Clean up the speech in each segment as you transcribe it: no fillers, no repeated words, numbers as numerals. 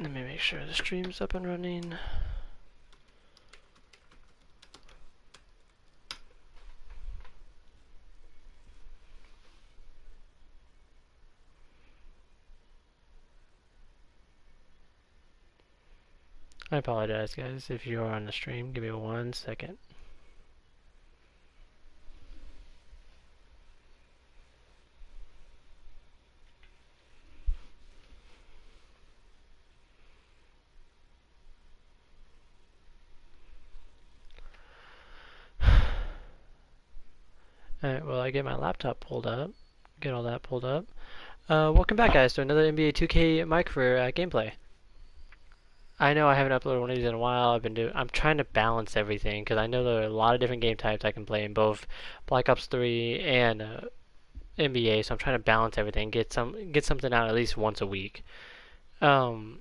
Let me make sure the stream's up and running. I apologize, guys, if you are on the stream. Give me 1 second. Alright, well, I get my laptop pulled up. Get all that pulled up. Welcome back, guys, to another NBA 2K MyCareer gameplay. I know I haven't uploaded one of these in a while. I'm trying to balance everything because I know there are a lot of different game types I can play in both Black Ops 3 and NBA. So I'm trying to balance everything, get something out at least once a week. I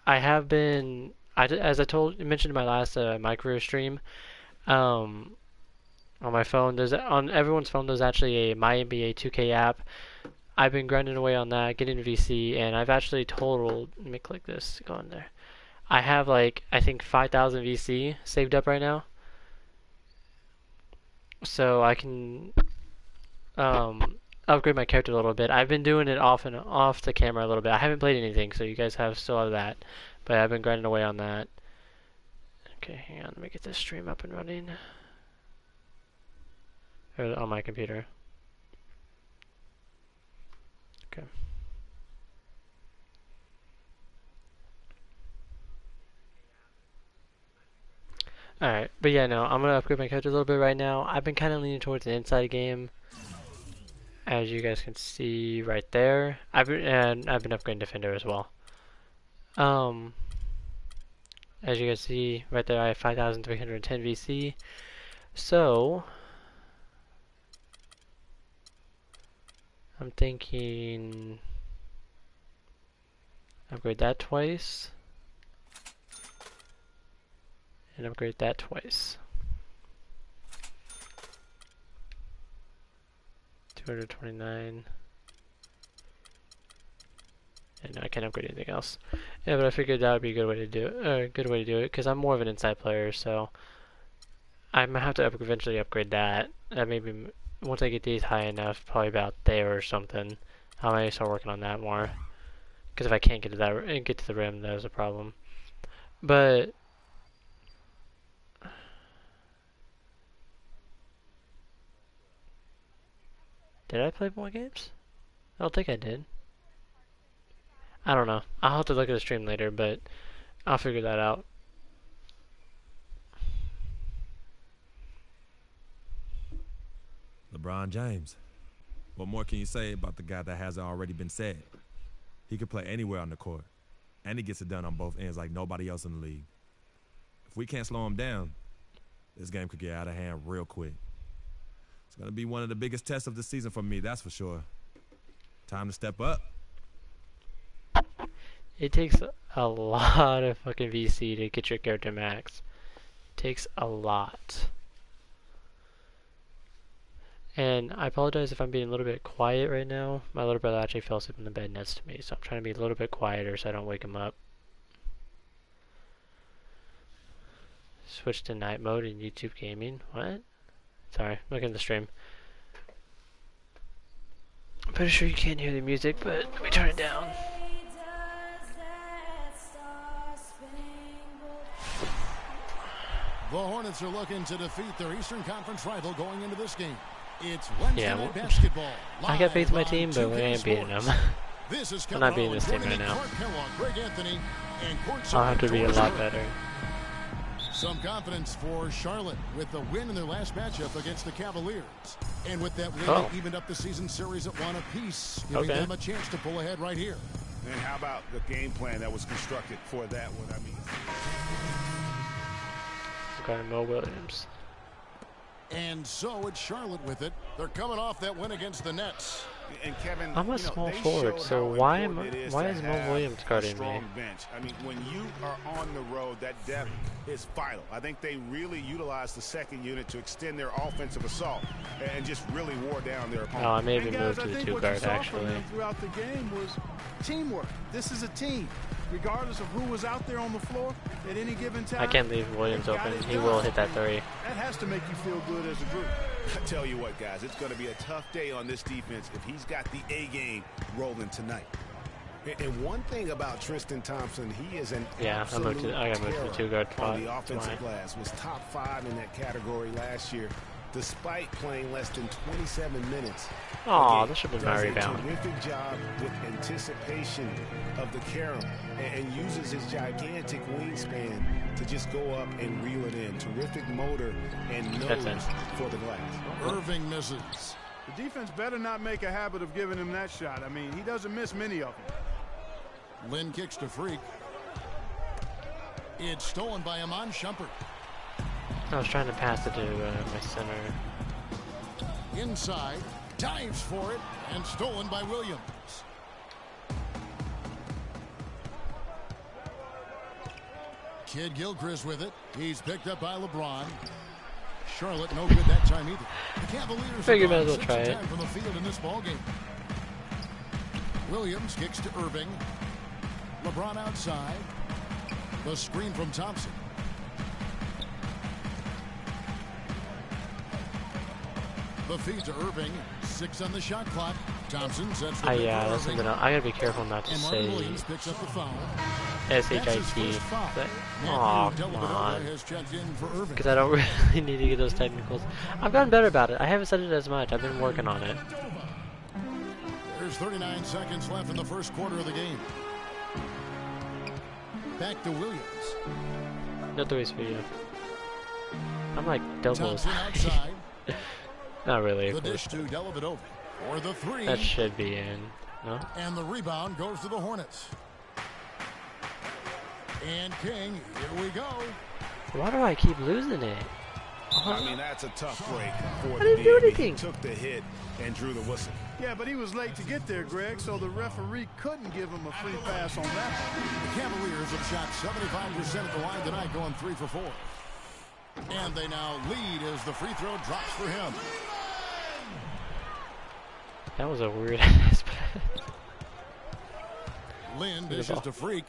have been, as I mentioned in my last MyCareer stream. On my phone, on everyone's phone, there's actually a My NBA 2K app. I've been grinding away on that, getting VC, and I've actually totaled. Let me click this, go in there. I have like, I think 5,000 VC saved up right now. So I can upgrade my character a little bit. I've been doing it off the camera a little bit. I haven't played anything, so you guys still have that. But I've been grinding away on that. Okay, hang on, let me get this stream up and running. Or on my computer. Okay. Alright, but yeah, no, I'm gonna upgrade my character a little bit right now. I've been kind of leaning towards an inside game, as you guys can see right there. I've been upgrading defender as well. As you guys see right there, I have 5,310 VC. So I'm thinking upgrade that twice and upgrade that twice. 229. And I can't upgrade anything else. Yeah, but I figured that would be a good way to do it. Because I'm more of an inside player, so I might have to eventually upgrade that. Maybe once I get these high enough, probably about there or something, I might start working on that more. Because if I can't get to that and get to the rim, that is a problem. But did I play more games? I don't think I did. I don't know. I'll have to look at the stream later, but I'll figure that out. LeBron James. What more can you say about the guy that hasn't already been said? He can play anywhere on the court, and he gets it done on both ends like nobody else in the league. If we can't slow him down, this game could get out of hand real quick. It's going to be one of the biggest tests of the season for me, that's for sure. Time to step up. It takes a lot of fucking VC to get your character max. It takes a lot. And I apologize if I'm being a little bit quiet right now. My little brother actually fell asleep in the bed next to me, so I'm trying to be a little bit quieter so I don't wake him up. Switch to night mode in YouTube gaming. What? Sorry, look at the stream. I'm pretty sure you can't hear the music, but let me turn it down. The Hornets are looking to defeat their Eastern Conference rival going into this game. It's Wednesday night basketball. I got faith in my team, but we ain't beating them. I'm not beating this team right now. I'll have to be a lot better. Some confidence for Charlotte with the win in their last matchup against the Cavaliers. And with that win, they evened up the season series at 1 apiece, giving them a chance to pull ahead right here. And how about the game plan that was constructed for that one? I mean, Got Mo Williams. And so it's Charlotte with it. They're coming off that win against the Nets. And Kevin, I'm a small forward, so why is Mo Williams guarding me? Bench. I mean, when you are on the road, that depth is vital. I think they really utilized the second unit to extend their offensive assault and just really wore down their opponent. Oh, I maybe moved to the 2 guard actually. Throughout the game was teamwork. This is a team. Regardless of who was out there on the floor at any given time. I can't leave Williams open. He will hit that 3. That has to make you feel good as a group. I tell you what, guys, it's going to be a tough day on this defense if he's got the A game rolling tonight. And one thing about Tristan Thompson, he is an absolute I got moved to the 2 guard spot. On the offensive glass. Was top 5 in that category last year, despite playing less than 27 minutes. Oh, this should have been my rebound. Does a terrific job with anticipation of the carom and uses his gigantic wingspan to just go up and reel it in. Terrific motor and nose for the glass. Irving misses. The defense better not make a habit of giving him that shot. I mean, he doesn't miss many of them. Lynn kicks to Freak. It's stolen by Amon Shumpert. I was trying to pass it to my center. Inside, dives for it, and stolen by Williams. Kid Gilchrist with it. He's picked up by LeBron. Charlotte no good that time either. The Cavaliers Figure might are as well try it. from the field in this ballgame. Williams kicks to Irving. LeBron outside. The screen from Thompson. The feed to Irving. 6 on the shot clock. Thompson sets the Yeah, that's something else. I gotta be careful not to say Williams picks up the foul. S-H-I-T. Oh, come on. Because I don't really need to get those technicals. I've gotten better about it. I haven't said it as much. I've been working on it. There's 39 seconds left in the first quarter of the game. Back to Williams. No threes for you. I'm like doubles. Outside. Not really. The dish to Dellavedova for the 3. That should be in. No? And the rebound goes to the Hornets. And King, here we go. Why do I keep losing it? I mean, that's a tough break for I didn't do anything. He took the hit and drew the whistle. Yeah, but he was late to get there, Greg, so the referee couldn't give him a free pass on that one. The Cavaliers have shot 75% at the line tonight, going 3 for 4. And they now lead as the free throw drops for him. That was a weird ass pass. Lynn dishes to Freak.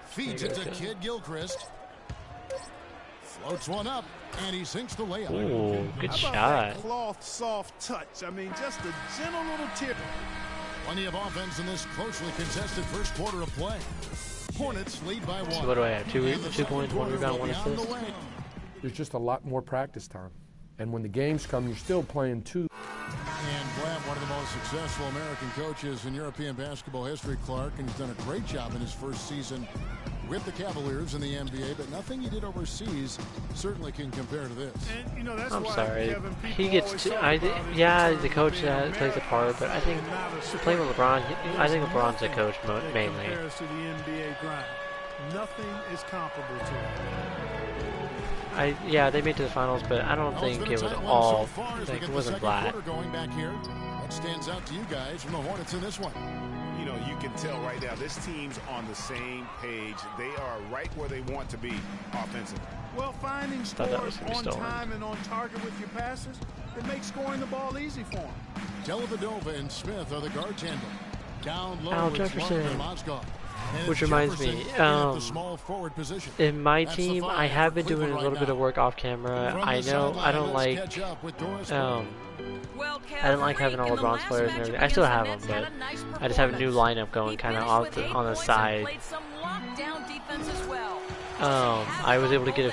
Feeds it to Kid Gilchrist. Floats one up, and he sinks the layup. Ooh, good How shot. about that cloth soft touch? I mean, just a gentle little tip. Plenty of offense in this closely contested first quarter of play. Hornets lead by 1. So what do I have? 2 points, 1 rebound, 1 assist? There's just a lot more practice time. And when the games come, you're still playing 2. And Blam, one of the most successful American coaches in European basketball history, Clark, and he's done a great job in his first season with the Cavaliers in the NBA, but nothing he did overseas certainly can compare to this. And, you know, that's I'm why, sorry. Kevin, He gets yeah, the coach plays a part, but I think playing with LeBron, I think LeBron's the coach mainly. Compares to the NBA grind. Nothing is comparable to it. Yeah, they made it to the finals, but I don't think it was all. Like, it wasn't flat. Going back here. What stands out to you guys from the Hornets in this one? You know, you can tell right now this team's on the same page. They are right where they want to be offensively. Well, finding scores on time and on target with your passes, it makes scoring the ball easy for them. Dellavedova and Smith are the guard tandem. Down low, Al Jefferson. Which reminds me, in my team, I have been doing a little bit of work off camera. I know I don't like, I don't like having all LeBron's players and everything. I still have them, but I just have a new lineup going kind of off on the side. I was able to get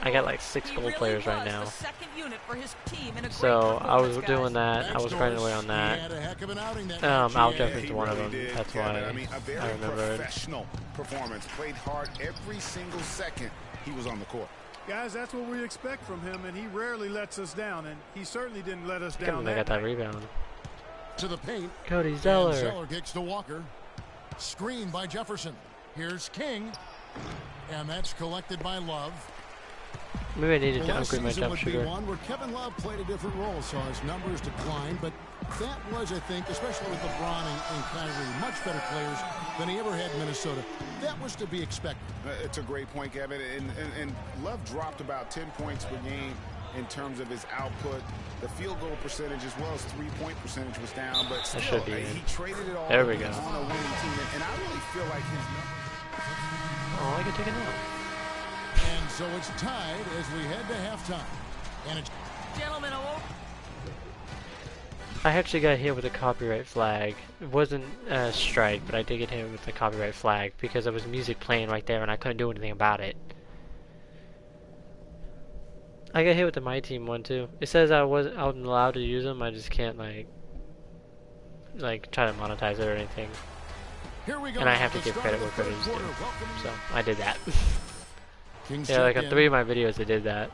I got like 6 gold players right now. So I was doing that. I was grinding away on that. Al Jefferson's one of them. That's why I remember it. Professional performance. Played hard every single second he was on the court. Guys, that's what we expect from him, and he rarely lets us down, and he certainly didn't let us down. I got that rebound. To the paint. Cody Zeller. Zeller kicks to Walker. Screen by Jefferson. Here's King. And that's collected by Love. Maybe I needed to Last upgrade my season jump would be shooter. one where Kevin Love played a different role, so his numbers declined. But that was, I think, especially with LeBron and Kyrie, much better players than he ever had in Minnesota. That was to be expected. It's a great point, Kevin. And Love dropped about 10 points per game in terms of his output. The field goal percentage as well as three-point percentage was down, but still, should be he traded it all there we go. on a winning team. And I really feel like his... Oh, I can take it out. And so it's tied as we head to halftime. And it's... Gentlemen, I actually got hit with a copyright flag. It wasn't a strike, but I did get hit with a copyright flag because there was music playing right there and I couldn't do anything about it. I got hit with the My Team one too. It says I'm allowed to use them. I just can't like try to monetize it or anything. Here we go. And I have to The give start credit of the where credit is third due. quarter. Welcome. So I did that. Kings Yeah, like check on in. 3 of my videos I did that.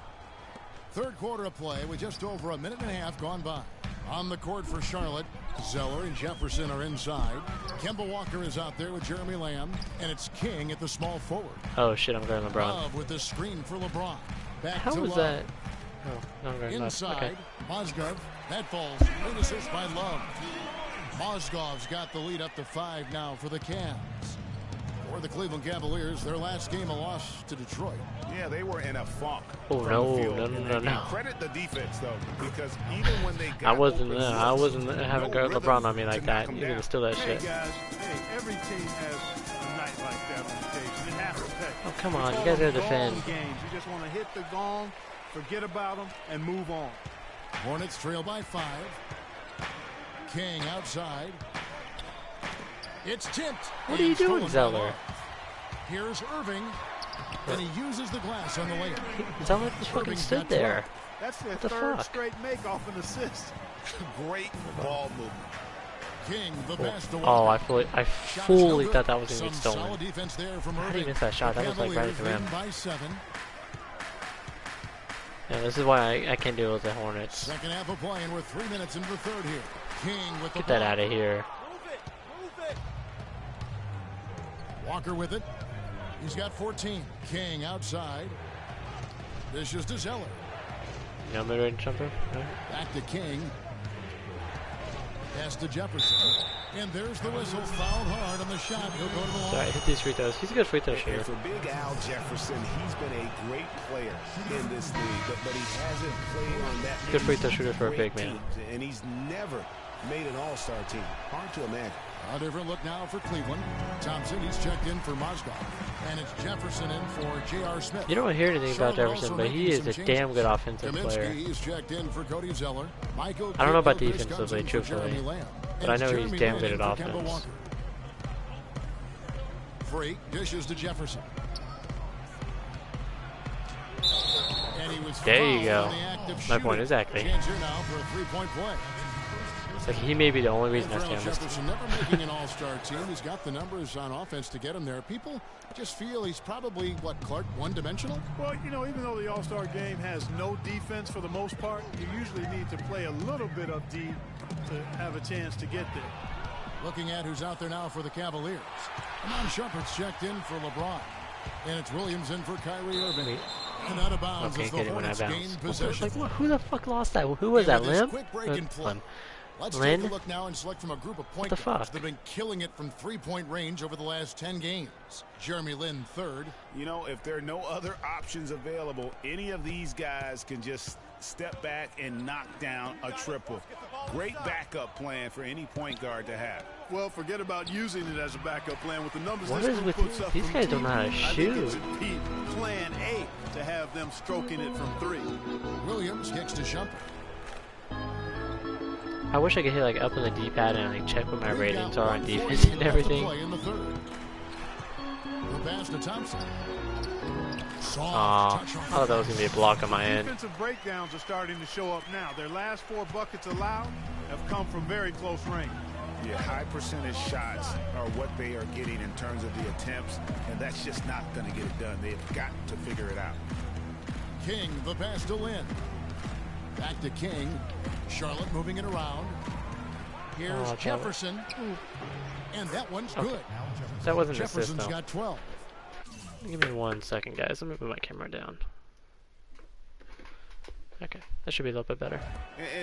Third quarter of play with just over a minute and a half gone by. On the court for Charlotte, Zeller and Jefferson are inside. Kemba Walker is out there with Jeremy Lamb, and it's King at the small forward. Oh shit, I'm going LeBron. Love with the screen for LeBron. Back How to was Love. that? Oh, no, I'm going left. Inside, Okay. Mozgov. That falls. Great assist by Love. Mozgov's got the lead up to 5 now for the Cavs. For the Cleveland Cavaliers, their last game a loss to Detroit. Yeah, they were in a funk. Oh, from no, the field. no. And credit the defense, though, because even when they got I wasn't open I looks, wasn't having no rhythm LeBron on me to like knock that. them You need down. to steal that Hey shit. guys, hey, every team has a night like that on the stage. It has to pay. Oh, come on, We you call guys them gotta defend. gong games. You just want to hit the gong, forget about them, and move on. Hornets trail by 5. King outside. It's tipped. What are you and doing, stolen by Zeller? Love. Here's Irving, and he uses the glass on the layup. Zeller just fucking Irving's stood got there. That's their the third fuck? straight make off an assist. Great ball movement. King, the pass to Oh, Walker. I Shot is fully no good. thought that was going to Some get stolen. solid defense there from How did Irving. he miss that shot? The That was like right at the Cavaliers rim. leading by 7. Yeah, this is why I can't deal with the Hornets. Second half of play, and we're 3 minutes into the third here. King with the Get that ball. out of here. Walker with it. He's got 14. King outside. This is to Zeller. You know mid-range jumper? No? Back to King. Pass to Jefferson. And there's the whistle. Fouled hard on the shot. He'll go to the line. Sorry, hit these free throws. He's a good free throw shooter. And for Big Al Jefferson, he's been a great player in this league, but he hasn't played on that Good free throw many shooter for a great big man. teams, and he's never made an all-star team. Hard to imagine. A different look now for Cleveland. Thompson, he's checked in for Mozgov. And it's Jefferson in for J.R. Smith. You don't hear anything about Charlotte Jefferson, also but he making is some a changes. damn good offensive player. Kaminsky is checked in for Cody Zeller. Michael I don't know about Chris defensively, comes in for truthfully, Jeremy Lamb. but And I it's know he's Jeremy damn Lamb good in at for Kemba offense. Walker. Free dishes to Jefferson. And he was There you fouled go. on the act of My point shooting. exactly. Chance here now for a three-point play. It's like he may be the only reason I Terrell stand this. Jefferson never making an all-star team. He's got the numbers on offense to get him there. People just feel he's probably, what, Clark, one-dimensional? Well, you know, even though the All-Star game has no defense for the most part, you usually need to play a little bit of D to have a chance to get there. Looking at who's out there now for the Cavaliers. Amon Shumpert's checked in for LeBron. And it's Williams in for Kyrie Irving. And out of bounds Okay, as the get it when I Hornets bounce. gain Like, possession. who the fuck lost that? Who was that? And with this Lim? quick break in play, Lim. Let's Lynn? take a look now and select from a group of point the guards fuck? that have been killing it from three-point range over the last 10 games. Jeremy Lin, third. You know, if there are no other options available, any of these guys can just step back and knock down a triple. Great backup plan for any point guard to have. Well, forget about using it as a backup plan with the numbers What this is group with puts you? up These from guys don't two. know how to I think shoot. it should be plan A to have them stroking it from 3. Williams kicks to Shumpert. I wish I could hit like up on the D-pad and like check what my We've ratings got are on 1:48 defense and left to everything. play in the third. The pass to Thompson. Aw, I thought that was gonna be a block on my end. Defensive breakdowns are starting to show up now. Their last 4 buckets allowed have come from very close range. Yeah, high percentage shots are what they are getting in terms of the attempts, and that's just not going to get it done. They've got to figure it out. King, the pass to Lin. Back to King. Charlotte moving it around. Here's Oh, Charlotte. Jefferson. And that one's Okay. good. That wasn't an assist Jefferson's though. got 12. Give me 1 second, guys. Let me move my camera down. Okay, that should be a little bit better.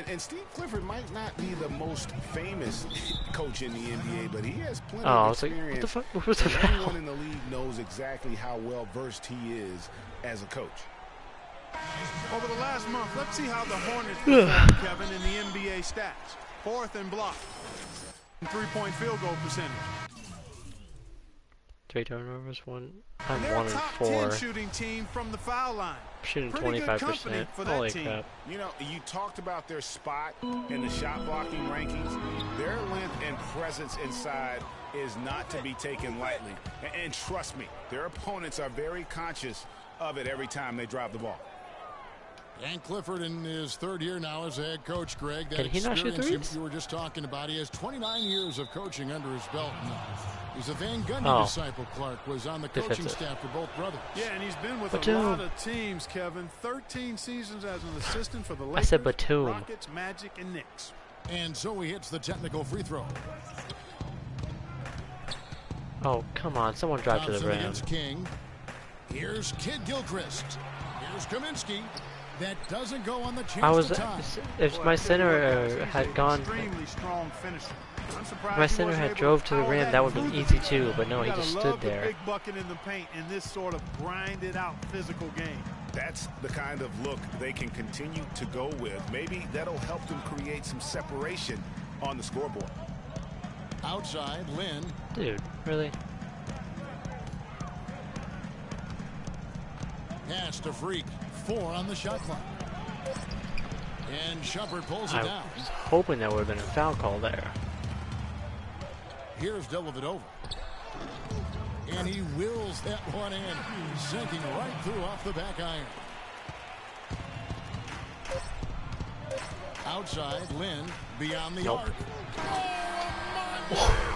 And Steve Clifford might not be the most famous coach in the NBA, but he has plenty Oh, I of was like, what the experience. fuck? What was the And foul? everyone in the league knows exactly how well versed he is as a coach. Over the last month, let's see how the Hornets performed, Kevin, in the NBA stats. 4th in block, and 3-point field goal percentage. 3 turnovers, 1. I'm And they're 1 a and top 4. 10 shooting team from the foul line. Shooting Pretty good company 25%. for that Holy team. crap. You know, you talked about their spot in the shot blocking rankings. Their length and presence inside is not to be taken lightly. And trust me, their opponents are very conscious of it every time they drop the ball. And Clifford in his 3rd year now as a head coach, Greg. That Can he not shoot experience threes? you were just talking about. He has 29 years of coaching under his belt. He's a Van Gundy Oh. disciple. Clark was on the coaching Defensive. staff for both brothers. Yeah, and he's been with Batum. a lot of teams, Kevin. 13 seasons as an assistant for the I Lakers, said Batum. Rockets, Magic, and Knicks. And so he hits the technical free throw. Oh, come on. Someone drive to the Thompson rim. against King. Here's Kid Gilchrist. Here's Kaminsky. That doesn't go on the chance I was to tie. if Boy, my I tell you what, center he's had an gone, extremely strong finisher. I'm surprised if my he center wasn't had able drove to the power rim, that would have been through easy the too. defense. But no, You he gotta just love stood the there. big bucket in the paint in this sort of grinded out physical game. That's the kind of look they can continue to go with. Maybe that'll help them create some separation on the scoreboard. Outside, Lynn. Dude, really? Pass to Freak. 4 on the shot clock. And Shepard pulls it I down. was hoping there would have been a foul call there. Here's Dellavedova. And he wills that one in, sinking right through off the back iron. Outside, Lynn, beyond the Nope. arc.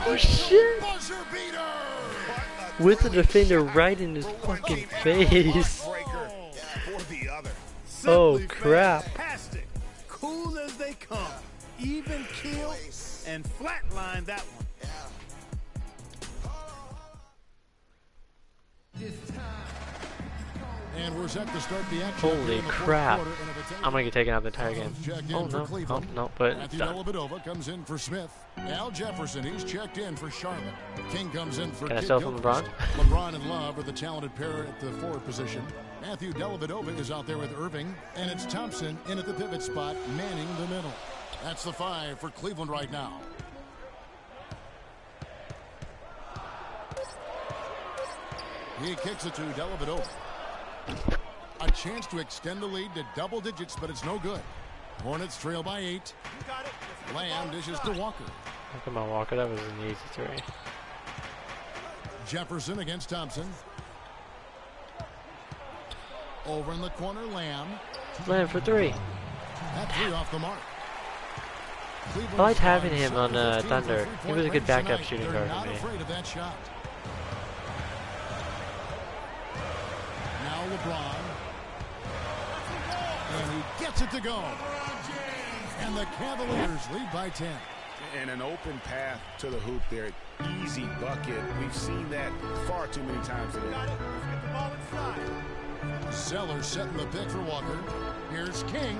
Oh shit! Buzzer beater! With the defender right in his fucking face. For the other. Oh, Simply crap. Fantastic. Cool as they come. Even kill and flatline that one. And we're set to start the action. Holy in the fourth crap. quarter, and if it's I'm gonna get taken out the entire game. checked in Oh for no, oh Cleveland. no, but it's Matthew done. Dellavedova comes in for Smith. Al Jefferson, he's checked in for Charlotte. King comes in for Can I Kid steal from Gilchrist. LeBron? LeBron and Love are the talented pair at the forward position. Matthew Dellavedova is out there with Irving, and it's Thompson in at the pivot spot, manning the middle. That's the 5 for Cleveland right now. He kicks it to Dellavedova. A chance to extend the lead to double digits, but it's no good. Hornets trail by 8. Lamb dishes to Walker. Come on, Walker, that was an easy 3. Jefferson against Thompson. Over in the corner, Lamb. Land for 3. That 3 off the mark. I liked having him on 7-15 for Thunder. He three-point was a good range backup tonight. shooting They're guard not for me. afraid of that shot. Now LeBron. And he gets it to go. And the Cavaliers lead by 10. And an open path to the hoop there. Easy bucket. We've seen that far too many times today. Zeller setting the pick for Walker. Here's King.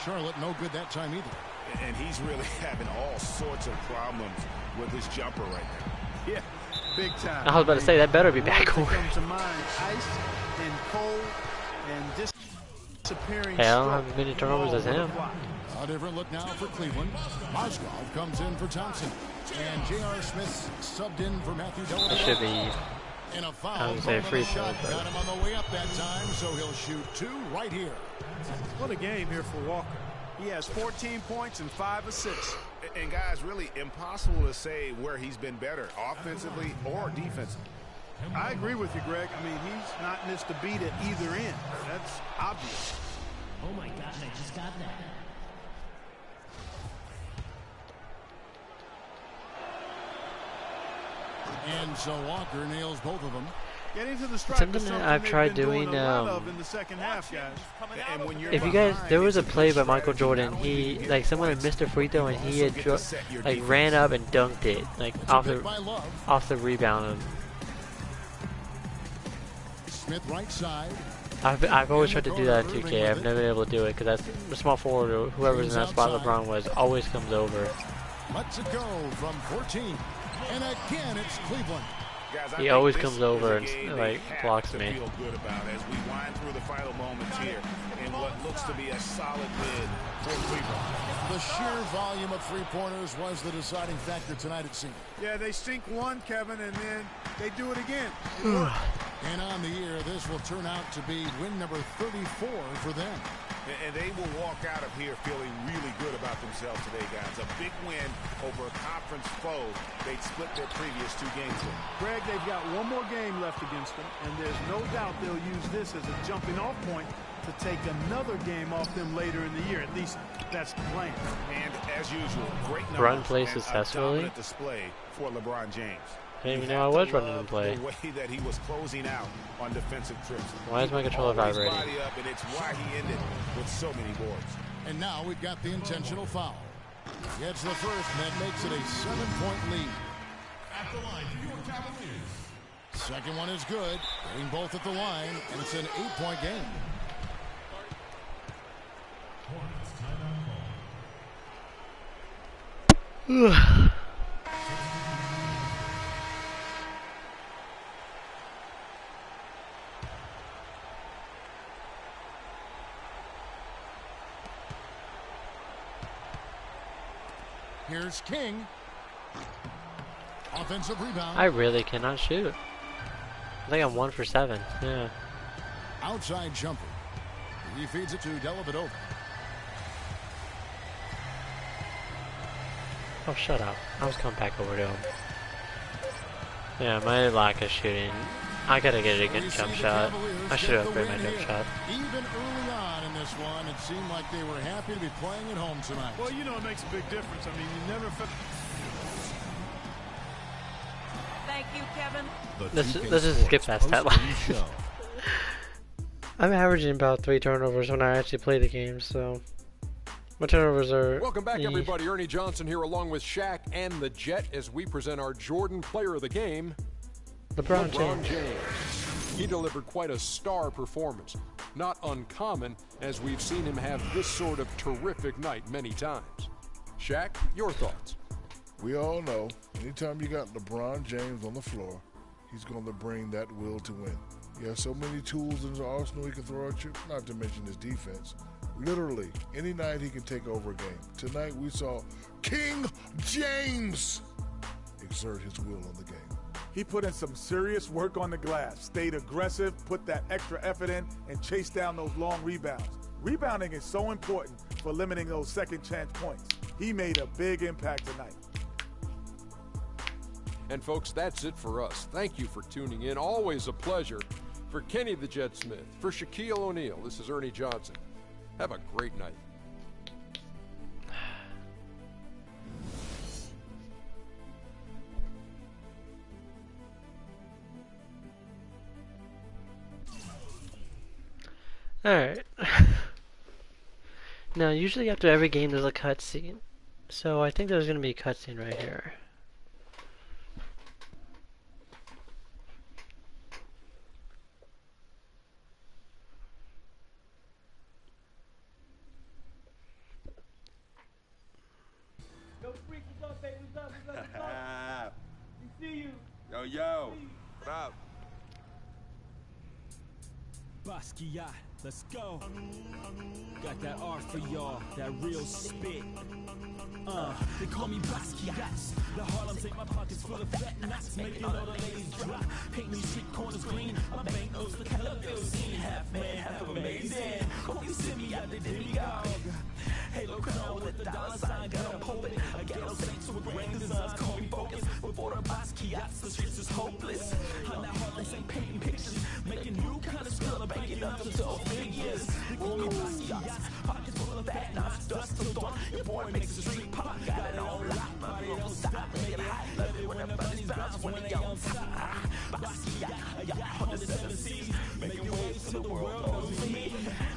Charlotte no good that time either. And he's really having all sorts of problems with his jumper right now. Yeah, big time. I was about to say, that better be Words that backcourt. come to mind, ice and cold and disappearing. Hey, I don't stroke have as many turnovers as all over him. the block. A different look now for Cleveland. Moskov comes in for Thompson. And J.R. Smith subbed in for Matthew That Dellavedova. should be. And a I foul would say called on free the throw, shot. but- Got him on the way up that time, so he'll shoot 2 right here. What a game here for Walker. He has 14 points and 5 assists. And guys, really impossible to say where he's been better, offensively or defensively. I agree with you, Greg. I mean, he's not missed a beat at either end. That's obvious. Oh my gosh, I just got that. And so Walker nails both of them. Getting to the stripe Something is that something I've they've tried been doing doing, a lot of in the second half, guys. And when you're If you guys, behind, there was a it's play good by Michael strategy Jordan. not only He, to like, someone had missed a free throw and he had, ran up and dunked it, like off Pick the by Love. off the rebound. Smith right side. I've always tried to do that in 2K. I've never been able to do it because that's the small forward or whoever's in that spot LeBron was always comes over. Lets it go from 14. And again, it's Cleveland. Guys, He always comes over and like blocks me. Feel good about as we wind through the final moments here in what looks to be a solid win for Cleveland. The sheer volume of three-pointers was the deciding factor tonight, it seemed. Yeah, they sink one, Kevin, and then they do it again. And on the year, this will turn out to be win number 34 for them. And they will walk out of here feeling really good about themselves today, guys. A big win over a conference foe they'd split their previous 2 games with. Greg, they've got one more game left against them, and there's no doubt they'll use this as a jumping-off point to take another game off them later in the year. At least that's the plan. And as usual, great numbers Run play and successfully. a dominant display for LeBron James. I didn't even know I was running in play. The way that he was closing out on defensive trips. Why is my controller Always vibrating? body up, and it's why he ended with so many boards. And now we've got the intentional foul. Gets the first, and that makes it a 7-point lead. At the line for your Cavaliers. Second one is good. Getting both at the line, and it's an 8-point game. Hornets timeout ball. Here's King. Offensive rebound. I really cannot shoot. I think I'm 1 for 7. Yeah. Outside jumper. He feeds it to Dellavedova. Oh, shut up. I was coming back over to him. Yeah, my lack of shooting. I gotta get a good jump shot. I should have upgraded my jump shot. Even early on in this one, it seemed like they were happy to be playing at home tonight. Well, you know it makes a big difference. I mean, you never felt... Thank you, Kevin. Let's just skip past that line. I'm averaging about 3 turnovers when I actually play the game, so my turnovers are... Welcome back, everybody. Ernie Johnson here along with Shaq and the Jet as we present our Jordan Player of the Game, LeBron James. James. He delivered quite a star performance. Not uncommon, as we've seen him have this sort of terrific night many times. Shaq, your thoughts? We all know anytime you got LeBron James on the floor, he's going to bring that will to win. He has so many tools in his arsenal he can throw at you, not to mention his defense. Literally, any night he can take over a game. Tonight we saw King James exert his will on the game. He put in some serious work on the glass, stayed aggressive, put that extra effort in, and chased down those long rebounds. Rebounding is so important for limiting those second chance points. He made a big impact tonight. And folks, that's it for us. Thank you for tuning in. Always a pleasure. For Kenny the Jet Smith, for Shaquille O'Neal, this is Ernie Johnson. Have a great night. Alright. Now, usually after every game there's a cutscene. So I think there's going to be a cutscene right here. Yo, what up? Basquiat, let's go. Got that art for y'all, that real spit. They call me Basquiat. The Harlem take my pockets full of fat knots, making all the ladies drop. Paint these street corners green. My banknotes look hella scene. Half man, half amazing. Hope you see me out the demigod. Halo crown with the dollar sign, got a poet. A ghetto saints with grand designs, call me focus. Before the Basquiats, the streets is hopeless. I'm not Harlem St. painting pictures, making new kind of skill, banking up to 12 figures. They call me Basquiats, pockets full of fat knots, dust to thought. Your boy makes the street pop, got it on lock. My beat don't stop, make it hot. Love it when the bunnies bounce when they on top. Basquiat, I got 107 C's, making waves till the world knows me.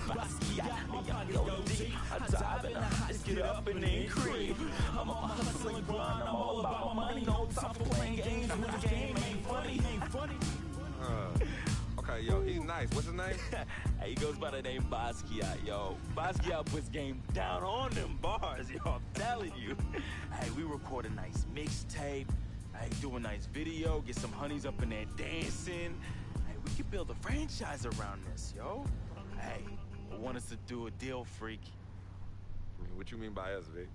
Basquiat, my pocket go deep. I dive in the heights, get up and then creep. I'm on my hustling grind, I'm all about my money. No time for playing games when the game ain't funny. Okay, Okay, yo, he's nice. What's his name? Hey, he goes by the name Basquiat, yo. Basquiat puts game down on them bars, yo. I'm telling you. Hey, we record a nice mixtape. Hey, do a nice video. Get some honeys up in there dancing. Hey, we could build a franchise around this, yo. Hey, I want us to do a deal, freak. What you mean by us, Vic?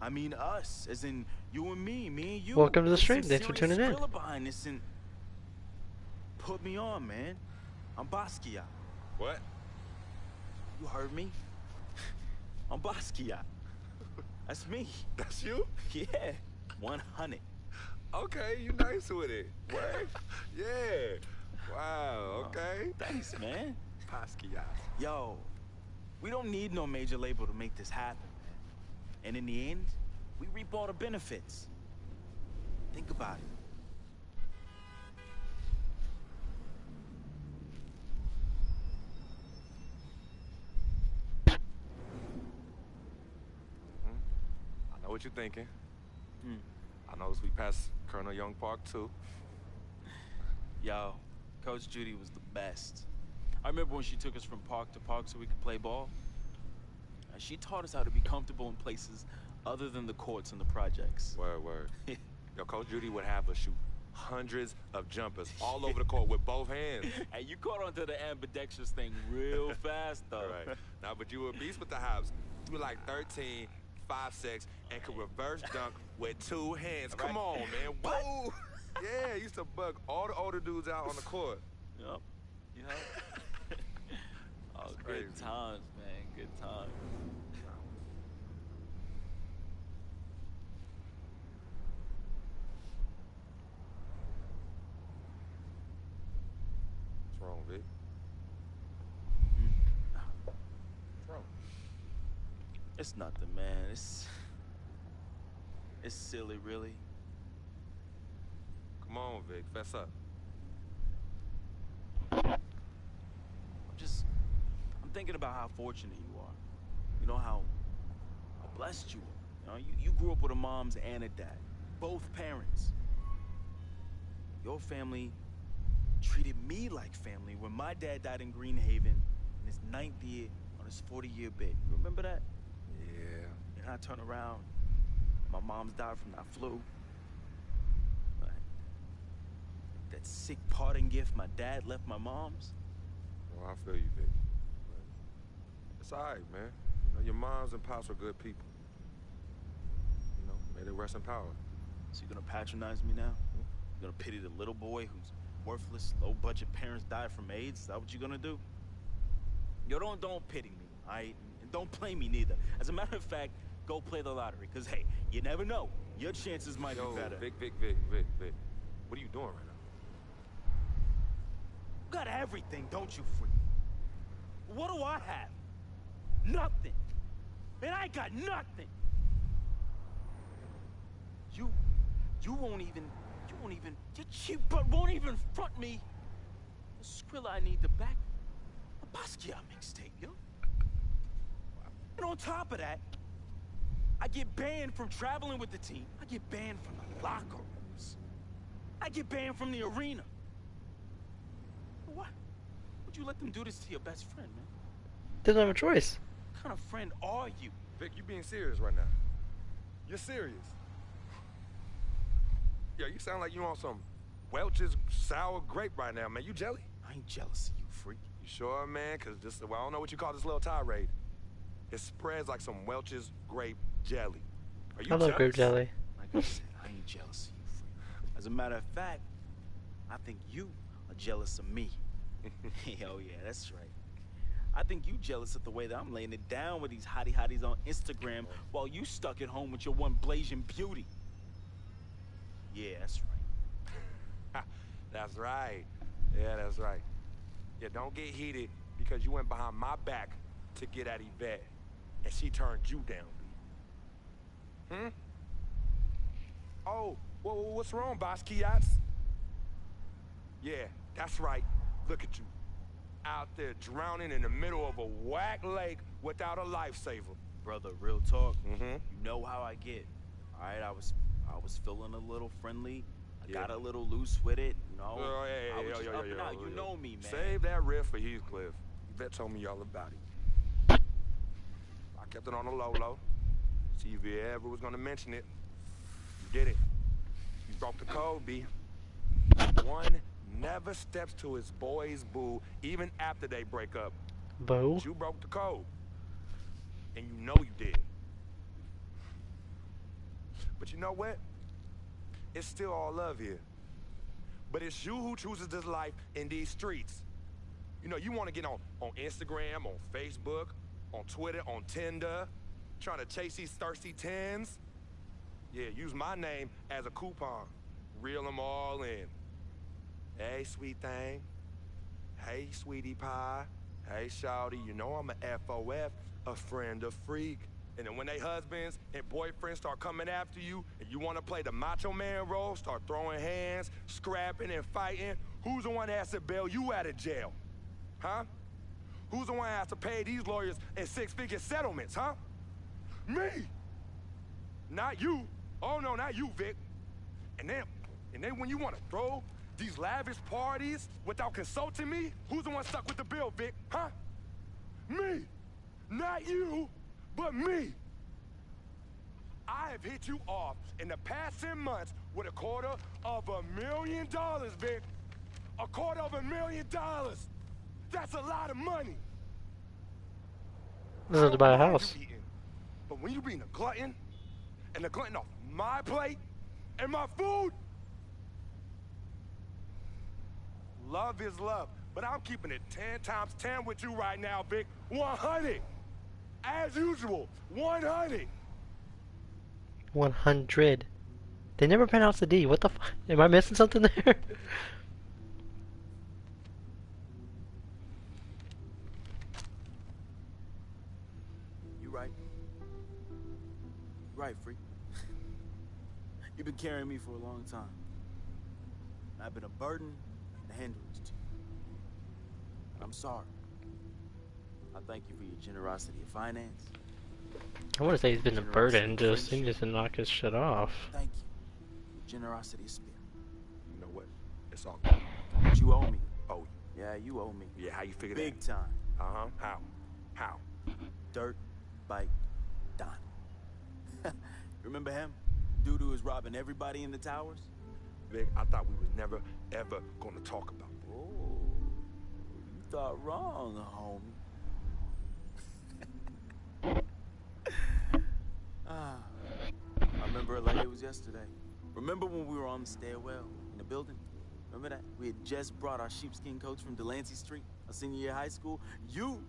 I mean us, as in you and me and you. Welcome to the Put stream. some Thanks for serious tuning in. thriller behind this and put me on, man. I'm Basquiat. What? You heard me? I'm Basquiat. That's me. That's you? Yeah, 100. Okay, you nice with it. What? Yeah. Wow, okay. Thanks, man. Basquiat. Yo, we don't need no major label to make this happen, man. And in the end, we reap all the benefits. Think about it. I know what you're thinking. Hmm. I noticed we passed Colonel Young Park, too. Yo, Coach Judy was the best. I remember when she took us from park to park so we could play ball. And she taught us how to be comfortable in places other than the courts and the projects. Word. Yo, Coach Judy would have us shoot hundreds of jumpers all over the court with both hands. Hey, you caught onto the ambidextrous thing real fast, though. Right. Nah, but you were a beast with the hops. You were like 13, 5'6", and could reverse dunk with two hands. Right. Come on, man. Whoa! Yeah, used to bug all the older dudes out on the court. Yup. Oh, That's good crazy. times, man. Good times. What's wrong, Vic? What's wrong? It's nothing, man. It's silly, really. Come on, Vic. Fess up. I'm thinking about how fortunate you are. You know how blessed you are. You know, you grew up with a mom's and a dad, both parents. Your family treated me like family when my dad died in Greenhaven in his 9th year on his 40-year bid. You remember that? Yeah. And I turn around, my mom's died from that flu. Right. That sick parting gift my dad left my mom's. Well, I feel you, Vic. But it's all right, man. You know, your moms and pops were good people. You know, may they rest in power. So you gonna patronize me now? You gonna pity the little boy whose worthless, low-budget parents died from AIDS? Is that what you gonna do? Yo, don't pity me, all right? And don't play me neither. As a matter of fact, go play the lottery, because, hey, you never know. Your chances might be better. Vic. What are you doing right now? You got everything, don't you, freak? What do I have? Nothing. And I got nothing. You won't even, your cheap butt won't even front me the Skrilla I need to back a Basquiat mixtape, yo. And on top of that, I get banned from traveling with the team. I get banned from the locker rooms. I get banned from the arena. What? Would you let them do this to your best friend, man? Doesn't have a choice. What kind of friend are you? Vic, you being serious right now. You're serious. Yo, you sound like you on some Welch's sour grape right now, man. You jelly? I ain't jealous of you, freak. You sure, man? Because this, well, I don't know what you call this little tirade. It spreads like some Welch's grape jelly. Are you I love jealous? grape jelly. Like I said, I ain't jealous of you, freak. As a matter of fact, I think you are jealous of me. Oh yeah, that's right. I think you jealous of the way that I'm laying it down with these hotties on Instagram while you stuck at home with your one blazing beauty. Yeah, that's right. That's right. Yeah, that's right. Yeah, don't get heated because you went behind my back to get at Yvette, and she turned you down, B. Oh, what's wrong, Basquiat? Yeah, that's right. Look at you. Out there drowning in the middle of a whack lake without a lifesaver. Brother, real talk. Mm-hmm. You know how I get. All right, I was feeling a little friendly. I got a little loose with it, you know. Hey, I was just up and out. You know me, man. Save that riff for Heathcliff. Yvette told me all about it. I kept it on the low. See if you ever was gonna mention it. You did it. You broke the code, B. One never steps to his boy's boo, even after they break up. Boo? But you broke the code. And you know you did. But you know what? It's still all love here. But it's you who chooses this life in these streets. You know, you want to get on Instagram, on Facebook, on Twitter, on Tinder, trying to chase these thirsty tens. Yeah, use my name as a coupon. Reel them all in. Hey, sweet thing. Hey, sweetie pie. Hey, shawty, you know I'm a FOF, a friend, a freak. And then when they husbands and boyfriends start coming after you and you want to play the macho man role, start throwing hands, scrapping and fighting, who's the one that has to bail you out of jail? Huh? Who's the one that has to pay these lawyers in six-figure settlements, huh? Me! Not you. Oh, no, not you, Vic. And then when you want to throw these lavish parties without consulting me, who's the one stuck with the bill, Vic, huh? Me! Not you! But me, I have hit you off in the past 10 months with $250,000, Vic. $250,000. That's a lot of money. This is to buy a house. But when you being a glutton, and a glutton off my plate and my food, love is love. But I'm keeping it 10 times 10 with you right now, Vic. 100. As usual, 100. 100. They never pronounce the D. What the fuck? Am I missing something there? You right. Right, Free. You've been carrying me for a long time. I've been a burden and a hindrance to you. I'm sorry. I thank you for your generosity of finance. I want to say he's been a burden, just he needs to knock his shit off. Thank you. Generosity of spirit. You know what? It's all good. But you owe me. Oh. Yeah, you owe me. Yeah, how you figure Big that? time. Uh-huh. How? Dirt Bike Don. Remember him? Dude who was robbing everybody in the towers? Vic, I thought we was never, ever gonna talk about that. Oh, you thought wrong, homie. I remember it like it was yesterday. Remember when we were on the stairwell in the building? Remember that? We had just brought our sheepskin coats from Delancey Street, our senior year of high school. You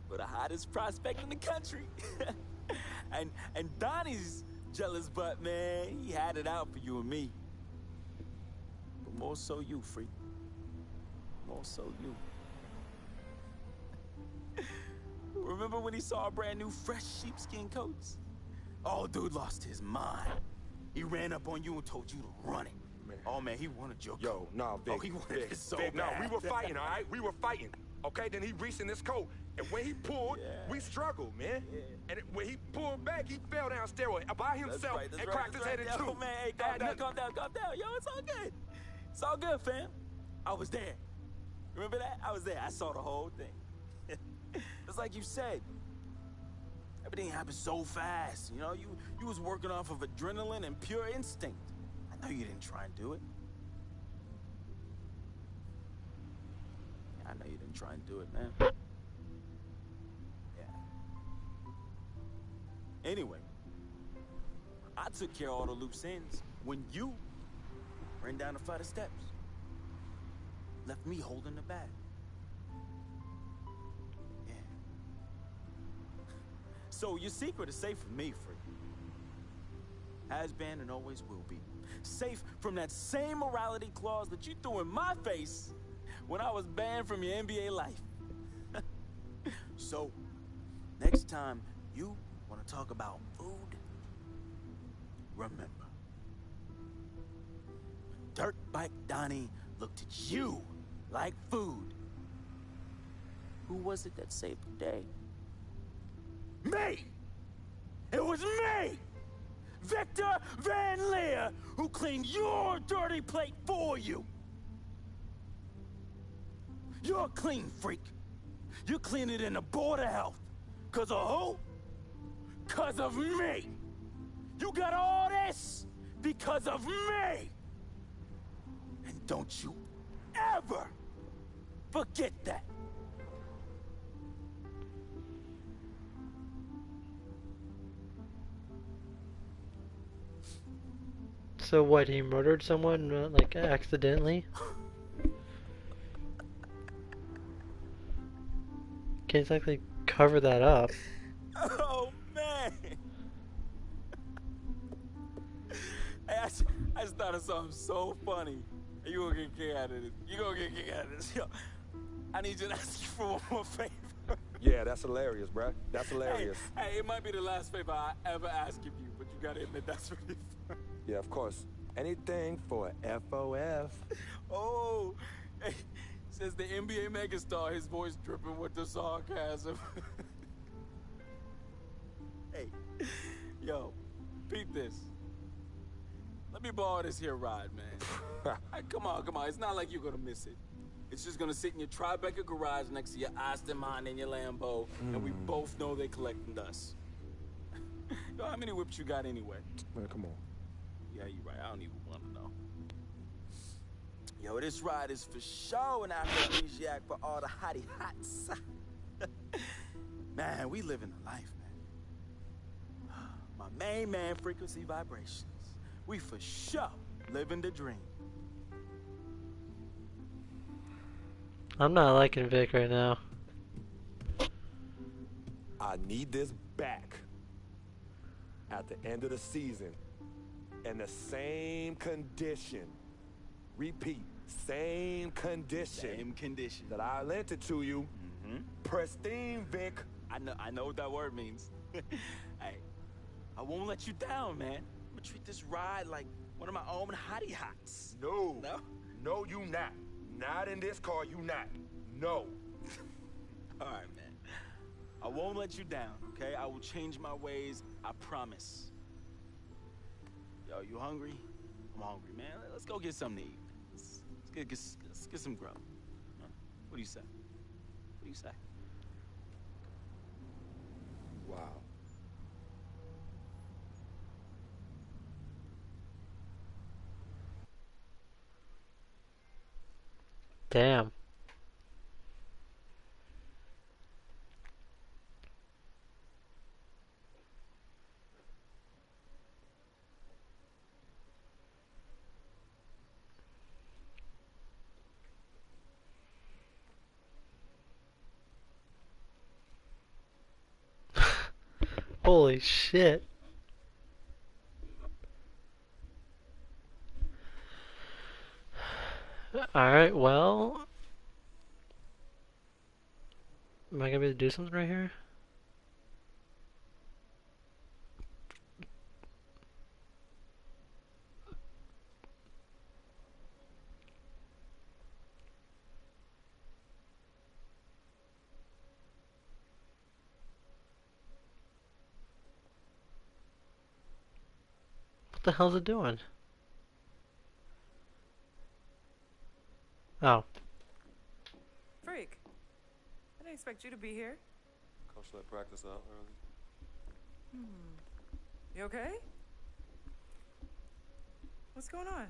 were the hottest prospect in the country. and Donnie's jealous butt, man, he had it out for you and me. But more so you, Freak. More so you. Remember when he saw our brand new fresh sheepskin coats? Oh, dude lost his mind. He ran up on you and told you to run it. Man. Oh, man, he wanted your coat. Yo, nah, Vic. Oh, he wanted it so Vic, bad. no, we were fighting, all right? We were fighting. Okay, then he reached in his coat. And when he pulled, we struggled, man. Yeah. And when he pulled back, he fell down stairway by himself and cracked his head in two. Yo, man, hey, calm down. Yo, it's all good. It's all good, fam. I was there. Remember that? I was there. I saw the whole thing. It's like you said. Everything happened so fast. You know, you was working off of adrenaline and pure instinct. I know you didn't try and do it. I know you didn't try and do it, man. Yeah. Anyway, I took care of all the loose ends when you ran down a flight of steps. Left me holding the bag. Yeah. So your secret is safe from me, Freak. Has been and always will be. Safe from that same morality clause that you threw in my face when I was banned from your NBA life. So, next time you want to talk about food, remember, Dirt Bike Donnie looked at you like food. Who was it that saved the day? Me! It was me! Victor Van Leer, who cleaned your dirty plate for you. You're a clean freak. You clean it in the Board of Health. Cause of who? Cause of me. You got all this because of me. And don't you ever forget that. So what, he murdered someone, like, accidentally? Can't exactly cover that up. Oh, man. Hey, I just thought of something so funny. You gonna get a kick out of this. You gonna get a kick out of this. Yo, I need you to ask you for one more favor. Yeah, that's hilarious, bruh. That's hilarious. Hey, it might be the last favor I ever ask of you, but you gotta admit that's really fun. Yeah, of course. Anything for FOF. Oh, hey, says the NBA megastar, his voice dripping with the sarcasm. Hey, yo, beat this. Let me borrow this here ride, man. Hey, come on. It's not like you're gonna miss it. It's just gonna sit in your Tribeca garage next to your Aston Martin and your Lambo, and we both know they're collecting dust. Yo, how many whips you got anyway? Man, come on. Yeah, you're right. I don't even want to know. Yo, this ride is for sure an aphrodisiac for all the hottie hots. Man, we living the life, man. My main man, frequency vibrations. We for sure living the dream. I'm not liking Vic right now. I need this back at the end of the season in the same condition. Repeat, same condition. Same condition. That I lent it to you. Pristine, Vic. I know what that word means. Hey, I won't let you down, man. I'm gonna treat this ride like one of my own hottie hots. No, you not. Not in this car, you not. No. All right, man. I won't let you down, okay? I will change my ways, I promise. Yo, you hungry? I'm hungry, man. Let's go get something to eat. Let's get some grub. Huh? What do you say? What do you say? Wow. Damn. Holy shit. Alright, well... Am I gonna be able to do something right here? What the hell's it doing? Oh. Freak. I didn't expect you to be here. Coach let practice out early. You okay? What's going on?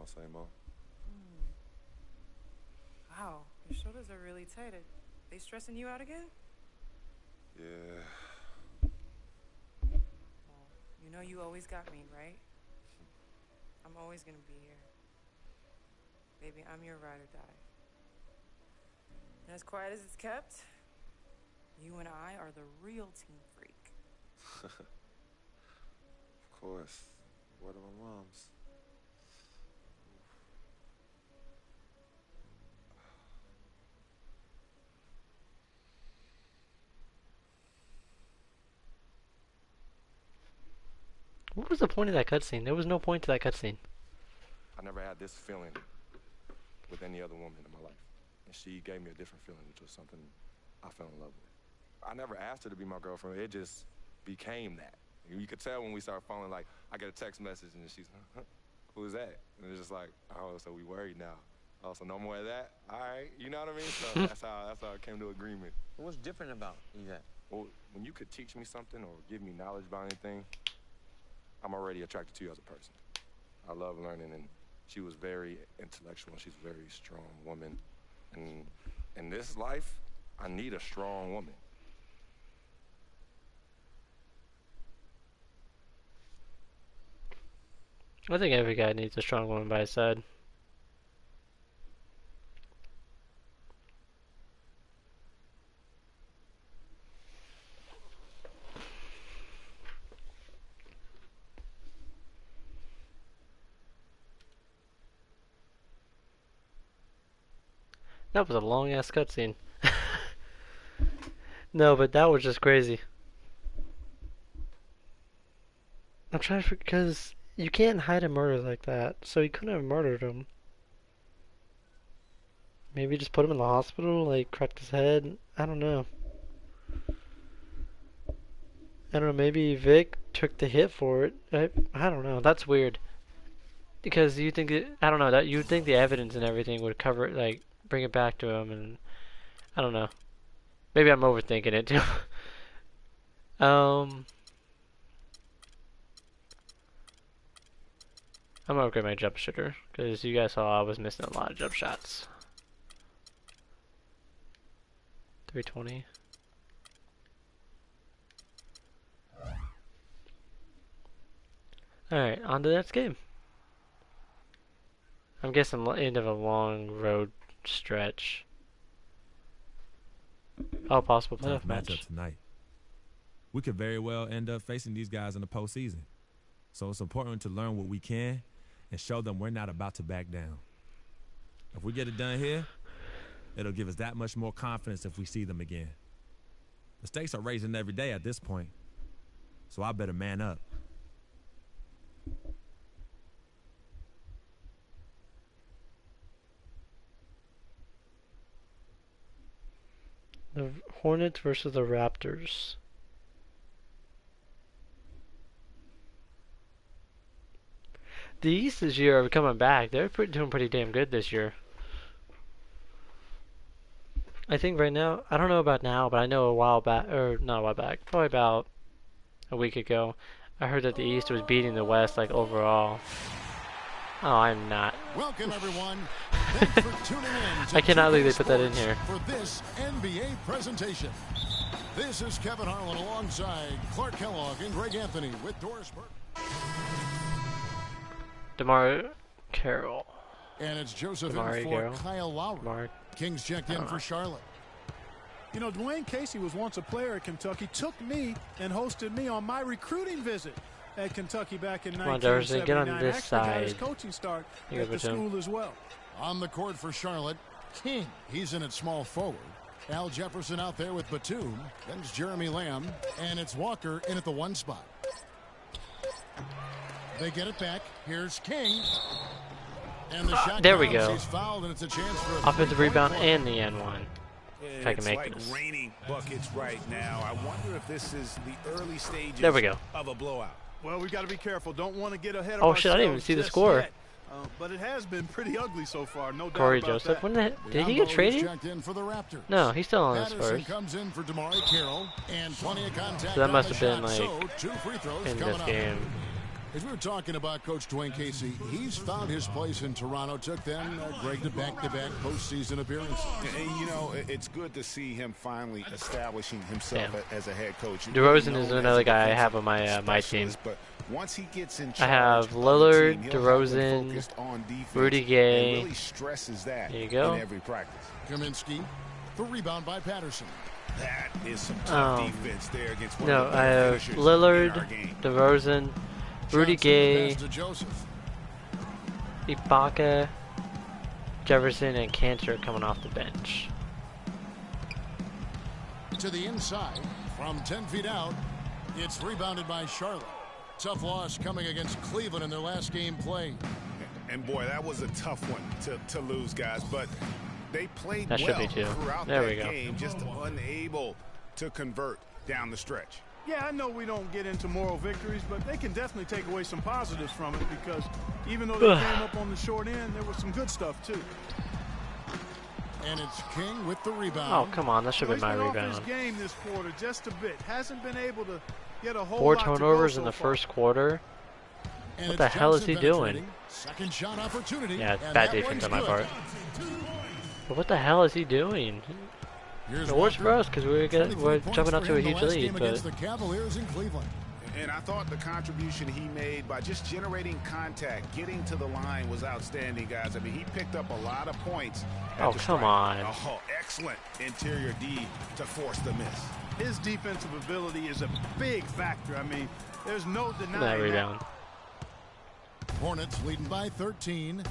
Same old. Wow, your shoulders are really tight. Are they stressing you out again? Yeah. Well, you know you always got me, right? I'm always gonna be here. Baby, I'm your ride or die. And as quiet as it's kept, you and I are the real team freak. Of course. Word of my mom's. What was the point of that cutscene? There was no point to that cutscene. I never had this feeling with any other woman in my life. And she gave me a different feeling, which was something I fell in love with. I never asked her to be my girlfriend. It just became that. You could tell when we started falling, like, I get a text message and she's, huh, who is that? And it's just like, oh, so we worried now. Oh, so no more of that? All right, you know what I mean? So that's how I came to agreement. What's different about that? Well, when you could teach me something or give me knowledge about anything, I'm already attracted to you as a person. I love learning, and she was very intellectual, and she's a very strong woman. And in this life, I need a strong woman. I think every guy needs a strong woman by his side. That was a long ass cutscene. No, but that was just crazy. I'm trying to, because you can't hide a murder like that, so he couldn't have murdered him. Maybe just put him in the hospital, like cracked his head. I don't know. I don't know. Maybe Vic took the hit for it. I don't know. That's weird. Because you think I don't know, that you'd think the evidence and everything would cover it, like bring it back to him, and I don't know. Maybe I'm overthinking it too. I'm gonna upgrade my jump shooter because you guys saw I was missing a lot of jump shots. 320. Alright, on to the next game. I'm guessing end of a long road stretch. Oh, possible playoff match tonight. We could very well end up facing these guys in the postseason. So it's important to learn what we can and show them we're not about to back down. If we get it done here, it'll give us that much more confidence if we see them again. The stakes are raising every day at this point, so I better man up. The Hornets versus the Raptors. The East this year are coming back. They're doing pretty damn good this year. I think right now, I don't know about now, but I know a while back, or not a while back, probably about a week ago, I heard that the East was beating the West, like, overall. Oh, I'm not. Welcome, everyone. Thanks for tuning in. I cannot believe they put that in here. For this NBA presentation. This is Kevin Harlan alongside Clark Kellogg and Greg Anthony with Doris Burke. DeMar Carroll. And it's Joseph DeMar in for Carroll. Kyle Lowry. Kings checked in for Charlotte. You know, Dwayne Casey was once a player at Kentucky, took me and hosted me on my recruiting visit at Kentucky back in 1979. Get on this Actually got his side. coaching start at the school as well. On the court for Charlotte, King. He's in at small forward. Al Jefferson out there with Batum. Then it's Jeremy Lamb. And it's Walker in at the 1 spot. They get it back. Here's King. And the shot there we counts. go. He's fouled, and it's a chance for Offensive rebound and the N1. If I can make like this. Raining buckets right now. I wonder if this is the early stages There we go. of a blowout. Well, we got to be careful. Don't want to get ahead of Oh ourselves shit, I didn't even see the just score. yet. But it has been pretty ugly so far, no doubt Corey about Joseph. that. When did he get traded? checked in for the Raptors. No, he's still on his Patterson first. comes in for DeMar Carroll, and plenty of contact. So that on must the have been shot. like So, 2 free throws in coming this up. game. As we were talking about Coach Dwayne Casey, he's found his place in Toronto. Took them, Greg, to back-to-back postseason appearances. And, you know, it's good to see him finally establishing himself as a head coach. DeRozan is another guy I have on my my team. But once he gets in I charge have of the Lillard, team, he'll have them DeRozan, focused on defense Rudy and Gay. really stresses that There you go. in every practice. Kaminsky, the rebound by Patterson. That is some tough defense there against one No, of the I better have finishers in our Lillard, game. DeRozan, Rudy Gay, To Joseph. Ibaka, Jefferson, and Cantor coming off the bench. To the inside, from 10 feet out, it's rebounded by Charlotte. Tough loss coming against Cleveland in their last game played. And boy, that was a tough one to lose, guys. But they played That should well be two. throughout There that we go. game, just unable to convert down the stretch. Yeah, I know we don't get into moral victories, but they can definitely take away some positives from it because even though they came up on the short end, there was some good stuff too. And it's King with the rebound. Oh, come on. That should have been my He's been rebound. off his game this quarter just a bit. Hasn't been able to get a whole 4 lot to go turnovers so in the far. first quarter. And What the hell is he doing? Second shot opportunity. Yeah, it's and bad that defense on one's my good. part. But what the hell is he doing? Here's It works Walker. for us because we're 23 jumping up points to a for him huge the last lead. game But against the Cavaliers in Cleveland. And I thought the contribution he made by just generating contact, getting to the line was outstanding, guys. I mean, he picked up a lot of points. Oh, come on. Oh, excellent interior D to force the miss. His defensive ability is a big factor. I mean, there's no denying that rebound. Hornets leading by 13.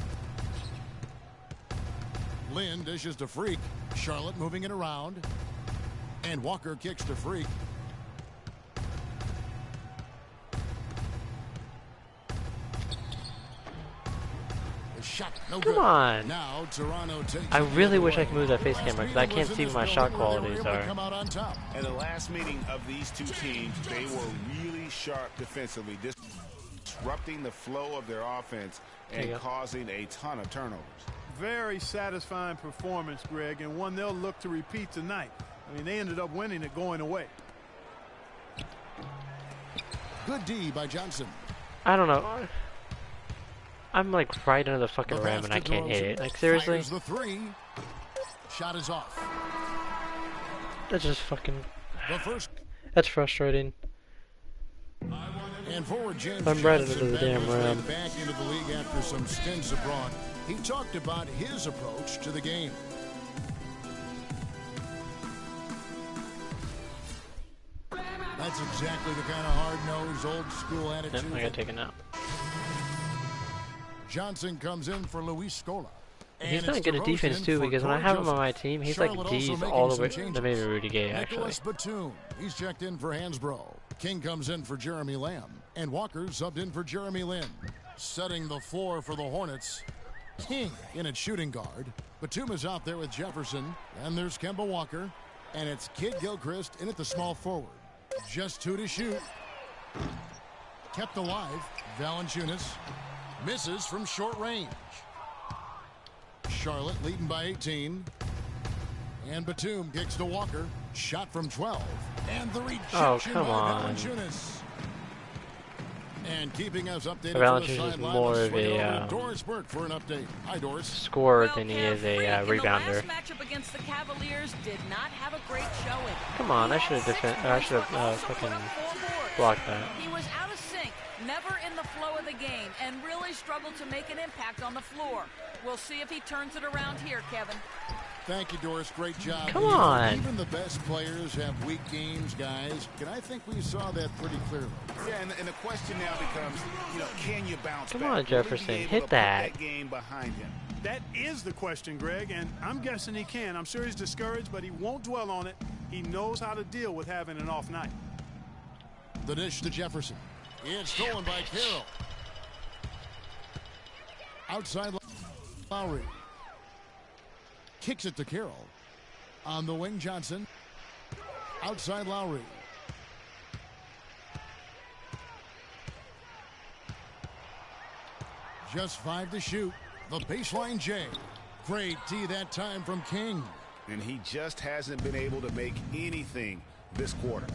Lynn dishes to Freak. Charlotte moving it around. And Walker kicks to Freak. The shot, no Come good. on. Now Toronto takes I it the really other wish I way. could move that face camera because I can't see what my shot qualities are. Come out on top. In the last meeting of these two teams, they were really sharp defensively, disrupting the flow of their offense and causing a ton of turnovers. Very satisfying performance, Greg, and one they'll look to repeat tonight. I mean, they ended up winning it going away. Good D by Johnson. I don't know. I'm like right under the fucking rim and I can't hit it. Like, seriously? Fires the three. Shot is off. That's just fucking... The first. That's frustrating. And forward James I'm right Johnson under the damn back his way rim. back into the league after some stints abroad. He talked about his approach to the game. That's exactly the kind of hard-nosed, old-school attitude. Yep, I gotta take a nap. Johnson comes in for Luis Scola. He's not good at defense too because when I have him on my team, he's like D's all the way. That may be Rudy Gay actually. Nicholas Batum, he's checked in for Hansbrough. King comes in for Jeremy Lamb. And Walker subbed in for Jeremy Lin. Setting the floor for the Hornets. King in at shooting guard. Batum is out there with Jefferson. And there's Kemba Walker. And it's Kid Gilchrist in at the small forward. Just 2 to shoot. Kept alive. Valanciunas misses from short range. Charlotte leading by 18. And Batum kicks to Walker. Shot from 12. And the rejection by Valanciunas. And keeping us updated Valanciunas is more of a Doris Burke for an update. Hi, Doris. Scorer than he is a rebounder. The last matchup against the Cavaliers did not have a great showing. Come on, I should have fucking blocked that. He was out of sync, never in the flow of the game, and really struggled to make an impact on the floor. We'll see if he turns it around here, Kevin. Thank you, Doris. Great job. Come on. Even the best players have weak games, guys. And I think we saw that pretty clearly. Yeah, and the question now becomes, can you bounce Come back? on, Jefferson, hit that. Game behind him. That is the question, Greg, and I'm guessing he can. I'm sure he's discouraged, but he won't dwell on it. He knows how to deal with having an off night. The dish to Jefferson. It's stolen by Carroll. Outside Lowry. Kicks it to Carroll. On the wing, Johnson. Outside Lowry. Just 5 to shoot. The baseline J. Great D that time from King. And he just hasn't been able to make anything this quarter.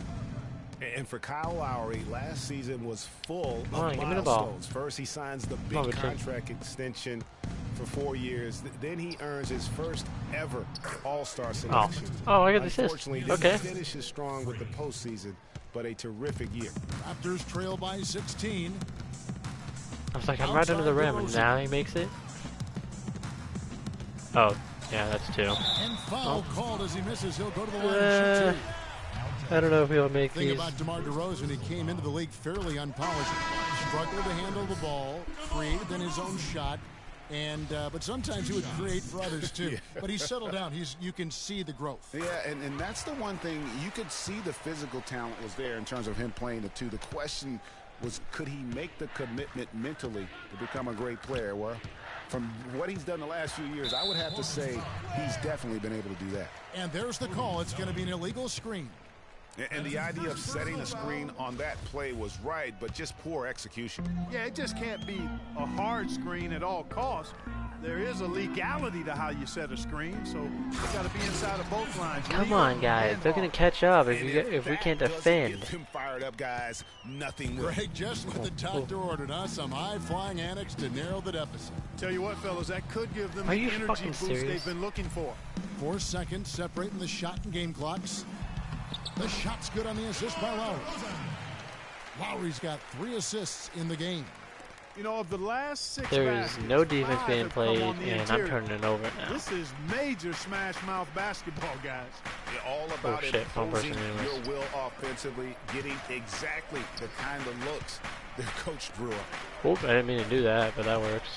And for Kyle Lowry, last season was full of give me the ball. milestones. First, he signs the big contract extension for 4 years. Then he earns his first ever All-Star selection. Oh, I got the assist. Unfortunately, Okay. didn't finish as strong with the postseason, but a terrific year. Raptors trail by 16. I was like, I'm right under the rim, and now he makes it. Oh, yeah, that's 2. And foul called as he misses. He'll go to the line and shoot 2. I don't know if he'll make Thing these. about DeMar DeRozan, he came into the league fairly unpolished. Struggled to handle the ball, created then his own shot, and but sometimes he would create for others too. But he's settled down. You can see the growth. Yeah, and that's the one thing. You could see the physical talent was there in terms of him playing the 2. The question was, could he make the commitment mentally to become a great player? Well, from what he's done the last few years, I would have to say he's definitely been able to do that. And there's the call. It's going to be an illegal screen. And the idea of setting a screen on that play was right, but just poor execution. Yeah, it just can't be a hard screen at all costs. There is a legality to how you set a screen, so you got to be inside of both lines. Come on, guys. They're going to catch up if we can't defend. Get them fired up, guys. Nothing will. Greg just with the doctor ordered us some high-flying annex to narrow the deficit. Tell you what, fellas, that could give them Are the you energy fucking boost serious? they've been looking for. 4 seconds separating the shot and game clocks. The shot's good on the assist by Lowry. Lowry's got 3 assists in the game. You know, of the last 6 There is baskets, no defense 5 being have come played, on the and I'm interior. turning it over now. This is major smash mouth basketball, guys. Yeah, all about shit, wrong person imposing anyways. your will offensively, getting exactly the kind of looks their coach drew up. Oop, I didn't mean to do that, but that works.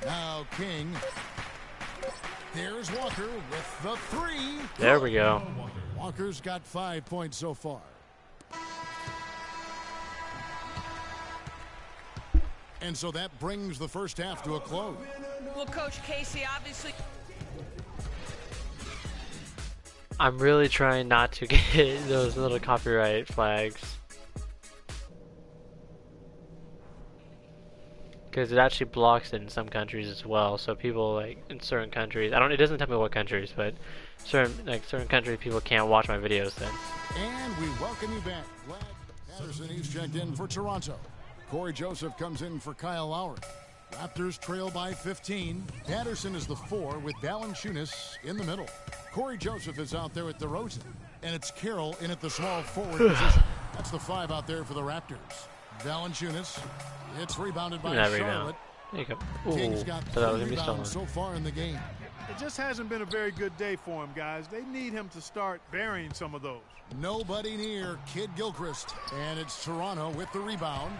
Now King. Here's Walker with the 3. There we go. Walker's got 5 points so far. And so that brings the first half to a close. Well, Coach Casey, obviously. I'm really trying not to get those little copyright flags. Because it actually blocks it in some countries as well. So people like in certain countries, it doesn't tell me what countries, but certain countries people can't watch my videos then. And we welcome you back. Glad Patterson, he's checked in for Toronto. Corey Joseph comes in for Kyle Lowry. Raptors trail by 15. Patterson is the 4 with Valanciunas in the middle. Corey Joseph is out there at DeRozan. And it's Carroll in at the small forward position. That's the 5 out there for the Raptors. Valanciunas. It's rebounded by Charlotte. There you go. Ooh, King's got thought that was 3 gonna be stolen. rebounds so far in the game. It just hasn't been a very good day for him, guys. They need him to start burying some of those. Nobody near Kid Gilchrist. And it's Toronto with the rebound.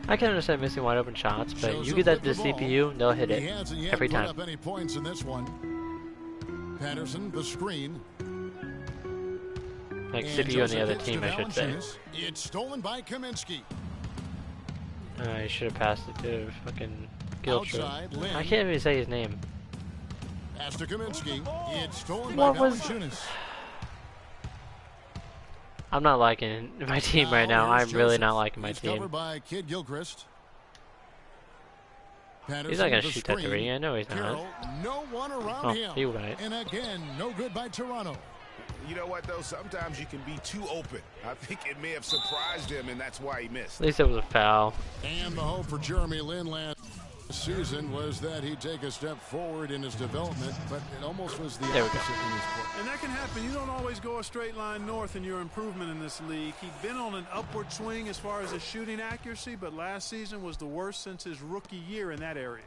I can understand missing wide open shots, but Joseph you get that to with the the ball. CPU, they'll hit He it hasn't yet every put time. up any points in this one. Patterson, the screen. Like And CPU on the Joseph other gets team, to I should say. Valanciunas. It's stolen by Kaminsky. I should have passed it to fucking Gilchrist. Outside, Lynn. I can't even say his name. Pass to Kaminsky. It's stolen What by was- Valanciunas. I'm not liking my team right now. I'm here's really Joseph. not liking my It's team. covered by Kid Gilchrist. Patterson, He's not gonna the shoot that screen. three. I know he's not. Carroll, no one around Oh, him. he went. And again, no good by Toronto. You know what, though? Sometimes you can be too open. I think it may have surprised him, and that's why he missed. At least it was a foul. And the hope for Jeremy Lin last season was that he'd take a step forward in his development, but it almost was the There we go. opposite in his play. And that can happen. You don't always go a straight line north in your improvement in this league. He'd been on an upward swing as far as his shooting accuracy, but last season was the worst since his rookie year in that area.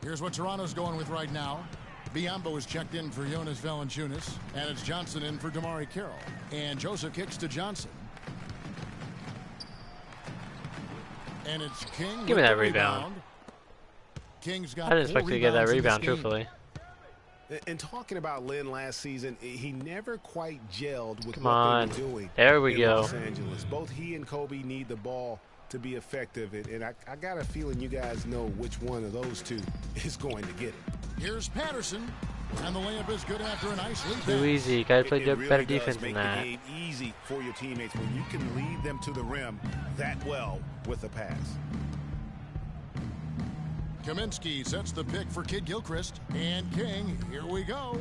Here's what Toronto's going with right now. Biombo is checked in for Jonas Valanciunas, and it's Johnson in for Damari Carroll. And Joseph kicks to Johnson. And it's King. Give me with that the rebound. King's I got didn't 4 expect to get that rebounds in this rebound, game. truthfully. And talking about Lynn last season, he never quite gelled with Come what on. they were doing. There we in go. Los Angeles. Both he and Kobe need the ball to be effective, and I got a feeling you guys know which one of those two is going to get it. Here's Patterson, and the layup is good after a nice lead. Too easy. Gotta play It really better does defense than make that. the game easy for your teammates when you can lead them to the rim that well with a pass. Kaminsky sets the pick for Kid Gilchrist. And King, here we go.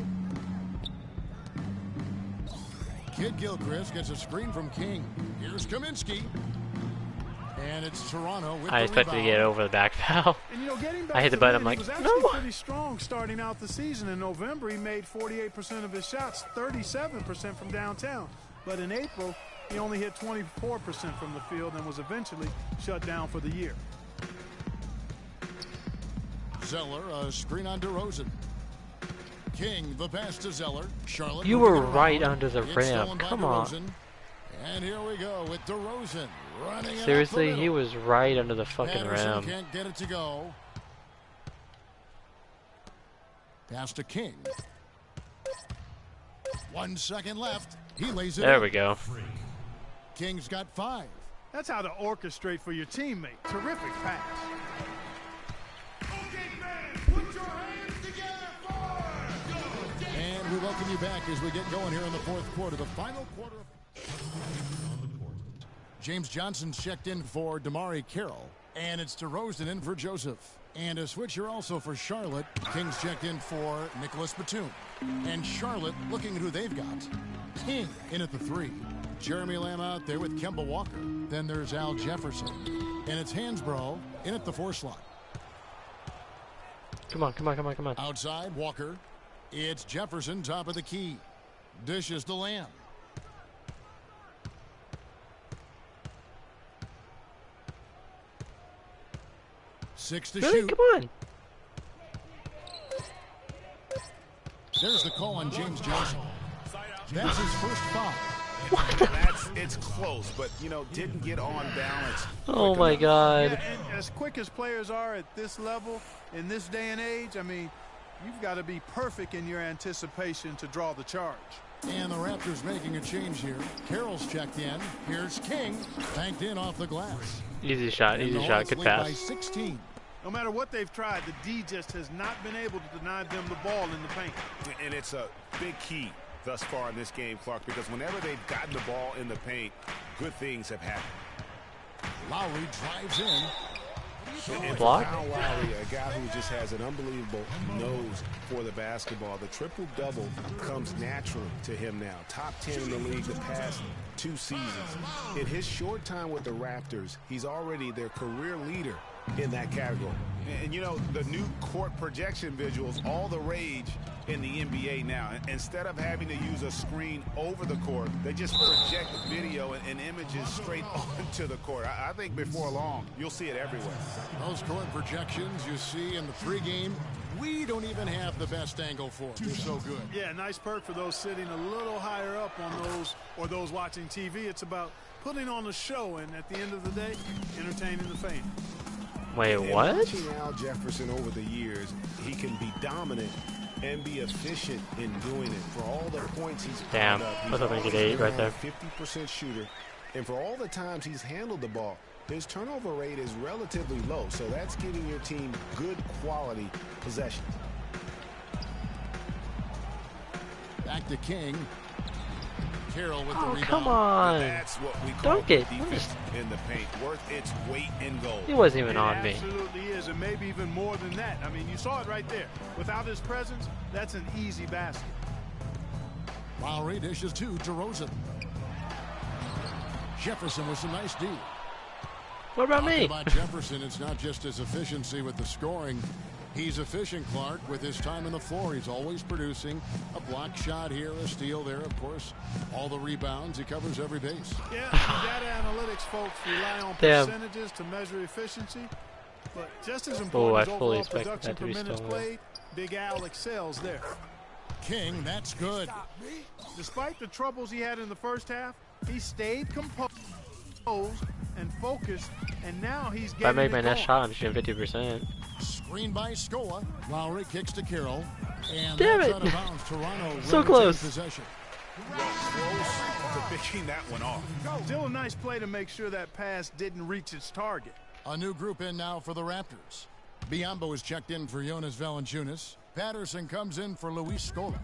Kid Gilchrist gets a screen from King. Here's Kaminsky. And it's Toronto with I the expected to rebound. get over the back foul. And, you know, getting back I hit to the button. I'm Lin, like, he was actually no. pretty strong starting out the season. In November, he made 48% of his shots, 37% from downtown. But in April, he only hit 24% from the field and was eventually shut down for the year. Zeller, a screen on DeRozan. King, the pass to Zeller. Charlotte. You moving were it around. right under the It's rim. stolen by Come on. DeRozan. And here we go with DeRozan running it up Seriously, the he middle. was right under the fucking Patterson rim. can't get it to go. Pass to King. 1 second left. He lays it There in. we go. King's got 5. That's how to orchestrate for your teammate. Terrific pass. And we welcome you back as we get going here in the fourth quarter. The final quarter. James Johnson's checked in for MyCareer. And it's DeRozan in for Joseph. And a switcher also for Charlotte. King's checked in for Nicholas Batum. And Charlotte looking at who they've got. King in at the 3. Jeremy Lamb out there with Kemba Walker. Then there's Al Jefferson. And it's Hansbrough in at the 4 slot. Come on. Outside, Walker. It's Jefferson, top of the key. Dishes to Lamb. Six to really? shoot. Come on. There's the call on James Johnson. That's his first foul. It's close, but, you know, didn't get on balance. Oh, my God. Yeah, and as quick as players are at this level, in this day and age, I mean, you've got to be perfect in your anticipation to draw the charge. And the Raptors making a change here. Carroll's checked in. Here's King. Banked in off the glass. Easy shot. Good pass. By 16. No matter what they've tried, the D just has not been able to deny them the ball in the paint. And it's a big key thus far in this game, Clark, because whenever they've gotten the ball in the paint, good things have happened. Lowry drives in. And block? Kyle Lowry, a guy who just has an unbelievable nose for the basketball. The triple-double comes naturally to him now. Top 10 in the league the past 2 seasons. In his short time with the Raptors, he's already their career leader in that category. And you know, the new court projection visuals, all the rage in the NBA now. Instead of having to use a screen over the court, they just project video and images straight onto the court. I think before long, you'll see it everywhere. Those court projections you see in the pregame, we don't even have the best angle for. They're so good. Yeah, nice perk for those sitting a little higher up on those or those watching TV. It's about putting on a show and at the end of the day, entertaining the fans. Wait, what? Watching Al Jefferson over the years, he can be dominant and be efficient in doing it. For all the points he's put up, he's I get 8 right there. 50% shooter. And for all the times he's handled the ball, his turnover rate is relatively low. So that's giving your team good quality possession. Back to King. Carroll with the rebound. Come on. That's what we call Dunk it. defense in the paint. Worth its weight in gold. He wasn't even on It me. absolutely is, and maybe even more than that. I mean, you saw it right there. Without his presence, that's an easy basket. Lowry dishes to DeRozan. Jefferson with some nice D. What about me? About Jefferson, it's not just his efficiency with the scoring. He's efficient, Clark, with his time on the floor. He's always producing a block shot here, a steal there, of course. All the rebounds. He covers every base. Yeah, data analytics folks rely on percentages to measure efficiency. But just as important as overall production per minutes played, Big Al excels there. King, that's good. Despite the troubles he had in the first half, he stayed composed and focused, and now he's getting If I make my it next going. shot, I'm shooting 50%. Screen by Scola. Lowry kicks to Carroll. And Damn that's it. out of bounds. Toronto So close. possession. Close to picking that one off. Still a nice play to make sure that pass didn't reach its target. A new group in now for the Raptors. Biombo is checked in for Jonas Valanciunas. Patterson comes in for Luis Scola.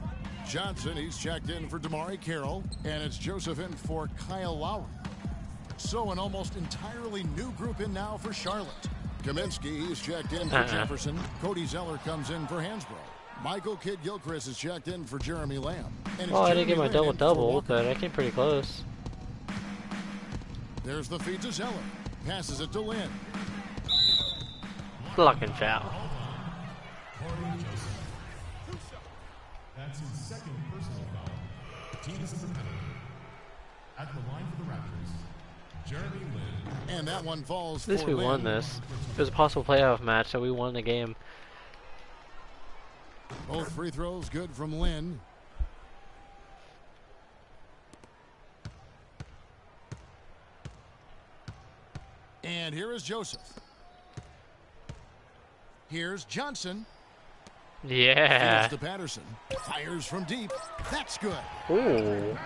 Johnson, he's checked in for MyCareer. And it's Joseph in for Kyle Lowry. So an almost entirely new group in now for Charlotte. Kaminsky, he's checked in for Jefferson. Cody Zeller comes in for Hansbrough. Michael Kidd-Gilchrist is checked in for Jeremy Lamb. And Well, I didn't get my double-double, but I came pretty close. There's the feed to Zeller. Passes it to Lynn. Block and foul. That's his second personal foul. Team is in the penalty. At the line for the Raptors, Jeremy Lin. And that one falls At least for we Lynn. won this. It was a possible playoff match, so we won the game. Both free throws good from Lynn. And here is Joseph. Here's Johnson. Yeah. Feeds to Patterson. Fires from deep. That's good. Ooh.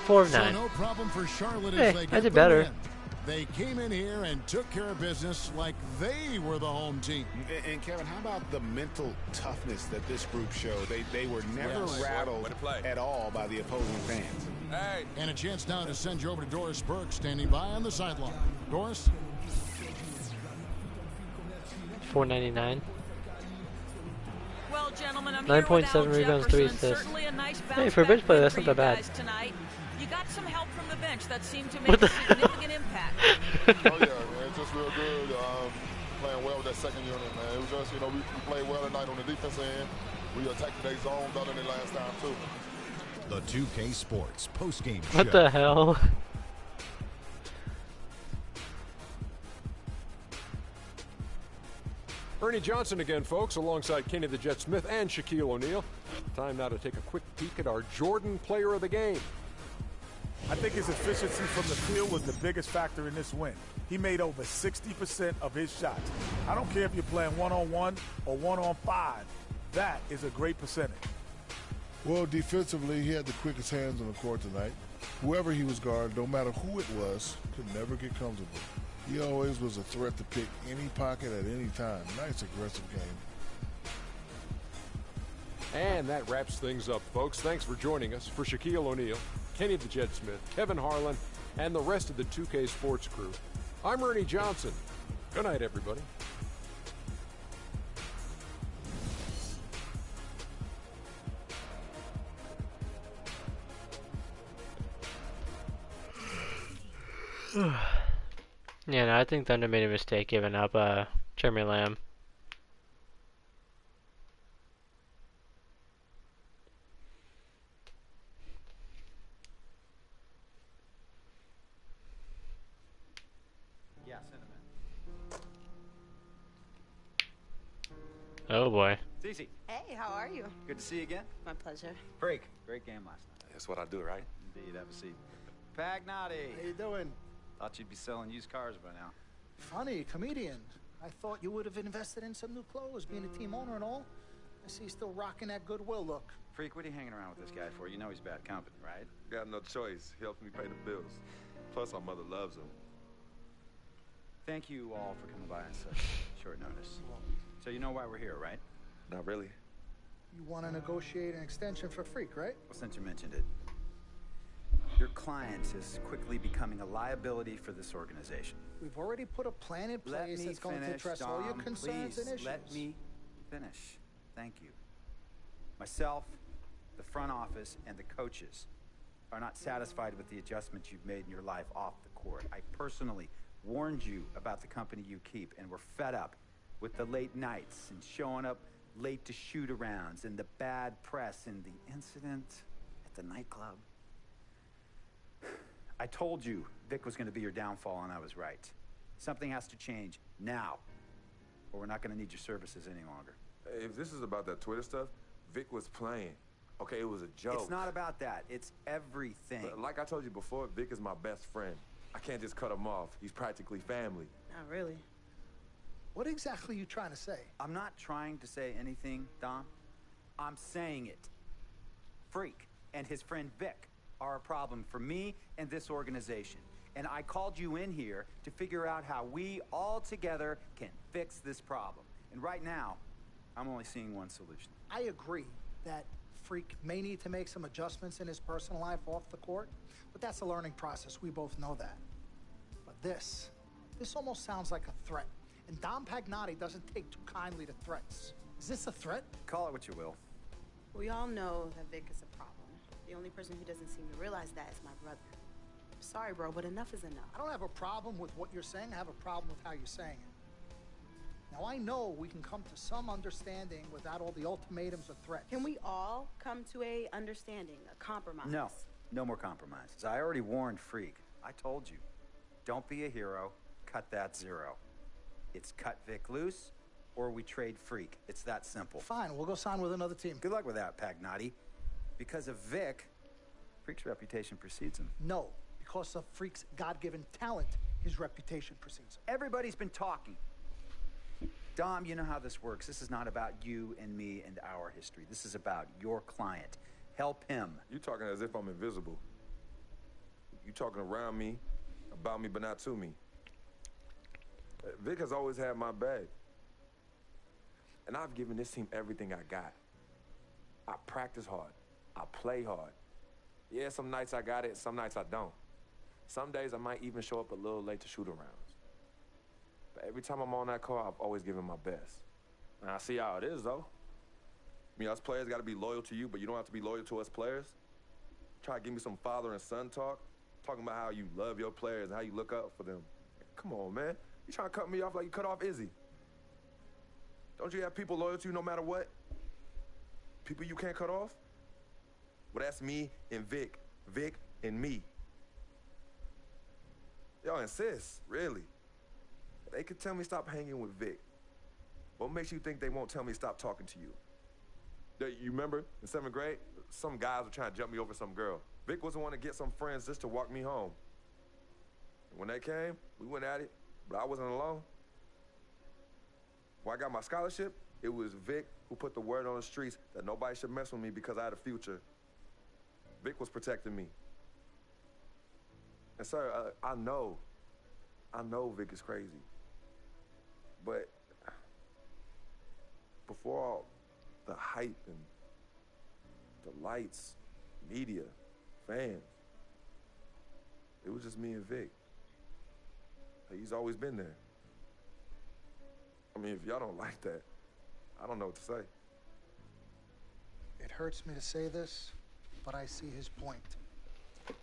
Four of So 9. no problem for Charlotte as Hey, they I get did the better. win. They came in here and took care of business like they were the home team. And Kevin, how about the mental toughness that this group showed? They were never rattled at all by the opposing fans. Hey. And a chance now to send you over to Doris Burke, standing by on the sideline. Doris? $4.99. Well, gentlemen, I'm 9.7 rebounds, 3 assists. Hey, for a bench player, that's not that bad. Tonight. You got some help from the bench that seemed to make a significant impact. Oh, yeah, man. It's just real good. Playing well with that second unit, man. It was just, we played well tonight on the defense end. We attacked their zone better than last time, too. The 2K Sports postgame show. What the hell? Ernie Johnson again, folks, alongside Kenny the Jet Smith and Shaquille O'Neal. Time now to take a quick peek at our Jordan player of the game. I think his efficiency from the field was the biggest factor in this win. He made over 60% of his shots. I don't care if you're playing one-on-1 or one-on-5. That is a great percentage. Well, defensively, he had the quickest hands on the court tonight. Whoever he was guarding, no matter who it was, could never get comfortable. He always was a threat to pick any pocket at any time. Nice aggressive game. And that wraps things up, folks. Thanks for joining us. For Shaquille O'Neal, Kenny the Jet Smith, Kevin Harlan, and the rest of the 2K Sports crew, I'm Ernie Johnson. Good night, everybody. Yeah, no, I think Thunder made a mistake giving up Jeremy Lamb. Yeah, cinnamon. Oh boy. Cece. Hey, how are you? Good to see you again. My pleasure. Freak. Great game last night. That's what I do, right? Indeed. Have a seat. Pagnotti. How you doing? Thought you'd be selling used cars by now. Funny, comedian. I thought you would have invested in some new clothes, being a team owner and all. I see you still rocking that Goodwill look. Freak, what are you hanging around with this guy for? You know he's bad company, right? Got no choice. He helps me pay the bills. Plus, our mother loves him. Thank you all for coming by on such short notice. So you know why we're here, right? Not really. You want to negotiate an extension for Freak, right? Well, since you mentioned it. Your client is quickly becoming a liability for this organization. We've already put a plan in place that's going to address all your concerns and issues. Let me finish. Thank you. Myself, the front office, and the coaches are not satisfied with the adjustments you've made in your life off the court. I personally warned you about the company you keep, and we're fed up with the late nights and showing up late to shoot-arounds and the bad press and the incident at the nightclub. I told you Vic was going to be your downfall, and I was right. Something has to change now, or we're not going to need your services any longer. If this is about that Twitter stuff, Vic was playing. Okay, it was a joke. It's not about that. It's everything. But like I told you before, Vic is my best friend. I can't just cut him off. He's practically family. Not really. What exactly are you trying to say? I'm not trying to say anything, Dom. I'm saying it. Freak and his friend Vic are a problem for me and this organization. And I called you in here to figure out how we all together can fix this problem. And right now, I'm only seeing one solution. I agree that Freak may need to make some adjustments in his personal life off the court, but that's a learning process. We both know that. But this almost sounds like a threat. And Dom Pagnotti doesn't take too kindly to threats. Is this a threat? Call it what you will. We all know that Vic is a problem. The only person who doesn't seem to realize that is my brother. I'm sorry, bro, but enough is enough. I don't have a problem with what you're saying. I have a problem with how you're saying it. Now, I know we can come to some understanding without all the ultimatums or threats. Can we all come to a understanding, a compromise? No. No more compromises. I already warned Freak. I told you. Don't be a hero. Cut that zero. It's cut Vic loose, or we trade Freak. It's that simple. Fine, we'll go sign with another team. Good luck with that, Pagnotti. Because of Vic, Freak's reputation precedes him. No, because of Freak's God-given talent, his reputation precedes him. Everybody's been talking. Dom, you know how this works. This is not about you and me and our history. This is about your client. Help him. You talking as if I'm invisible. You talking around me, About me, but not to me. Vic has always had my back. And I've given this team everything I got. I practice hard. I play hard. Yeah, some nights I got it, some nights I don't. Some days I might even show up a little late to shoot-arounds. But every time I'm on that court, I've always given my best. And I see how it is, though. I mean, us players got to be loyal to you, but you don't have to be loyal to us players. Try to give me some father and son talk, talking about how you love your players and how you look up for them. Come on, man. You trying to cut me off like you cut off Izzy. Don't you have people loyal to you no matter what? People you can't cut off? Well, that's me and Vic. Vic and me. Y'all insist, really. They could tell me stop hanging with Vic. What makes you think they won't tell me stop talking to you? You remember in 7th grade, some guys were trying to jump me over some girl. Vic was the one to get some friends just to walk me home. And when they came, we went at it, but I wasn't alone. When I got my scholarship, it was Vic who put the word on the streets that nobody should mess with me because I had a future. Vic was protecting me. And sir, I know Vic is crazy. But before all the hype and the lights, media, fans, it was just me and Vic. He's always been there. I mean, if y'all don't like that, I don't know what to say. It hurts me to say this, but I see his point.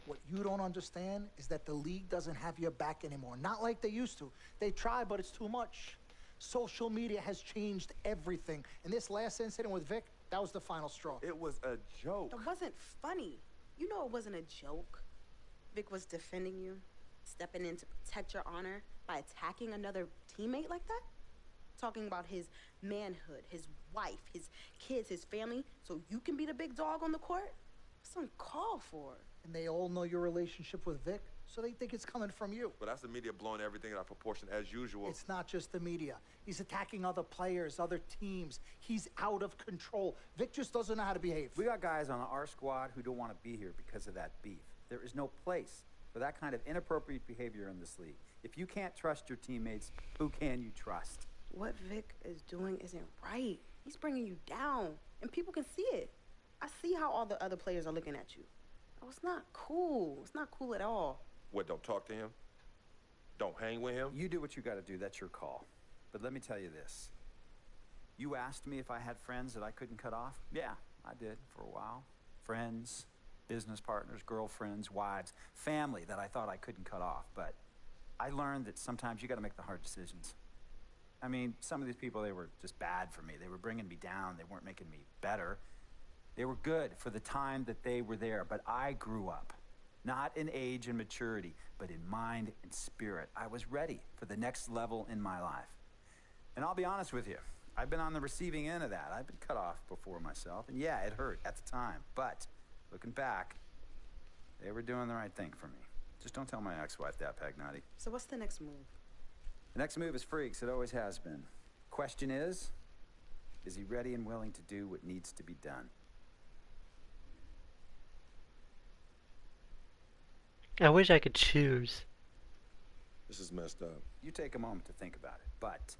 What you don't understand is that the league doesn't have your back anymore. Not like they used to. They try, but it's too much. Social media has changed everything. And this last incident with Vic, that was the final straw. It was a joke. It wasn't funny. You know it wasn't a joke. Vic was defending you, stepping in to protect your honor by attacking another teammate like that? Talking about his manhood, his wife, his kids, his family, so you can be the big dog on the court? That's uncalled for. And they all know your relationship with Vic, so they think it's coming from you. But that's the media blowing everything out of proportion as usual. It's not just the media. He's attacking other players, other teams. He's out of control. Vic just doesn't know how to behave. We got guys on our squad who don't want to be here because of that beef. There is no place for that kind of inappropriate behavior in this league. If you can't trust your teammates, who can you trust? What Vic is doing isn't right. He's bringing you down, and people can see it. I see how all the other players are looking at you. Oh, it's not cool. It's not cool at all. What, don't talk to him? Don't hang with him? You do what you got to do. That's your call. But let me tell you this. You asked me if I had friends that I couldn't cut off? Yeah, I did for a while. Friends, business partners, girlfriends, wives, family that I thought I couldn't cut off. But I learned that sometimes you got to make the hard decisions. I mean, some of these people, they were just bad for me. They were bringing me down. They weren't making me better. They were good for the time that they were there. But I grew up, not in age and maturity, but in mind and spirit. I was ready for the next level in my life. And I'll be honest with you, I've been on the receiving end of that. I've been cut off before myself. And yeah, it hurt at the time. But looking back, they were doing the right thing for me. Just don't tell my ex-wife that, Pagnotti. So what's the next move? The next move is Freaks. It always has been. Question is he ready and willing to do what needs to be done? I wish I could choose. This is messed up. You take a moment to think about it, but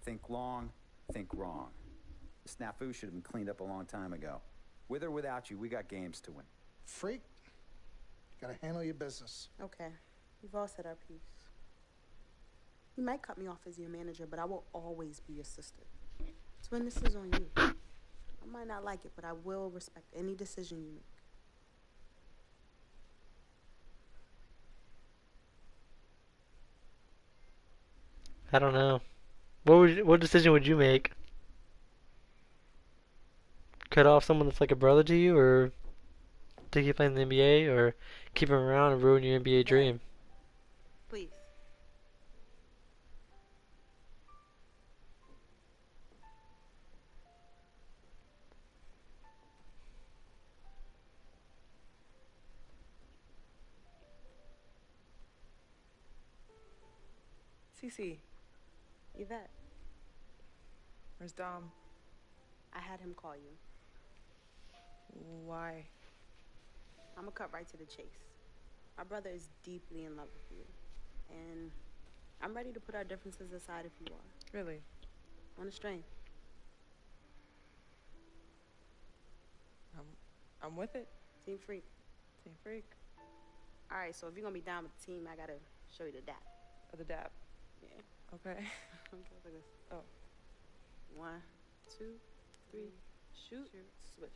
think long, think wrong. The snafu should have been cleaned up a long time ago. With or without you, we got games to win. Freak, you gotta handle your business. Okay, we've all said our piece. You might cut me off as your manager, but I will always be your sister. So when this is on you, I might not like it, but I will respect any decision you make. I don't know. What decision would you make? Cut off someone that's like a brother to you, or to keep playing in the NBA, or keep him around and ruin your NBA dream? Please. Cece, Yvette, where's Dom? I had him call you. Why? I'm gonna cut right to the chase. My brother is deeply in love with you. And I'm ready to put our differences aside if you are. Really? On a string. I'm with it. Team Freak. Team Freak. All right, so if you're going to be down with the team, I got to show you the dap. Oh, the dap. Yeah. Okay. Okay, like this. Oh. 1, 2, 3, shoot, swish.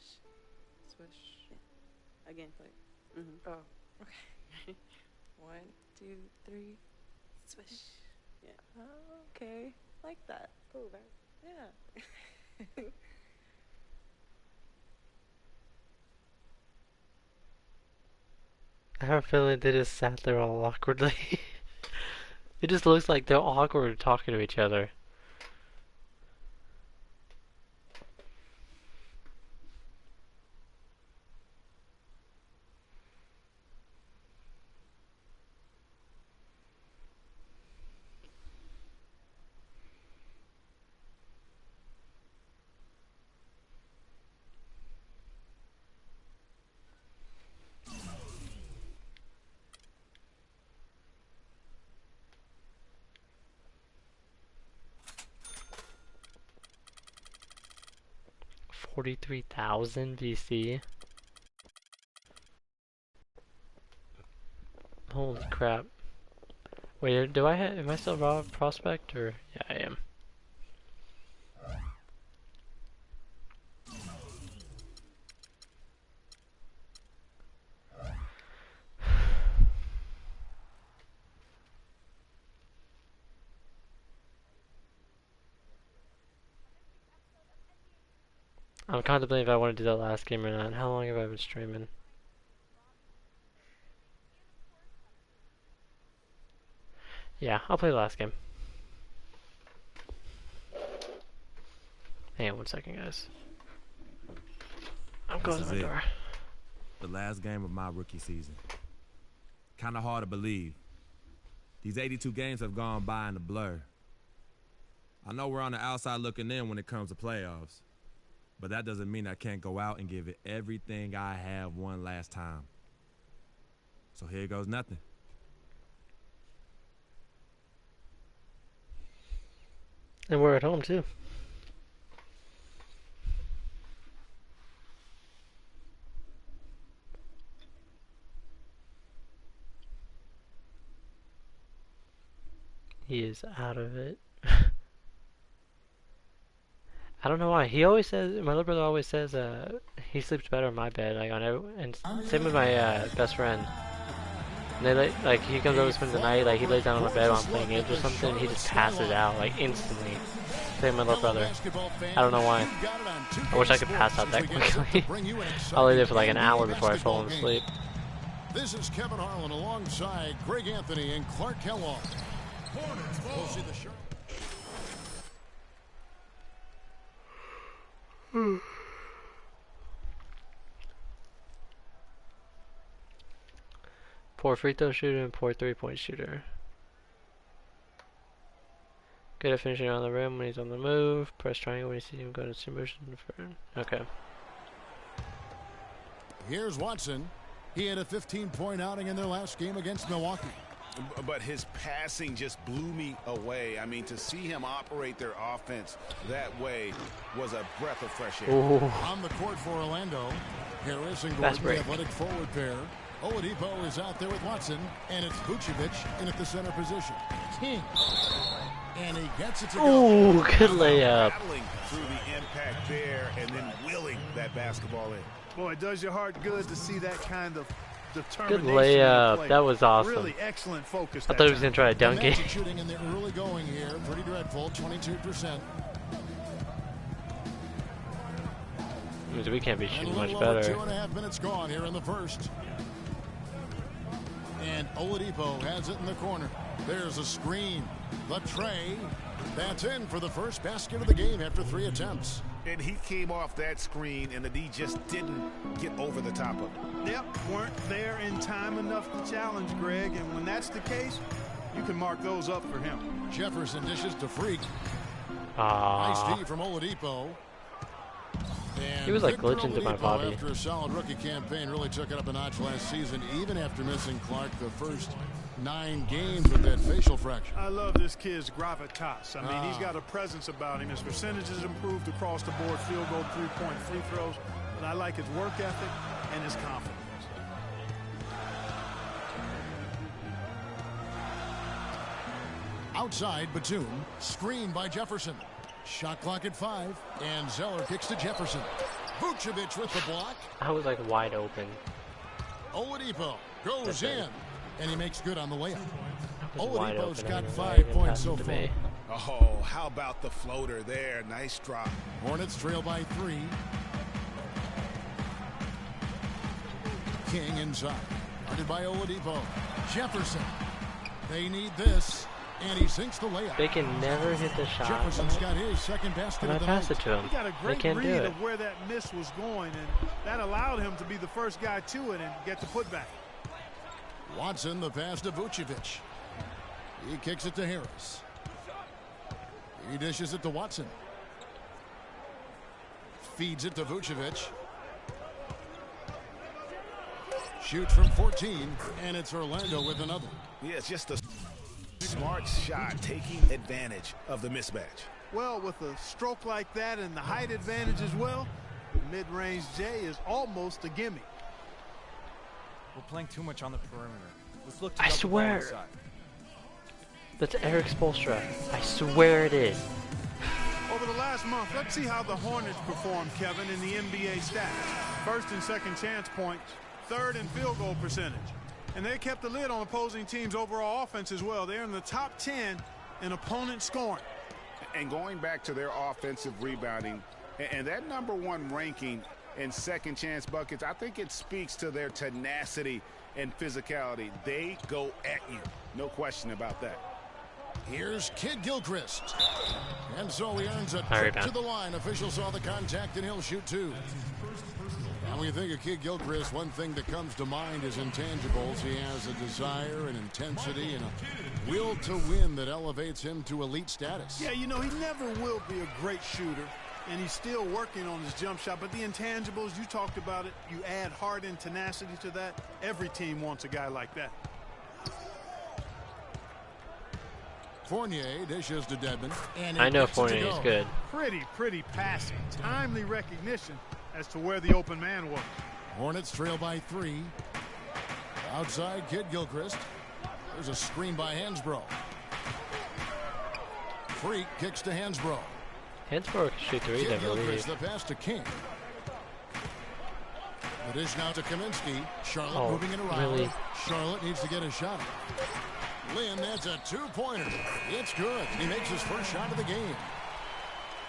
Swish. Yeah. Again. Like. Mm-hmm. Oh. Okay. 1, 2, 3, swish. Yeah. Oh, okay. Like that. Cool, right? Yeah. I have a feeling they just sat there all awkwardly. It just looks like they're awkward talking to each other. $43,000 VC. Holy crap. Wait, am I still raw prospect or? Yeah, I am. I'm contemplating if I want to do that last game or not. How long have I been streaming? Yeah, I'll play the last game. Hang on 1 second, guys. I'm closing my door. The last game of my rookie season. Kind of hard to believe. These 82 games have gone by in a blur. I know we're on the outside looking in when it comes to playoffs, but that doesn't mean I can't go out and give it everything I have one last time. So here goes nothing. And we're at home too. He is out of it. I don't know why. He always says, my little brother always says, he sleeps better in my bed, like and same with my best friend. And they like he comes over to spend the night, like he lays down on my bed while I'm playing games or something, and he just passes out like instantly. Same with my little brother. I don't know why. I wish I could pass out that quickly. I'll lay there for like an hour before I fall asleep. This is Kevin Harlan alongside Greg Anthony and Clark Kellogg. We'll see the show. Poor free throw shooter and poor 3-point shooter. Good at finishing on the rim when he's on the move. Press triangle when you see him go to submission. Okay. Here's Watson. He had a 15-point outing in their last game against Milwaukee. But his passing just blew me away. I mean, to see him operate their offense that way was a breath of fresh air. Ooh. On the court for Orlando, Harris and Gordon, the athletic forward pair. Oladipo is out there with Watson, and it's Vucevic in at the center position. King. And he gets it to go. Ooh, good layup. Battling through the impact there and then willing that basketball in. Boy, it does your heart good to see that kind of Good determination. layup. That was awesome. Really excellent focus. I thought he was going to try to dunk it. Shooting in the early going here, pretty dreadful, 22%. Means we can't be shooting much Over better. 2.5 minutes gone here in the first. And Oladipo has it in the corner. There's a screen. The tray. That's in for the first basket of the game after 3 attempts. And he came off that screen, and the D just didn't get over the top of it. Yep, weren't there in time enough to challenge Greg, and when that's the case, you can mark those up for him. Jefferson dishes to Freak. Ah. Nice D from Oladipo. He was like Victor glitching to my Oladipo, body. after a solid rookie campaign, really took it up a notch last season, even after missing Clark the first 9 games with that facial fracture. I love this kid's gravitas. I mean, he's got a presence about him. His percentages improved across the board, field goal, three-point, free throws. But I like his work ethic and his confidence. Outside, Batum, screened by Jefferson. Shot clock at 5, and Zeller kicks to Jefferson. Vucevic with the block. I was like wide open. Oladipo goes in, and he makes good on the layup. Wide Oladipo's open, got and 5 points passed so to far. me. Oh, how about the floater there? Nice drop. Hornets trail by 3. King inside. Guarded by Oladipo. Jefferson. They need this. And he sinks the layup. They can never hit the shot. Jefferson's got his second basket When I of the pass night. it to him, He got a they great can't do read it. of where that miss was going, and that allowed him to be the first guy to it and get the putback. Watson, the pass to Vucevic. He kicks it to Harris. He dishes it to Watson. Feeds it to Vucevic. Shoots from 14, and it's Orlando with another. Yeah, it's just a smart shot, taking advantage of the mismatch. Well, with a stroke like that and the height advantage as well, the mid-range J is almost a gimme. We're playing too much on the perimeter. Let's look to I double swear. inside. That's Eric Spoelstra. I swear it is. Over the last month, let's see how the Hornets performed, Kevin, in the NBA stats. First and second chance points, third in field goal percentage. And they kept the lid on opposing teams' overall offense as well. They're in the top 10 in opponent scoring. And going back to their offensive rebounding and that #1 ranking in second chance buckets, I think it speaks to their tenacity and physicality. They go at you. No question about that. Here's Kid Gilchrist. And so he earns a All right, trip man. to the line. Officials saw the contact, and he'll shoot 2. And when you think of Kid Gilchrist, one thing that comes to mind is intangibles. He has a desire and intensity and a will to win that elevates him to elite status. Yeah, you know, he never will be a great shooter, and he's still working on his jump shot. But the intangibles, you talked about it, you add heart and tenacity to that. Every team wants a guy like that. Fournier dishes to Dedmon. And I know gets it to Fournier is go. good. Pretty passing. Timely recognition as to where the open man was. Hornets trail by 3. Outside, Kid Gilchrist. There's a screen by Hansbrough. Freak kicks to Hansbrough. Hansbrough can shoot threes, I Kid believe. Gilchrist, the pass to King. The dish now to Kaminsky. Charlotte Oh, moving it around. really? Charlotte needs to get a shot. Lynn, that's a 2-pointer. It's good. He makes his first shot of the game.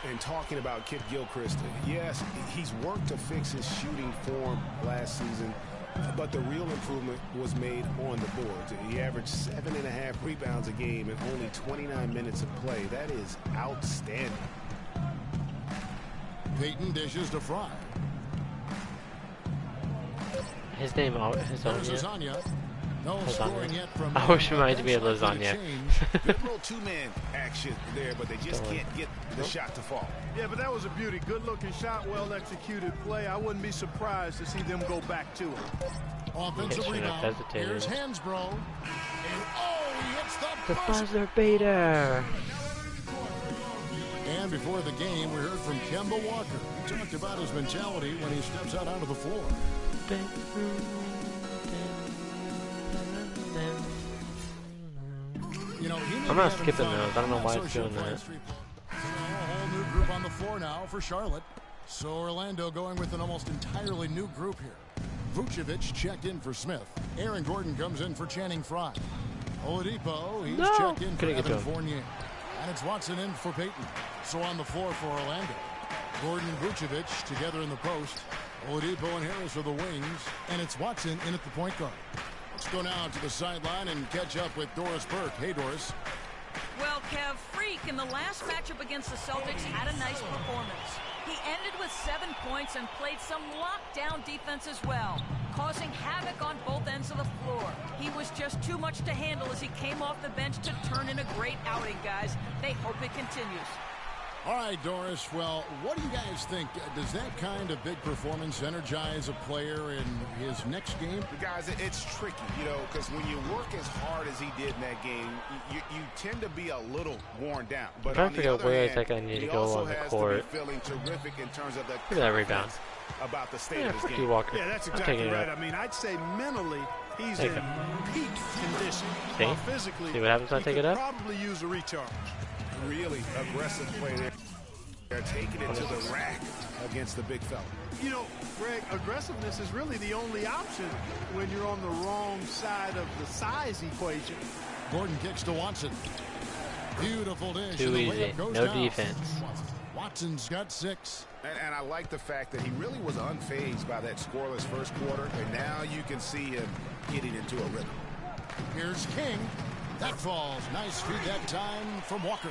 And talking about Kid Gilchrist, yes, he's worked to fix his shooting form last season, but the real improvement was made on the boards. He averaged 7.5 rebounds a game in only 29 minutes of play. That is outstanding. Peyton dishes to Fry. His name is There's Lasagna. Lasagna. No scoring yet from I wish it reminded me of lasagna. Good little two-man action there, but they just can't get the shot to fall. Yeah, but that was a beauty. Good-looking shot, well-executed play. I wouldn't be surprised to see them go back to it. Offensive rebound. Here's Hansbrough. And he hits The buzzer beater. And before the game, we heard from Kemba Walker. He talked about his mentality when he steps out onto the floor. You know, I'm not skipping those. I don't know why it's doing that. A whole new group on the floor now for Charlotte. So Orlando going with an almost entirely new group here. Vucevic checked in for Smith. Aaron Gordon comes in for Channing Frye. Oladipo, he's checked in for Evan Fournier. And it's Watson in for Peyton. So on the floor for Orlando. Gordon and Vucevic together in the post. Oladipo and Harris are the wings. And it's Watson in at the point guard. Let's go now to the sideline and catch up with Doris Burke. Hey, Doris. Well, Kev, Freak in the last matchup against the Celtics had a nice performance. He ended with 7 points and played some lockdown defense as well, causing havoc on both ends of the floor. He was just too much to handle as he came off the bench to turn in a great outing, guys. They hope it continues. All right, Doris. Well, what do you guys think? Does that kind of big performance energize a player in his next game? Guys, it's tricky, you know, because when you work as hard as he did in that game, you tend to be a little worn down. But I'm trying on to the figure out other where hand, exactly I need to he go also on the has court. to be feeling terrific in terms of the Look at that rebound. about the state Yeah, of his Ricky game. Walker. Yeah, that's I'm exactly taking it right. up. I mean, I'd say mentally he's Take in it. peak condition. See? While physically, See what happens when I he take could it up? probably use a recharge. Really aggressive play there. They're taking it to the rack against the big fella. You know, Greg, aggressiveness is really the only option when you're on the wrong side of the size equation. Gordon kicks to Watson. Beautiful dish. Too and the easy. layup goes No down. defense. Watson's got 6. And I like the fact that he really was unfazed by that scoreless first quarter, and now you can see him getting into a rhythm. Here's King. That falls. Nice feed that time from Walker.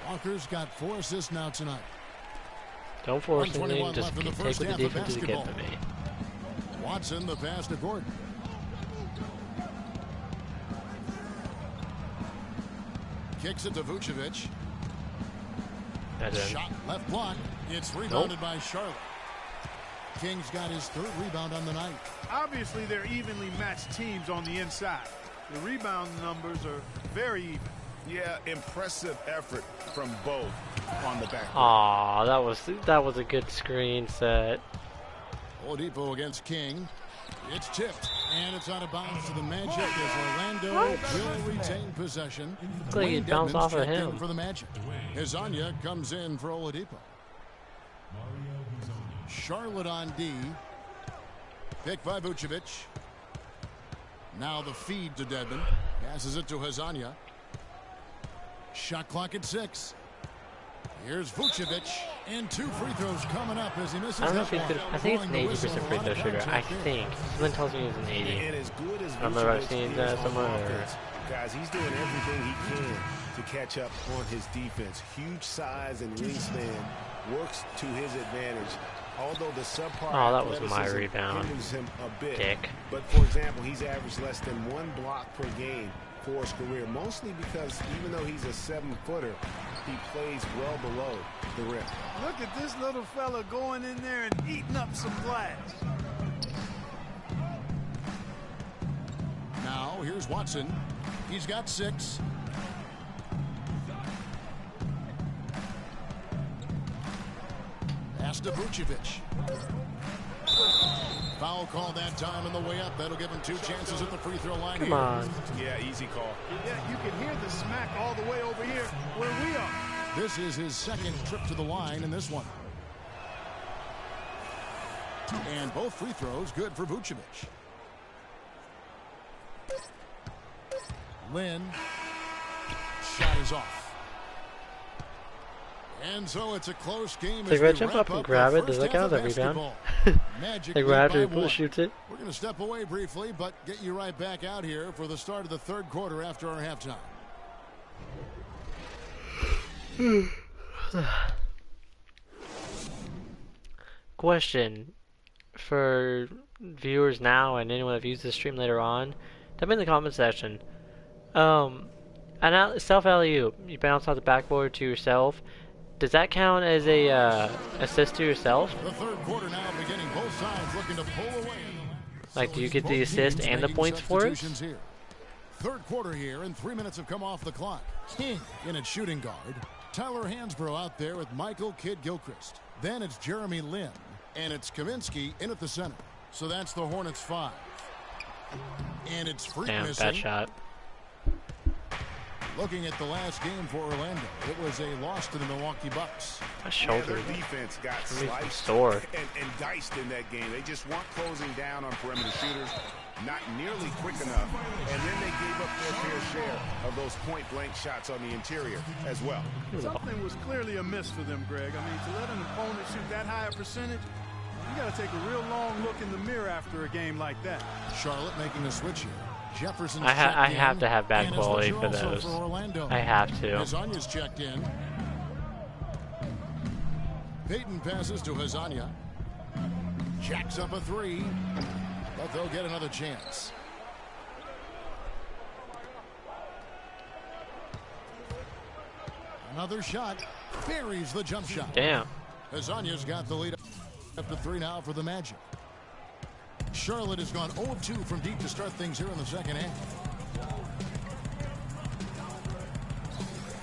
Walker's got 4 assists now tonight. Don't force anything. 1:21 Just left in the take first what the half of defense is getting basketball. to me. Watson, the pass to Gordon. Kicks it to Vucevic. That's in. Shot left block. It's rebounded by Charlotte. King's got his 3rd rebound on the night. Obviously, they're evenly matched teams on the inside. The rebound numbers are very even. Yeah, impressive effort from both on the back. Aw, that was a good screen set. Oladipo against King. It's tipped, and it's out of bounds to the Magic as Orlando will retain possession. Looks like he Dwayne bounced Dedmon's off of checked in him. for the Magic. Hezonja comes in for Oladipo. Charlotte on D. Picked by Vucevic. Now the feed to Dedmon. Passes it to Hezonja. Shot clock at 6. Here's Vucevic, and 2 free throws coming up as he misses. I don't know if that he's good. one. I think it's an Blowing the 80% whistle. free A lot throw of shooter. I contact there. think. Someone tells me he's an 80. And as good as I remember I've Vucevic seen is that on somewhere. offense, guys, he's doing everything he can to catch up on his defense. Huge size and wingspan works to his advantage. Although the subpar Oh, that was my athleticism rebound. hinders him a bit. Dick. But for example, he's averaged less than 1 block per game for his career, mostly because even though he's a 7-footer, he plays well below the rim. Look at this little fella going in there and eating up some glass. Now here's Watson. He's got 6. Pass to Vucevic. Foul call that time on the way up. That'll give him 2 chances at the free throw line. Come here. on. Yeah, easy call. Yeah, you can hear the smack all the way over here where we are. This is his 2nd trip to the line in this one. And both free throws good for Vucevic. Lynn. Shot is off. And so it's a close game. Like, as if I we jump wrap up and the grab it, does first that count half as a of rebound? basketball. Magic Like, lead right after by he 1. shoots it? We're going to step away briefly, but get you right back out here for the start of the 3rd quarter after our halftime. Question for viewers now and anyone that views this stream later on, type in the comment section. An self alley-oop, you bounce off the backboard to yourself. Does that count as a assist to yourself? The 3rd quarter now beginning. Both sides looking to pull away. Like, do you get the assist and the points for it? Here. 3rd quarter here, and 3 minutes have come off the clock. King in at shooting guard. Tyler Hansbrough out there with Michael Kidd-Gilchrist. Then it's Jeremy Lin, and it's Kaminsky in at the center. So that's the Hornets 5. And it's Freak Damn, missing. bad shot. Looking at the last game for Orlando, it was a loss to the Milwaukee Bucks. My shoulder. Their defense got Makes me sliced sore. and diced in that game. They just weren't closing down on perimeter shooters, not nearly quick enough, and then they gave up their fair share of those point-blank shots on the interior as well. Something was clearly amiss for them, Greg. I mean, to let an opponent shoot that high a percentage, you got to take a real long look in the mirror after a game like that. Charlotte making a switch here. Jefferson's I checked have in, to have bad and quality it's for also those. for Orlando. I have to. Hezonja's checked in. Peyton passes to Hezonja. Jacks up a 3, but they'll get another chance. Another shot. Buries the jump shot. Damn. Hazanya's got the lead up to 3 now for the Magic. Charlotte has gone 0 of 2 from deep to start things here in the second half.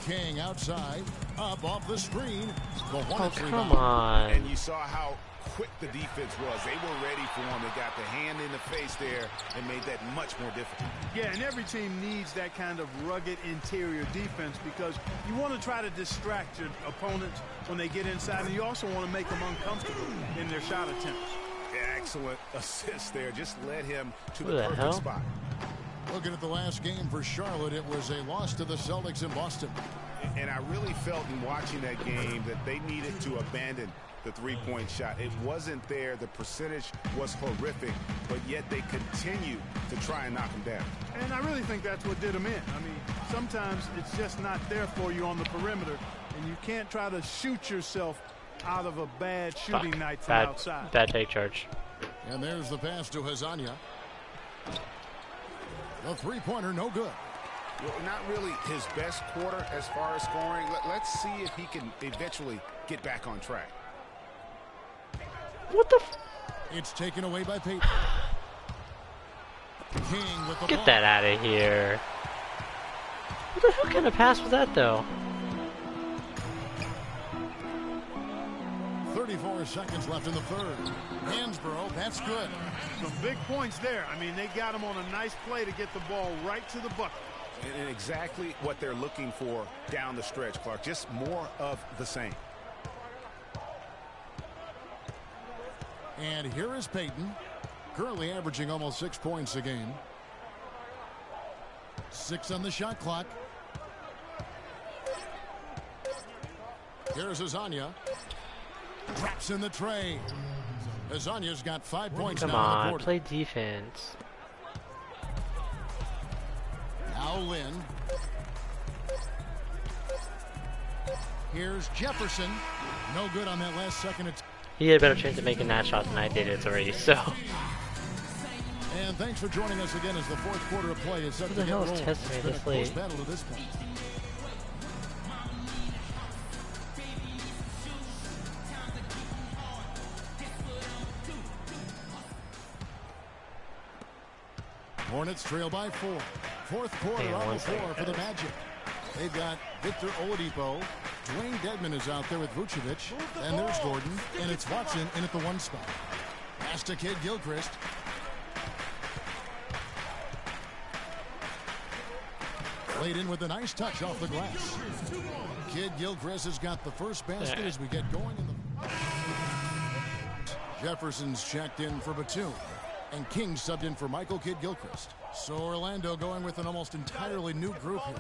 King outside, up off the screen. The Hornets come on. And you saw how quick the defense was. They were ready for him. They got the hand in the face there and made that much more difficult. Yeah, and every team needs that kind of rugged interior defense because you want to try to distract your opponents when they get inside, and you also want to make them uncomfortable in their shot attempts. Excellent assist there. Just led him to Who the the perfect hell? spot. Looking at the last game for Charlotte, it was a loss to the Celtics in Boston. And I really felt in watching that game that they needed to abandon the three-point shot. It wasn't there. The percentage was horrific, but yet they continue to try and knock them down. And I really think that's what did them in. I mean, sometimes it's just not there for you on the perimeter, and you can't try to shoot yourself out of a bad shooting night from outside. Bad take charge. And there's the pass to Hazanya. The three-pointer, no good. Well, not really his best quarter as far as scoring. Let's see if he can eventually get back on track. What the It's taken away by Peyton. King with the Get ball. that out of here. What the hell kind of pass was that, though? 34 seconds left in the third. Hansborough, that's good. Some big points there. I mean, they got him on a nice play to get the ball right to the bucket. And exactly what they're looking for down the stretch, Clark. Just more of the same. And here is Peyton, currently averaging almost 6 points a game. 6 on the shot clock. Here's Hazanya. Drops in the tray. Hazanya's got 5 points Come now in the on, quarter. play defense. Now Lynn. Here's Jefferson. No good on that last second attempt. He had a better chance of making that shot than I did at 3, so. And thanks for joining us again as the fourth quarter of play is set Who to the get hell rolling. is testing me It's been this a close late? battle to this point. Hornets trail by 4. Fourth quarter Damn, on the 1 second, floor for the guys. Magic. They've got Victor Oladipo. Dwayne Dedman is out there with Vucevic. And there's Gordon. And it's Watson in at the 1 spot. Pass to Kid Gilchrist. Played in with a nice touch off the glass. Kid Gilchrist has got the first basket as we get going in the... Jefferson's checked in for Batum. And King subbed in for Michael Kidd Gilchrist. So Orlando going with an almost entirely new group here.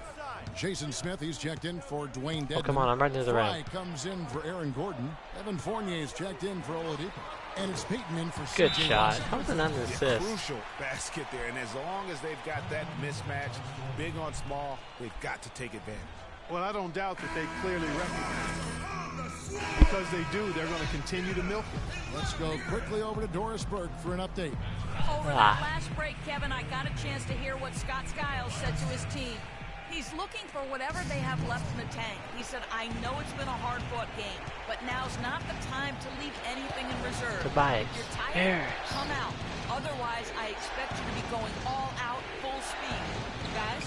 Jason Smith, he's checked in for Dwayne Dedman. Oh, come on, I'm right near the Fry rim. comes in for Aaron Gordon. Evan Fournier's checked in for Oladipo. And it's Peyton in for Good CJ shot. Watson. How was it not an Yeah, assist? crucial basket there. And as long as they've got that mismatch, big on small, they've got to take advantage. Well, I don't doubt that they clearly recognize it. Because they do, they're going to continue to milk it. Let's go quickly over to Doris Burke for an update. Over that last break, Kevin, I got a chance to hear what Scott Skiles said to his team. He's looking for whatever they have left in the tank. He said, I know it's been a hard-fought game, but now's not the time to leave anything in reserve. Goodbye. If you're tired, come out. Otherwise, I expect you to be going all out, full speed. Guys?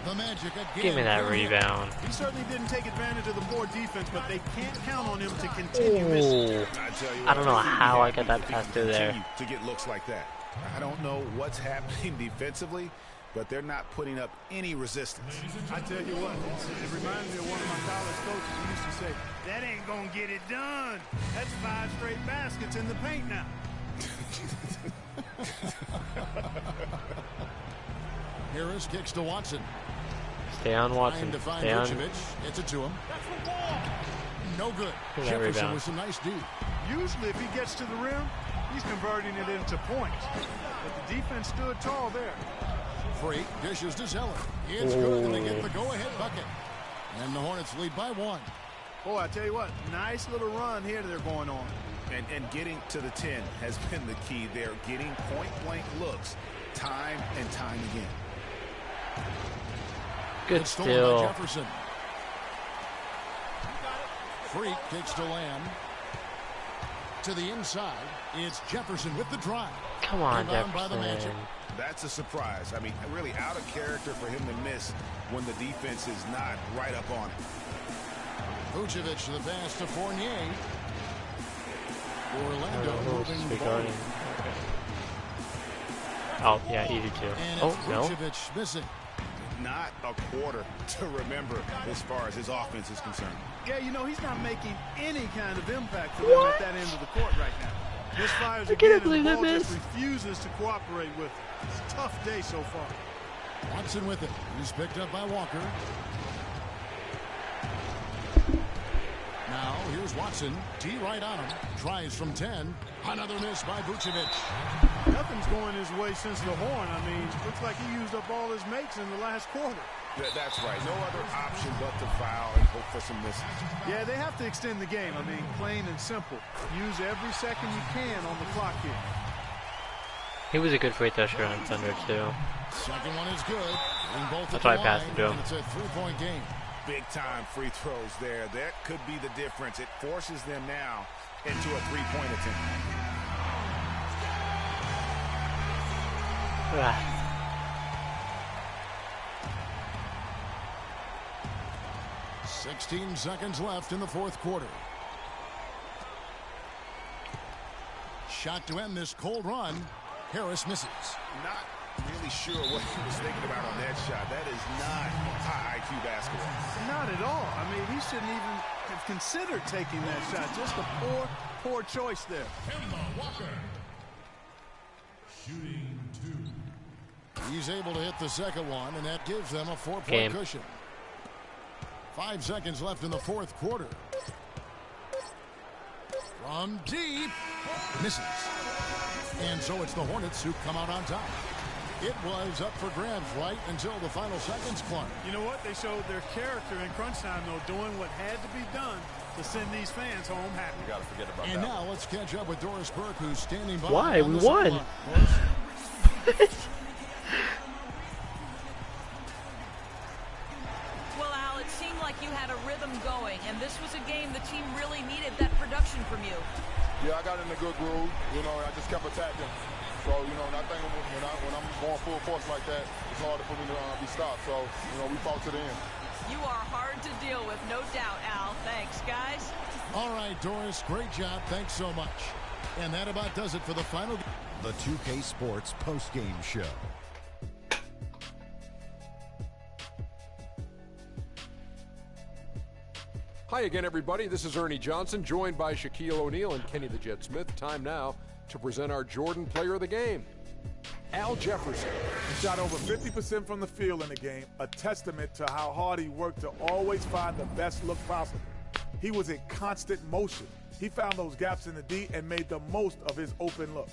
The Magic again. Give me that rebound. He certainly didn't take advantage of the poor defense, but they can't count on him to continue missing. Ooh. I tell you I don't know what, how I got that if he pass can through there. continue to get looks like that. I don't know what's happening defensively, but they're not putting up any resistance. I tell you what, it reminds me of one of my college coaches who used to say, that ain't going to get it done. That's 5 straight baskets in the paint now. Harris kicks to Watson. Stay on Watson. Trying to find Stay on. Vucevic. Gets it to him. No good. Look at that Jefferson rebound. with some nice D. Usually if he gets to the rim, he's converting it into points. But the defense stood tall there. Free dishes to Zeller. It's good, and they get the go-ahead bucket. And the Hornets lead by 1. Boy, I tell you what, nice little run here they're going on. And getting to the 10 has been the key. They're getting point-blank looks time and time again. Good It's stolen by steal. Jefferson. Freak kicks to Lamb. To the inside, it's Jefferson with the drive. Come on, Inbound by the Magic. Jefferson. That's a surprise. I mean, really out of character for him to miss when the defense is not right up on it. Vucevic to the pass to Fournier. Orlando moving forward. Oh, yeah, easy too. And Oh, it's no. Vucevic missing. Not a quarter to remember as far as his offense is concerned. Yeah, you know, he's not making any kind of impact for them at that end of the court right now. Misfires I again, can't and believe the that ball just missed. refuses to cooperate with him. It's a tough day so far. Watson with it. He's picked up by Walker. Now, here's Watson. T right on him. Tries from 10. Another miss by Vucevic. Nothing's going his way since the horn. I mean, looks like he used up all his makes in the last quarter. That's right. No other option but to foul and hope for some misses. Yeah, they have to extend the game. I mean, plain and simple. Use every second you can on the clock here. He was a good free throw shooter on Thunder too. Second one is good. That's why I passed it to him. It's a 3-point game. Big time free throws there. That could be the difference. It forces them now into a three-point attempt. Ah. 16 seconds left in the fourth quarter. Shot to end this cold run. Harris misses. Not really sure what he was thinking about on that shot. That is not high IQ basketball. Not at all. I mean, he shouldn't even have considered taking that shot. Just a poor choice there. Kemba Walker. Shooting 2. He's able to hit the second one, and that gives them a 4-point Game. cushion. 5 seconds left in the fourth quarter. From deep. Misses. And so it's the Hornets who come out on top. It was up for grabs right until the final seconds, Clark. You know what? They showed their character in crunch time, though, doing what had to be done to send these fans home happy. You got to forget about And that. now let's catch up with Doris Burke, who's standing by. Why? on We the won. sideline. Well, Al, it seemed like you had a rhythm going, and this was a game the team really needed that production from you. Yeah, I got in a good groove, you know, and I just kept attacking. So, you know, and I think when I'm going full force like that, it's harder for me to be stopped. So, you know, we fought to the end. You are hard to deal with, no doubt, Al. Thanks, guys. All right, Doris, great job. Thanks so much. And that about does it for the final. The 2K Sports postgame show. Hi again, everybody. This is Ernie Johnson, joined by Shaquille O'Neal and Kenny the Jet Smith. Time now to present our Jordan Player of the Game, Al Jefferson. He shot over 50% from the field in the game, a testament to how hard he worked to always find the best look possible. He was in constant motion. He found those gaps in the D and made the most of his open looks.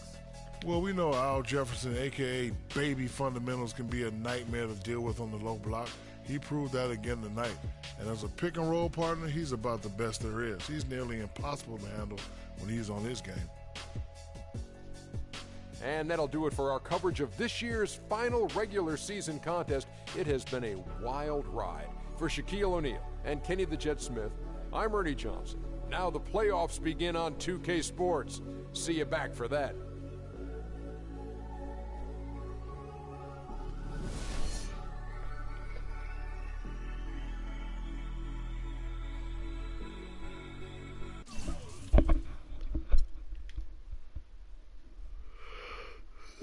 Well, we know Al Jefferson, a.k.a. Baby Fundamentals, can be a nightmare to deal with on the low block. He proved that again tonight. And as a pick-and-roll partner, he's about the best there is. He's nearly impossible to handle when he's on his game. And that'll do it for our coverage of this year's final regular season contest. It has been a wild ride. For Shaquille O'Neal and Kenny the Jet Smith, I'm Ernie Johnson. Now the playoffs begin on 2K Sports. See you back for that.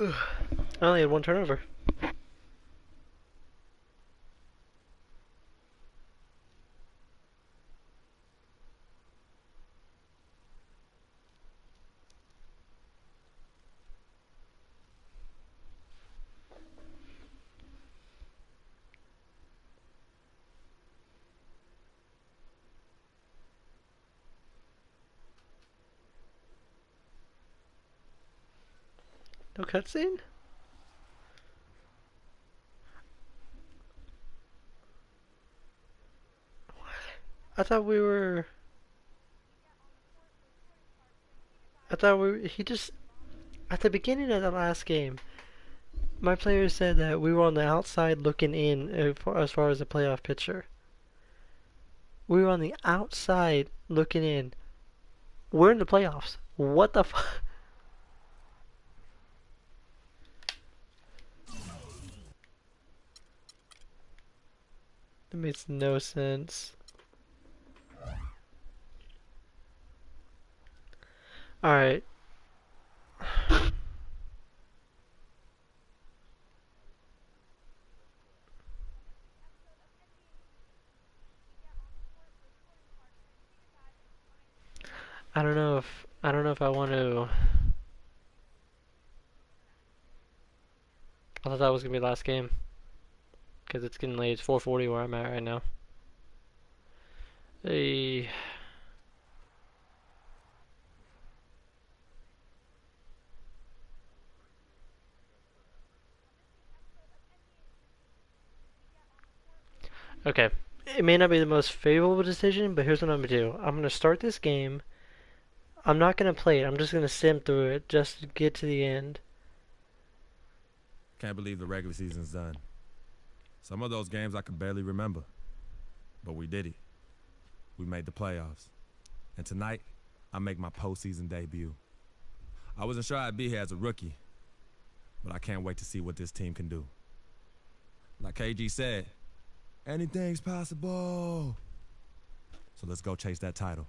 I only had one turnover. No cutscene? I thought he just, at the beginning of the last game, my player said that we were on the outside looking in as far as the playoff picture. We were on the outside looking in. We're in the playoffs. What the fuck? That makes no sense. Alright. I don't know if I want to. I thought that was gonna be the last game. Cause it's getting late. It's 4:40 where I'm at right now. Hey. Okay. It may not be the most favorable decision, but here's what I'm gonna do. I'm gonna start this game. I'm not gonna play it. I'm just gonna sim through it just to get to the end. Can't believe the regular season's done. Some of those games I can barely remember. But we did it. We made the playoffs. And tonight, I make my postseason debut. I wasn't sure I'd be here as a rookie, but I can't wait to see what this team can do. Like KG said, anything's possible. So let's go chase that title.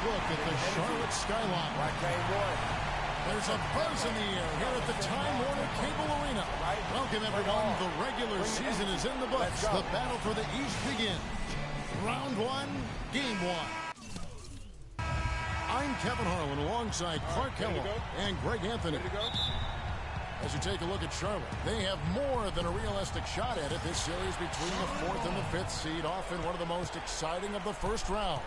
Look at the Charlotte skyline. There's a buzz in the air here at the Time Warner Cable Arena. Welcome, everyone. The regular season is in the books. The battle for the East begins. Round one, game one. I'm Kevin Harlan alongside Clark Kellogg and Greg Anthony. As you take a look at Charlotte, they have more than a realistic shot at it. This series between the 4th and the 5th seed, often one of the most exciting of the first round.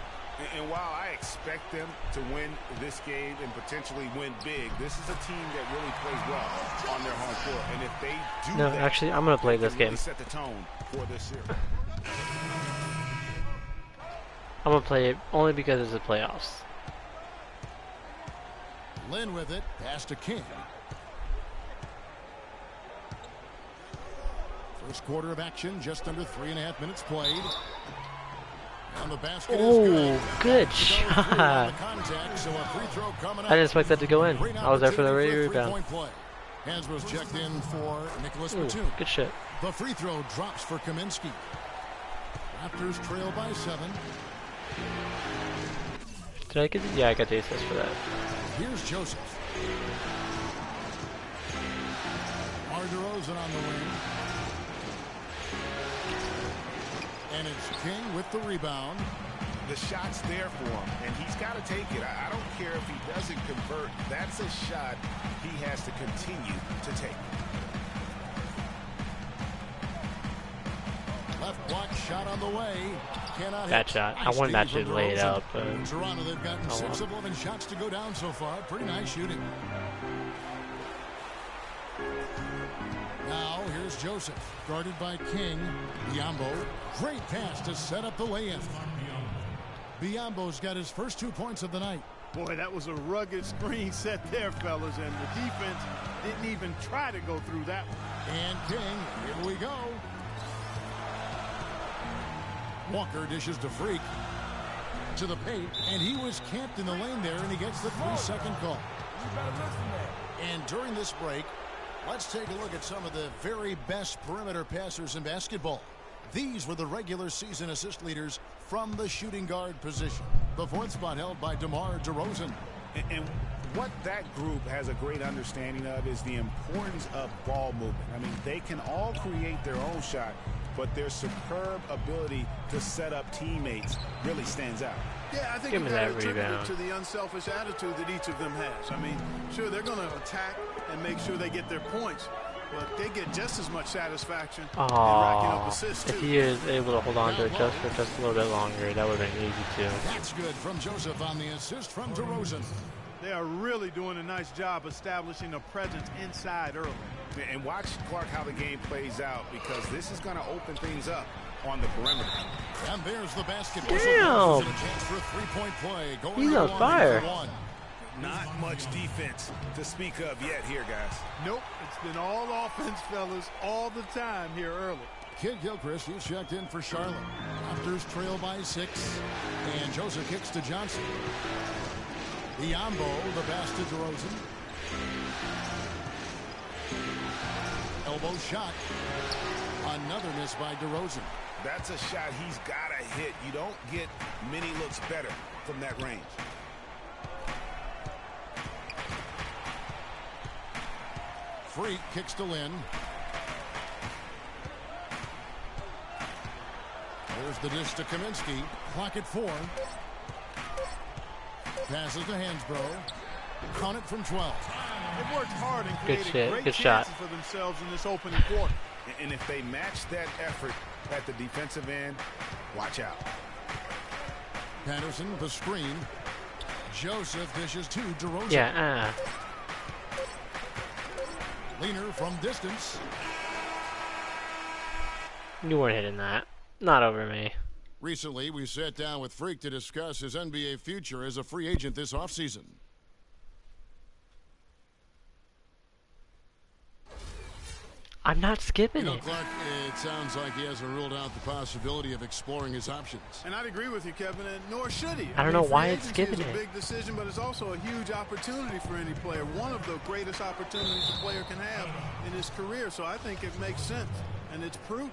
And while I expect them to win this game and potentially win big, this is a team that really plays well on their home court. And if they do No, that, actually, I'm going to play this game. Really set the tone for this series. I'm going to play it only because it's the playoffs. Lynn with it, pass to King. First quarter of action, just under 3.5 minutes played. And the basket is good shot. I didn't expect that to go in. I was there for the rebound. Hansbrough's checked in for Nicholas Ooh, Batum. good shit. The free throw drops for Kaminsky. Raptors trail by 7. Did I get the, yeah, I got the assist for that. Here's Joseph. Mar DeRozan on the wing. And it's King with the rebound. The shot's there for him, and he's got to take it. I don't care if he doesn't convert. That's a shot he has to continue to take. Left block shot on the way. Cannot Bad hit. shot. I Nice wanted that D to from lay it DeRozan. out, but Toronto, they've gotten 6 of 11 shots to go down so far. Pretty nice shooting. Now here's Joseph, guarded by King. Biombo, great pass to set up the lay-in. Biombo's got his first 2 points of the night. Boy, that was a rugged screen set there, fellas, and the defense didn't even try to go through that one. And King, here we go. Walker dishes to Freak. To the paint, and he was camped in the lane there, and he gets the 3-second call. And during this break, let's take a look at some of the very best perimeter passers in basketball. These were the regular season assist leaders from the shooting guard position. The 4th spot held by DeMar DeRozan. And what that group has a great understanding of is the importance of ball movement. I mean, they can all create their own shot, but their superb ability to set up teammates really stands out. Yeah, I think Give you me got to that attribute it rebound. to the unselfish attitude that each of them has. I mean, sure, they're going to attack and make sure they get their points, But they get just as much satisfaction in racking up assists, too. If he is able to hold on to it just for just a little bit longer, that would have been easy too. That's good from Joseph on the assist from DeRozan. They are really doing a nice job establishing a presence inside early. And watch, Clark, how the game plays out, because this is going to open things up on the perimeter. And there's the basket. Damn! A chance for a three-point play. Going He's on fire. Not much defense to speak of yet here, guys. Nope, it's been all offense, fellas, all the time here early. Kid Gilchrist is checked in for Charlotte. Raptors trail by 6. And Joseph kicks to Johnson. Biombo, the pass to DeRozan. Elbow shot. Another miss by DeRozan. That's a shot he's got to hit. You don't get many looks better from that range. Freak kicks to Lynn. There's the dish to Kaminsky. Clock at 4. Passes to Hansbrough. Count it from 12. They've worked hard and created great good chances shot. for themselves in this opening quarter. And if they match that effort at the defensive end, watch out. Patterson, the screen. Joseph dishes to DeRozan. Yeah, Leaner from distance. You weren't hitting that. Not over me. Recently, we sat down with Freak to discuss his NBA future as a free agent this offseason. I'm not skipping it. Clark, it sounds like he hasn't ruled out the possibility of exploring his options. And I'd agree with you, Kevin, and nor should he. I don't know why free it's agency skipping is a it. big decision, but it's also a huge opportunity for any player. One of the greatest opportunities a player can have in his career. So I think it makes sense, and it's prudent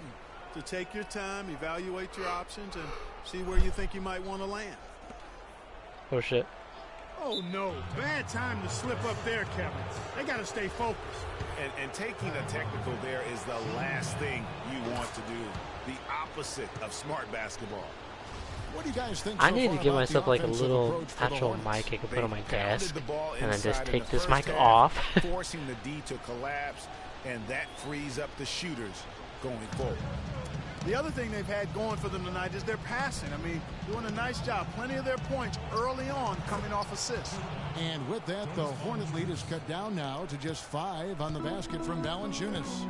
to take your time, evaluate your options, and see where you think you might want to land. Oh, shit. Oh, no. Bad time to slip up there, Kevin. They got to stay focused. And taking a technical there is the last thing you want to do. The opposite of smart basketball. What do you guys think? I need to give myself like a little actual mic I can put on my desk and then just take this mic off. Forcing the D to collapse, and that frees up the shooters going forward. The other thing they've had going for them tonight is their passing. I mean, doing a nice job. Plenty of their points early on coming off assists. And with that, the Hornet lead is cut down now to just 5 on the basket from Valanciunas.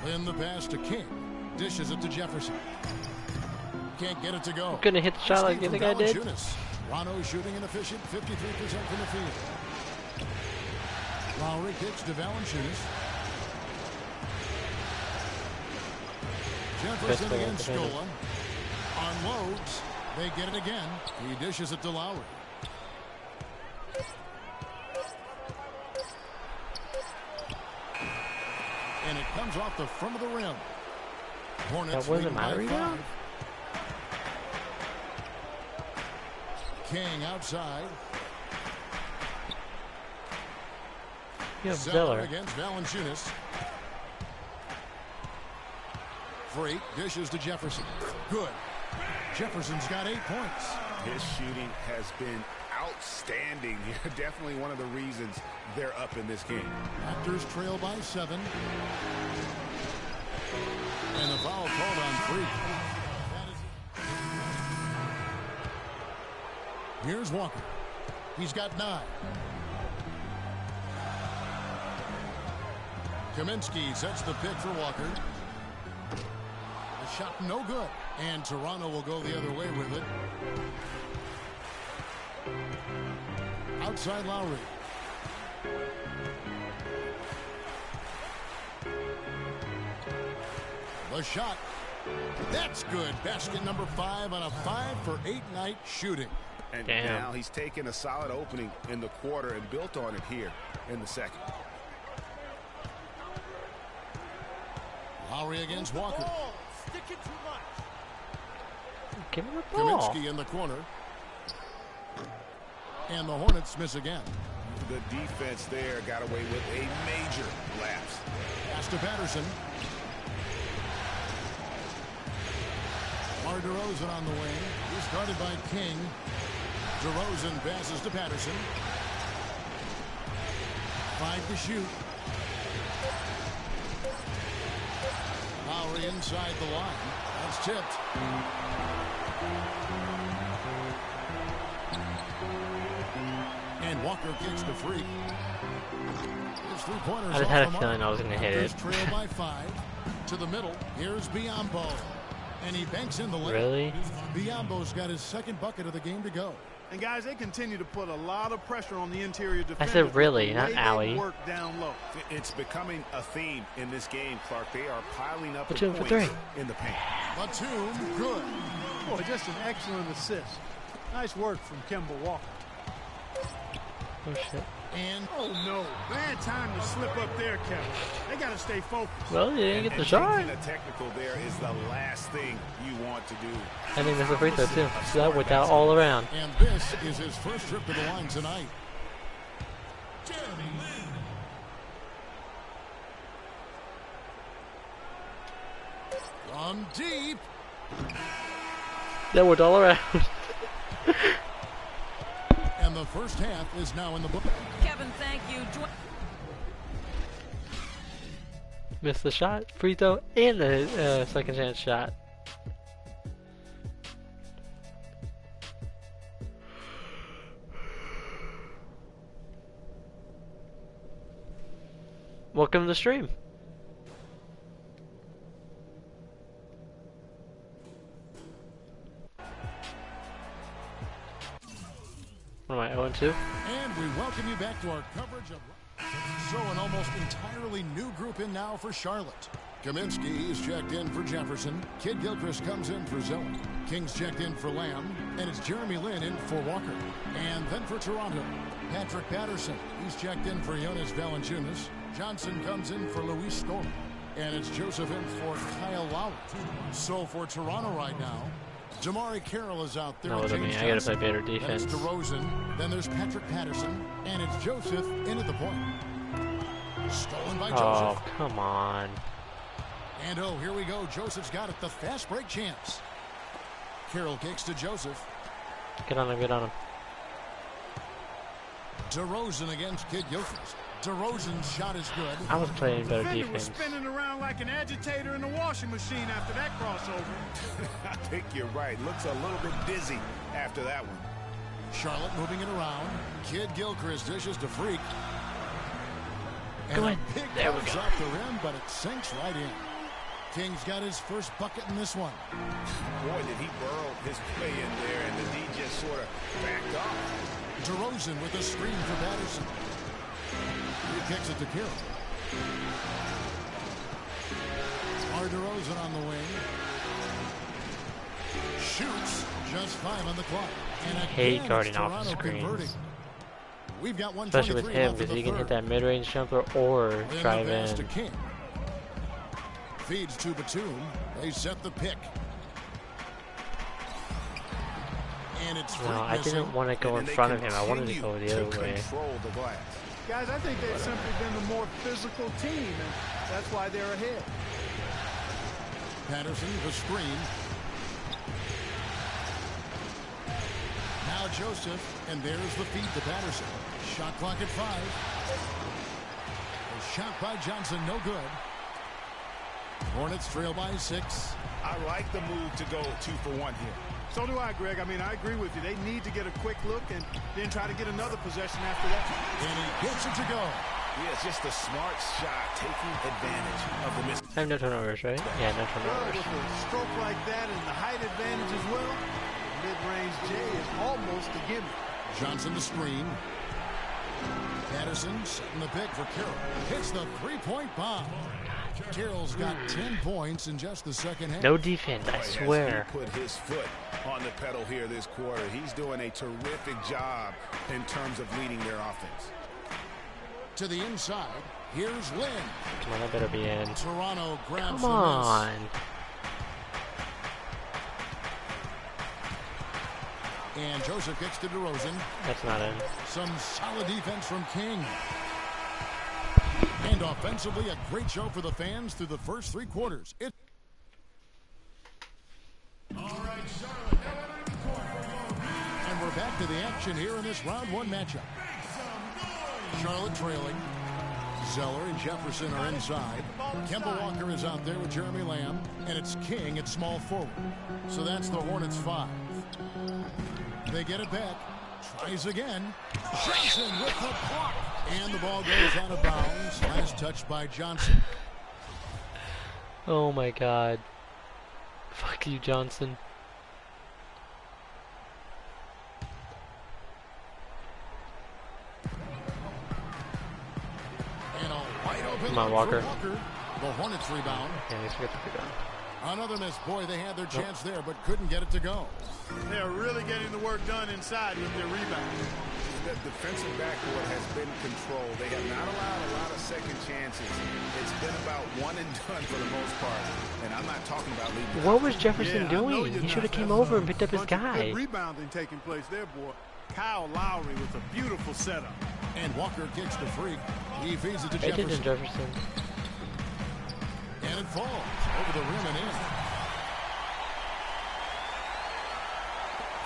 Then the pass to King. Dishes it to Jefferson. Can't get it to go. Couldn't hit the shot like the other guy did. Rono shooting inefficient, 53% from the field. Lowry kicks to Valanciunas. Jefferson against Scola. Unloads. They get it again. He dishes it to Lowry. And it comes off the front of the rim. Hornets that wasn't my rebound? King outside. Zeller against Valanciunas. Freak dishes to Jefferson. Good. Jefferson's got 8 points. His shooting has been outstanding. Definitely one of the reasons they're up in this game. Raptors trail by 7. And the foul called on Freak. Here's Walker. He's got 9. Kaminsky sets the pick for Walker. The shot no good. And Toronto will go the other way with it. Outside Lowry. The shot. That's good. Basket number 5 on a 5 for 8 night shooting. And now he's taken a solid opening in the quarter and built on it here in the second. Lowry against Walker. Sticking too much. Give him the ball. Kaminsky in the corner. And the Hornets miss again. The defense there got away with a major lapse. Pass to Patterson. Mar DeRozan on the wing. He's guarded by King. DeRozan passes to Patterson. 5 to shoot. Lowry inside the line. That's tipped. And Walker kicks to free. His three-pointers I just had a feeling I was going to hit it. Trail by 5 to the middle. Here's Biyombo. And he banks in the lane. Really? Biyombo's got his second bucket of the game to go. And guys, they continue to put a lot of pressure on the interior defense. I said really, not alley. Work down low. It's becoming a theme in this game, Clark. They are piling up Batum for points three. in the paint. Batum, good. Boy, just an excellent assist. Nice work from Kemba Walker. Oh shit. And oh no, bad time to slip up there, Kevin. They got to stay focused. Well, you didn't get the shot. Taking a technical there is the last thing you want to do. I think that's a free throw too. So that worked out all around. And this is his first trip to the line tonight. From deep. That worked all around. And the first half is now in the book. Kevin, thank you. Missed the shot, free throw, and the second chance shot. Welcome to the stream. What am I, 0-2? And we welcome you back to our coverage of... So an almost entirely new group in now for Charlotte. Kaminsky is checked in for Jefferson. Kid Gilchrist comes in for Zone. King's checked in for Lamb. And it's Jeremy Lin in for Walker. And then for Toronto, Patrick Patterson. He's checked in for Jonas Valanciunas. Johnson comes in for Luis Scola. And it's Joseph in for Kyle Lowry. So for Toronto right now, Damari Carroll is out there. No, what I mean, I gotta play better defense. Then it's DeRozan. Then there's Patrick Patterson. And it's Joseph in at the point. Stolen by Joseph. Oh, come on. And oh, here we go. Joseph's got it. The fast break chance. Carroll kicks to Joseph. Get on him, get on him. DeRozan against Kid Gilchrist. DeRozan's shot is good. I was playing better Defender defense. was spinning around like an agitator in a washing machine after that crossover. I think you're right. Looks a little bit dizzy after that one. Charlotte moving it around. Kid Gilchrist dishes to Freak. Go And ahead. a big There we bounce go. off the rim, but it sinks right in. King's got his first bucket in this one. Boy, did he burrow his way in there, and the D just sort of backed off. DeRozan with a screen for Patterson. He kicks it to Carroll. Mar DeRozan on the wing. Shoots. Just 5 on the clock. And I hate again, guarding it's off Toronto screens. converting. We've got Especially with 1:23 him, left in because the he can hit third. that mid-range jumper or Then the drive pass to in. King. Feeds to Batum. They set the pick. And it's No, I didn't want to go in front of him. I wanted to go the other way. Control the glass. Guys, I think they've simply been the more physical team, and that's why they're ahead. Patterson, the screen. Now Joseph, and there's the feed to Patterson. Shot clock at 5. A shot by Johnson, no good. Hornets trail by 6. I like the move to go 2 for 1 here. So do I, Greg. I mean, I agree with you. They need to get a quick look and then try to get another possession after that. And he gets it to go. Yeah, it's just a smart shot, taking advantage of the miss. I have no turnovers, right? Yeah, no Well, turnovers. with a stroke like that and the height advantage as well, mid-range J is almost a gimme. Johnson the screen. Patterson setting the pick for Carroll. Hits the three-point bomb. Carroll's got 10 points in just the second half. No defense, I Boy, has swear. he put his foot on the pedal here this quarter. He's doing a terrific job in terms of leading their offense. To the inside, here's Lin. Come on, I better be in. Toronto grabs Come on. And Joseph kicks to DeRozan. That's not in. Some solid defense from King. And offensively, a great show for the fans through the first 3 quarters. All right, Charlotte, now entering the court for your And we're back to the action here in this round 1 matchup. Charlotte trailing. Zeller and Jefferson are inside. Kemba Walker is out there with Jeremy Lamb, and it's King at small forward. So that's the Hornets 5. They get it back. Tries again. Johnson with the block. And the ball goes out of bounds. Last touch by Johnson. Oh my god. Fuck you, Johnson. And a wide open Come on, Walker. The Hornets rebound. Yeah, he's got the rebound. Another miss. Boy, they had their chance there, but couldn't get it to go. They're really getting the work done inside with their rebound. The defensive backcourt has been controlled. They have not allowed a lot of second chances. It's been about one and done for the most part. And I'm not talking about leaving. What was Jefferson doing? He should have came over and picked up his guy. Good rebounding taking place there, boy. Kyle Lowry with a beautiful setup. And Walker kicks the freak. He feeds it to They did Jefferson. in Jefferson. And it falls over the rim and in.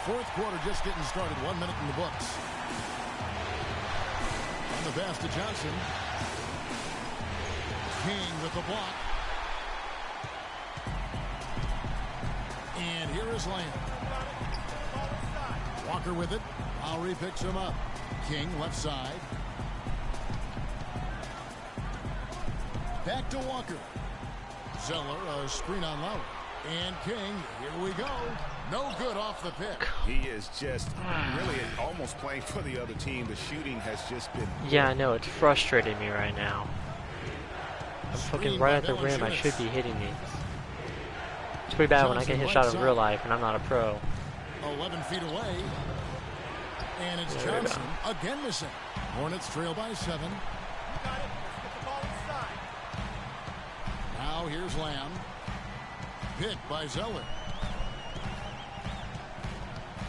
Fourth quarter just getting started. 1 minute in the books. On the pass to Johnson. King with the block. And here is Lamb. Walker with it. Lowry picks him up. King left side. Back to Walker. Zeller, a screen on Lowry. And King, here we go. No good off the pick. He is just really almost playing for the other team. The shooting has just been... Yeah, I know. It's frustrating me right now. I'm fucking right at the rim. I should be hitting these. It's pretty bad when I get hit shot in real life and I'm not a pro. 11 feet away. And it's Johnson again missing. Hornets trail by 7. Now here's Lamb. Picked by Zeller.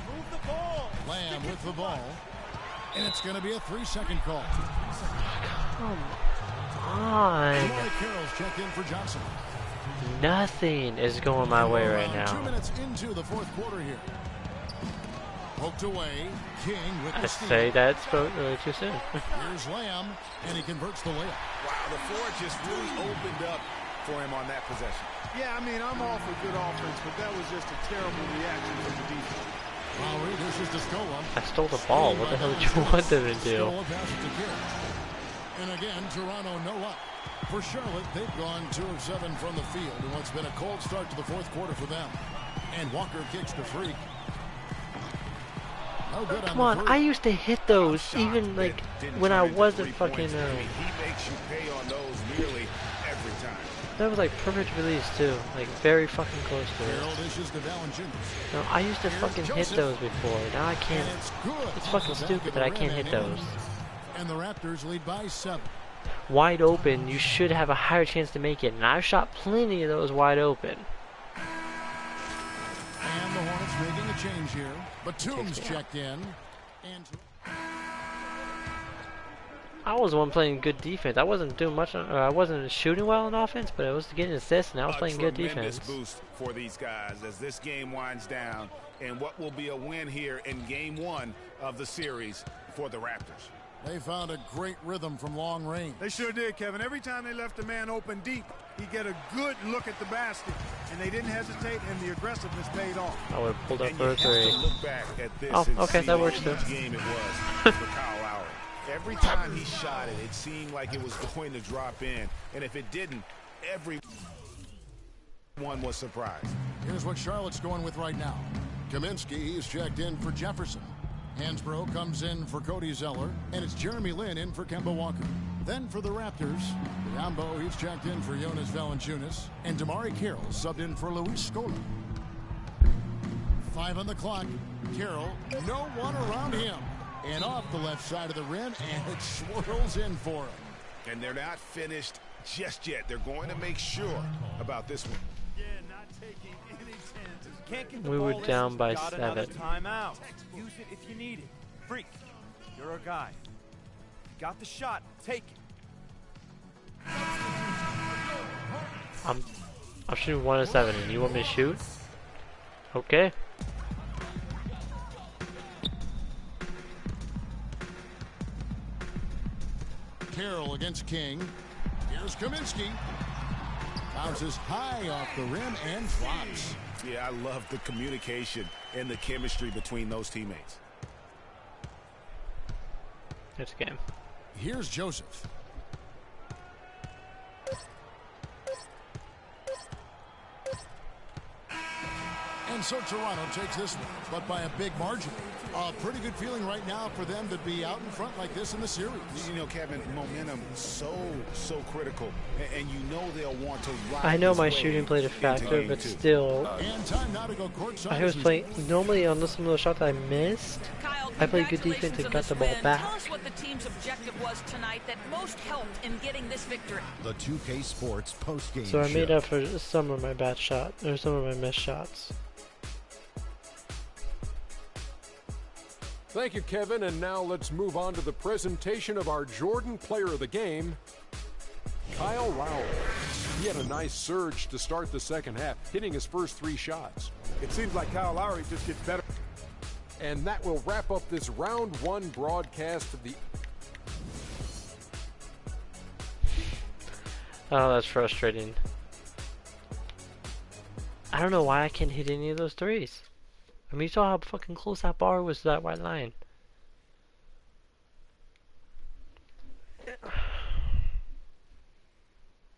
Move the ball. Lamb with the ball. And it's going to be a 3-second call. Come on. Carroll's checked in for Johnson. Nothing is going my way right 2 now. minutes into the fourth quarter here. Poked away. King with the I steal. say that's too soon. Here's Lamb, and he converts the layup. Wow, the floor just really opened up for him on that possession. Yeah, I mean, I'm all for good offense, but that was just a terrible reaction from the defense. Lowry dishes to Scola. I stole the ball. What the hell did you want them to do? Scola passes to Kidd. And again, Toronto no up. For Charlotte, they've gone 2 of 7 from the field in what's been a cold start to the fourth quarter for them. And Walker kicks the freak. No good Come on on, the I used to hit those even like when I wasn't fucking. He makes you pay on those nearly every time. That was like perfect release too, like very fucking close to Carroll it. dishes to Valanciunas. No, I used to fucking hit those before. Now I can't. And it's good. It's Off fucking the back stupid of that the I rim can't hit and in. those. And the Raptors lead by 7. Wide open, you should have a higher chance to make it, and I've shot plenty of those wide open. And the Hornets making a change here. Batum's checked in. And I was the one playing good defense. I wasn't doing much. I wasn't shooting well on offense, but I was getting assists, and I was playing good defense. Tremendous boost for these guys as this game winds down, and what will be a win here in Game 1 of the series for the Raptors. they found a great rhythm from long range. They sure did, Kevin. Every time they left the man open deep, he'd get a good look at the basket, and they didn't hesitate, and the aggressiveness paid off. I would have pulled up And for you a have three. to look back at this Oh, and okay, see that works too. which game it was for Kyle Lowry. Every time he shot it, it seemed like it was going to drop in, and if it didn't, everyone was surprised. Here's what Charlotte's going with right now. Kaminsky, he's checked in for Jefferson. Hansbrough comes in for Cody Zeller, and it's Jeremy Lin in for Kemba Walker. Then for the Raptors, Biombo, he's checked in for Jonas Valanciunas, and Damari Carroll subbed in for Luis Scola. 5 on the clock. Carroll, no one around him. And off the left side of the rim, and it swirls in for him. And they're not finished just yet. They're going to make sure about this one. Yeah, not taking any chances. Can't get the We were ball in, down you by got another 7. timeout. Use it if you need it. Freak, you're a guy. You got the shot. Take it. I'm shooting 1 of 7, and you want me to shoot? Okay. Carroll against King. Here's Kaminsky. Bounces high off the rim and flops. Yeah, I love the communication and the chemistry between those teammates. It's a game. Here's Joseph. And so Toronto takes this one, but by a big margin. A pretty good feeling right now for them to be out in front like this in the series. You know, Kevin, momentum so critical, and you know they'll want to ride. I know this my wave shooting played a into factor, game but two. still, And time now to go courtside. I was playing normally on some of the shots I missed. Kyle, I played good defense and on got this the ball win. back. Tell us what the team's objective was tonight that most helped in getting this victory. The 2K Sports postgame So I made show. up for some of my bad shots, or some of my missed shots. Thank you, Kevin. And now let's move on to the presentation of our Jordan Player of the Game, Kyle Lowry. He had a nice surge to start the second half, hitting his first 3 shots. It seems like Kyle Lowry just gets better. And that will wrap up this round 1 broadcast of the... Oh, that's frustrating. I don't know why I can't hit any of those threes. I mean, you saw how fucking close that bar was to that white line.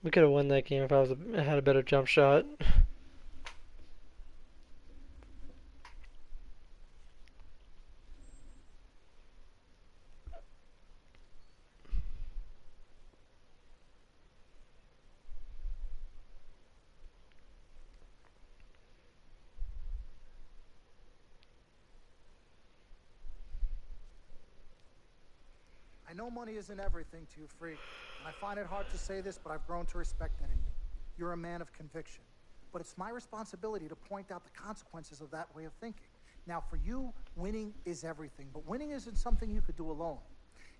We could have won that game if I had a better jump shot. I know money isn't everything to you, Freak, and I find it hard to say this, but I've grown to respect that in you. You're a man of conviction. But it's my responsibility to point out the consequences of that way of thinking. Now, for you, winning is everything, but winning isn't something you could do alone.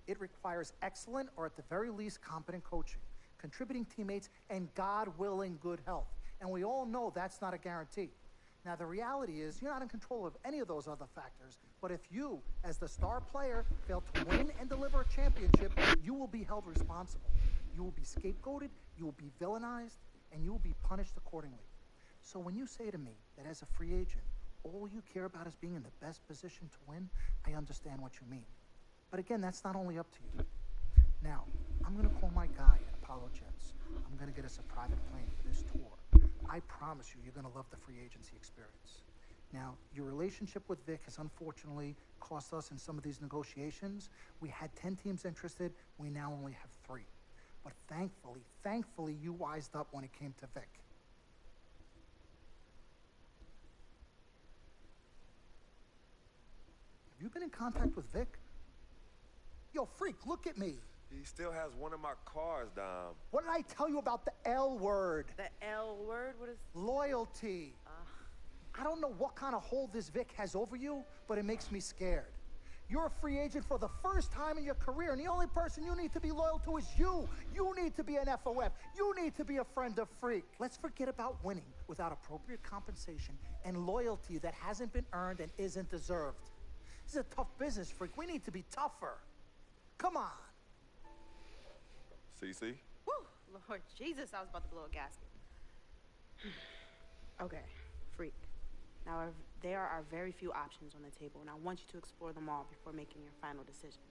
It requires excellent, or at the very least, competent coaching, contributing teammates, and God willing, good health. And we all know that's not a guarantee. Now, the reality is you're not in control of any of those other factors, but if you, as the star player, fail to win and deliver a championship, you will be held responsible. You will be scapegoated, you will be villainized, and you will be punished accordingly. So when you say to me that as a free agent, all you care about is being in the best position to win, I understand what you mean. But again, that's not only up to you. Now, I'm going to call my guy at Apollo Jets. I'm going to get us a private plane for this tour. I promise you, you're going to love the free agency experience. Now, your relationship with Vic has unfortunately cost us in some of these negotiations. We had 10 teams interested. We now only have 3. But thankfully, you wised up when it came to Vic. Have you been in contact with Vic? Yo, Freak, look at me. He still has one of my cars, Dom. What did I tell you about the L word? The L word? What is... Loyalty. I don't know what kind of hold this Vic has over you, but it makes me scared. You're a free agent for the first time in your career, and the only person you need to be loyal to is you. You need to be an FOF. You need to be a friend of Freak. Let's forget about winning without appropriate compensation and loyalty that hasn't been earned and isn't deserved. This is a tough business, Freak. We need to be tougher. Come on. CC? Woo, Lord Jesus, I was about to blow a gasket. Okay, Freak. Now, there are very few options on the table, and I want you to explore them all before making your final decision.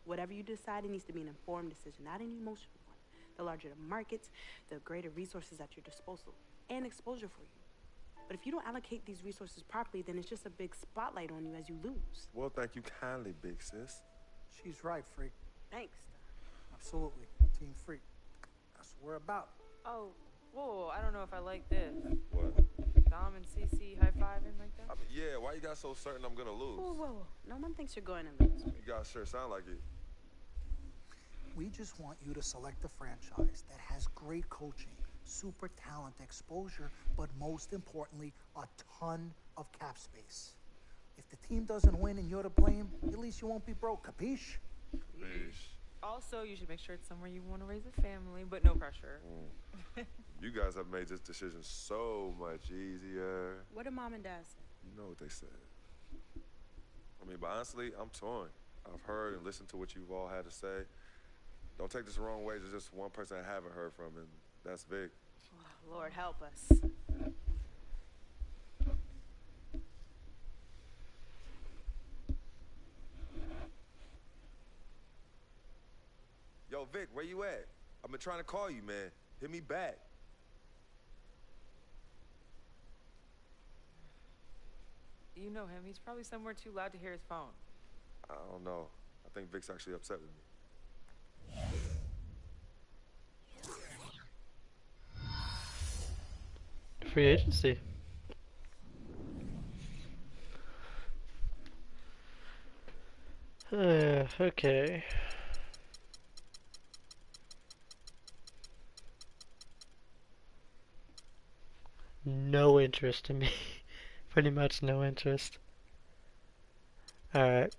Whatever you decide, it needs to be an informed decision, not an emotional one. The larger the markets, the greater resources at your disposal, and exposure for you. But if you don't allocate these resources properly, then it's just a big spotlight on you as you lose. Well, thank you kindly, big sis. She's right, Freak. Thanks. Absolutely. Team Freak. That's what we're about. Oh, whoa, I don't know if I like this. What? Dom and CC high-fiving like that? I mean, yeah, why you got so certain I'm gonna lose? Whoa. No one thinks you're going to lose. You guys sure sound like it. We just want you to select a franchise that has great coaching, super talent, exposure, but most importantly, a ton of cap space. If the team doesn't win and you're to blame, at least you won't be broke, capiche? Capiche. Also, you should make sure it's somewhere you want to raise a family, but no pressure. You guys have made this decision so much easier. What did Mom and Dad say? You know what they said. I mean, but honestly, I'm torn. I've heard and listened to what you've all had to say. Don't take this the wrong way. There's just one person I haven't heard from, and that's Vic. Lord help us. Yo, Vic, where you at? I've been trying to call you, man. Hit me back. You know him. He's probably somewhere too loud to hear his phone. I don't know. I think Vic's actually upset with me. Free agency. Okay. No interest in me. Pretty much no interest. Alright.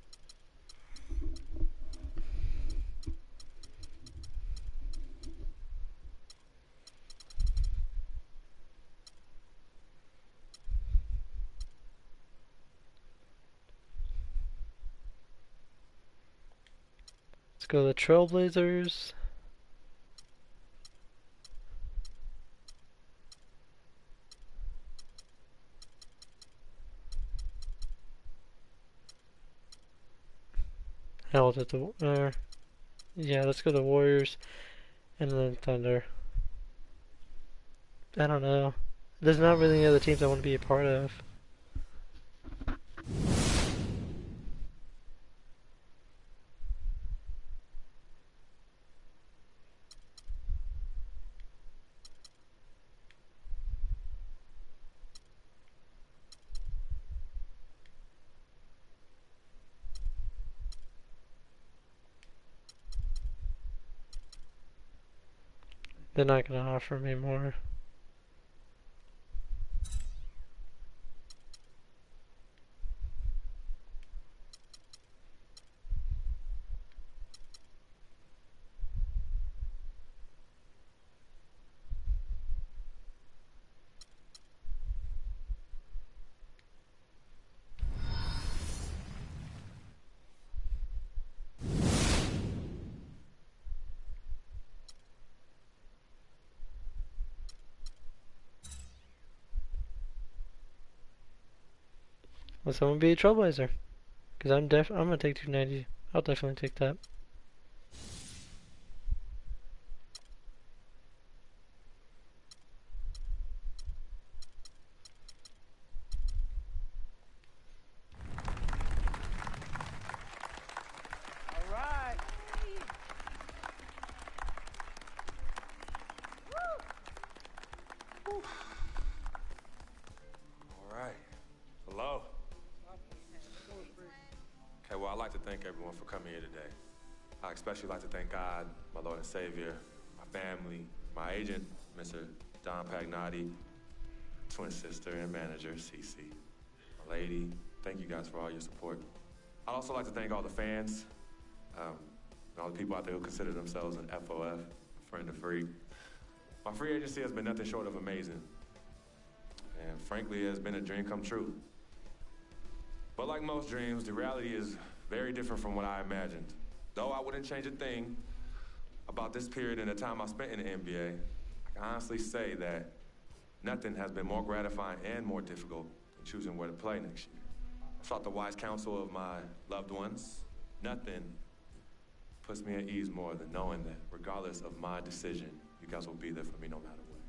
Let's go to the Trailblazers. Held at the yeah, let's go to Warriors and then Thunder. I don't know. There's not really any other teams I want to be a part of. They're not going to offer me more. Well, someone be a Trailblazer. Because I'm gonna take 290. I'll definitely take that. All right. All right. Hello. Okay, well, I'd like to thank everyone for coming here today. I especially like to thank God, my Lord and Savior, my family, my agent, Mr. Don Pagnotti, twin sister and manager, Cece, my lady. Thank you guys for all your support. I'd also like to thank all the fans, and all the people out there who consider themselves an FOF, friend of free. My free agency has been nothing short of amazing. And frankly, it has been a dream come true. But like most dreams, the reality is very different from what I imagined. Though I wouldn't change a thing about this period and the time I spent in the NBA, I can honestly say that nothing has been more gratifying and more difficult than choosing where to play next year. I sought the wise counsel of my loved ones. Nothing puts me at ease more than knowing that regardless of my decision, you guys will be there for me no matter what.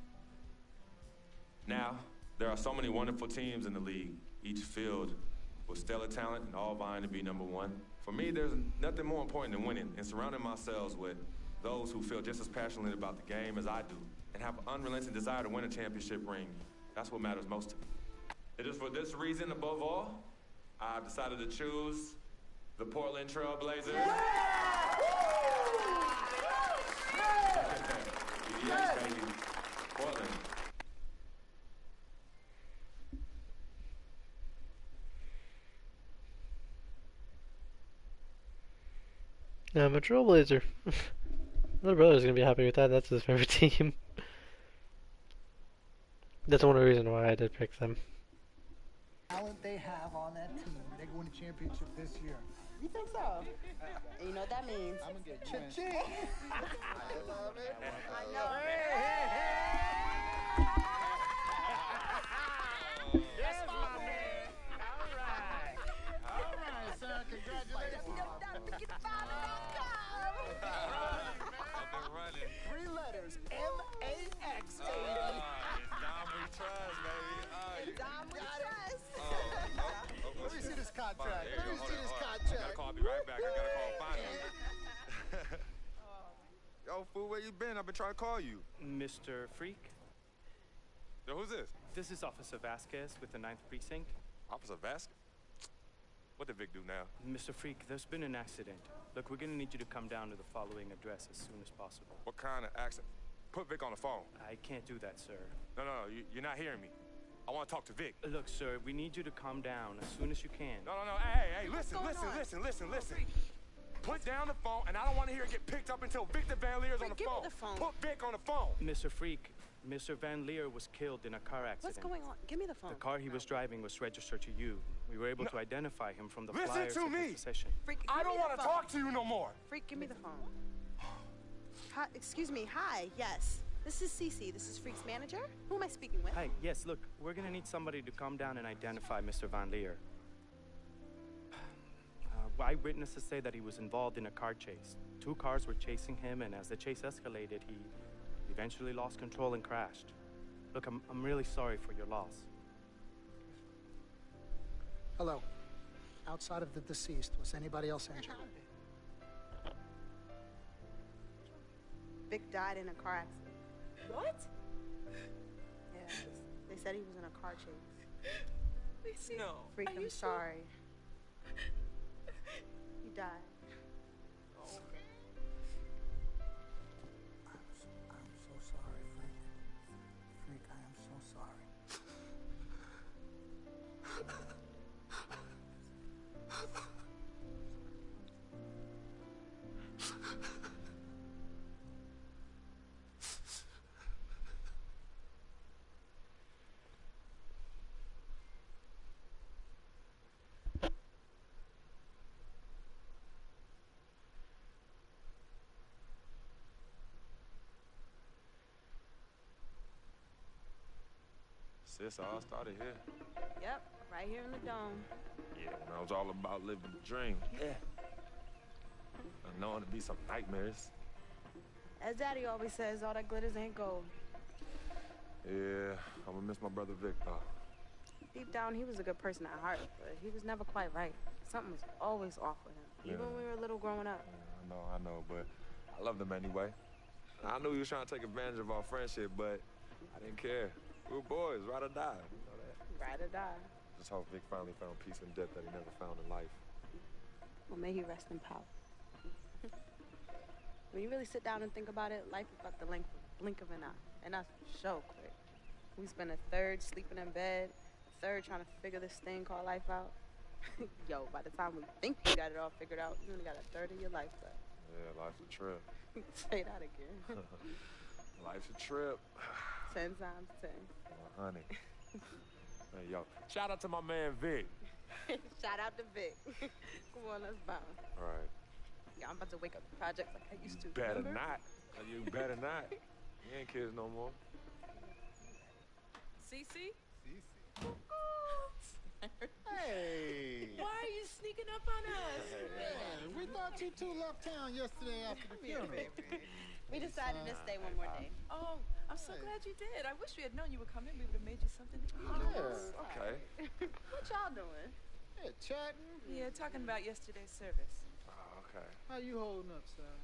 Now, there are so many wonderful teams in the league, each filled with stellar talent and all vying to be number one. For me, there's nothing more important than winning and surrounding myself with those who feel just as passionately about the game as I do and have an unrelenting desire to win a championship ring. That's what matters most to me. It is for this reason, above all, I've decided to choose the Portland Trail Blazers. Yes, baby. Portland. Yeah, I'm a Trailblazer. Little brother's gonna be happy with that. That's his favorite team. That's one of the reasons why I did pick them. Talent they have on that team, they can win a championship this year. You think so? And you know what that means? I'm gonna get you in. Cha-ching. I love it. I know. Yes, my man. All right, son. Congratulations. I've been running. 3 letters. M-A-X, baby. It's Dom we trust, baby. Dom we trust. Let me see this contract. Here Let you me go. see this Hold on. I contract. gotta call. I'll be right back. I gotta call finance. Yo, fool, where you been? I've been trying to call you. Mr. Freak? Yo, who's this? This is Officer Vasquez with the 9th Precinct. Officer Vasquez? What did Vic do now? Mr. Freak, there's been an accident. Look, we're gonna need you to come down to the following address as soon as possible. What kind of accident? Put Vic on the phone. I can't do that, sir. No, you're not hearing me. I want to talk to Vic. Look, sir, we need you to calm down as soon as you can. No. Hey, listen. Put down the phone, and I don't want to hear it get picked up until Victor Van Leer's on the phone. Give me the phone. Put Vic on the phone. Mr. Freak, Mr. Van Leer was killed in a car accident. What's going on? Give me the phone. The car he was driving was registered to you. We were able to identify him from the Listen flyers to of me. his possession. Freak, I don't want to talk to you no more. Freak, give me the phone. Hi, excuse me. Hi. Yes. This is Cece. This is Freak's manager. Who am I speaking with? Hi, yes, look, we're gonna need somebody to come down and identify Mr. Van Leer. Eyewitnesses say that he was involved in a car chase. 2 cars were chasing him, and as the chase escalated, he eventually lost control and crashed. Look, I'm really sorry for your loss. Hello. Outside of the deceased, was anybody else injured? Vic died in a car accident. What? Yeah, they said he was in a car chase. Listen, no. Freak, Are I'm you sorry. He died. I'm so sorry, Freak. Freak, I am so sorry. Sis, all started here. Yep, right here in the dome. Yeah, man, it was all about living the dream. Yeah. And knowing to be some nightmares. As Daddy always says, all that glitters ain't gold. Yeah, I'm gonna miss my brother Vic, though. Deep down, he was a good person at heart, but he was never quite right. Something was always off with him, even when we were little growing up. I know, but I loved him anyway. I knew he was trying to take advantage of our friendship, but I didn't care. We were boys, ride or die. You know that? Ride or die. Just hope Vic finally found peace in death that he never found in life. Well, may he rest in power. When you really sit down and think about it, life is about the blink of an eye. And that's so quick. We spend a third sleeping in bed, a third trying to figure this thing called life out. Yo, by the time we think we got it all figured out, you only got a third of your life left. Yeah, life's a trip. Say that again. Life's a trip. 10 times 10. Oh, honey. Hey, yo, shout out to my man Vic. Shout out to Vic. Come on, let's bounce. All right. Yeah, I'm about to wake up the projects like I used to. Better remember? not. You better not. You ain't kids no more. Cece? Hey. Why are you sneaking up on us? Man, we thought you two left town yesterday after the funeral. We decided to stay one more day. Oh, I'm so glad you did. I wish we had known you would come in. We would have made you something to eat. Yeah. Okay. What y'all doing? Yeah, chatting. Yeah, talking about yesterday's service. Oh, okay. How you holding up, son?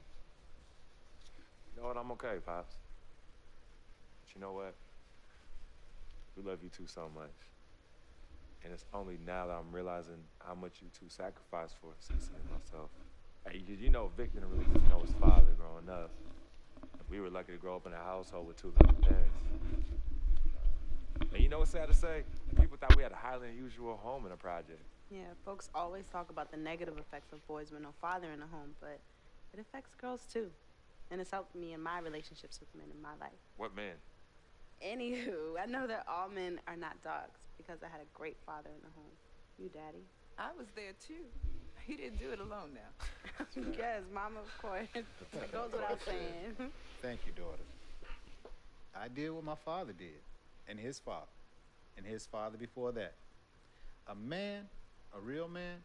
You know what? I'm okay, Pops. But you know what? We love you two so much. And it's only now that I'm realizing how much you two sacrificed for Cece and myself. Hey, you know, Vic didn't really get to know his father growing up. We were lucky to grow up in a household with 2 living parents. And you know what's sad to say? People thought we had a highly unusual home in a project. Yeah, folks always talk about the negative effects of boys with no father in the home, but it affects girls too. And it's helped me in my relationships with men in my life. What man? Anywho, I know that all men are not dogs because I had a great father in the home. You, Daddy. I was there too. You didn't do it alone now. Yes, Mama, of course. It goes without saying. Thank you, daughter. I did what my father did, and his father before that. A man, a real man,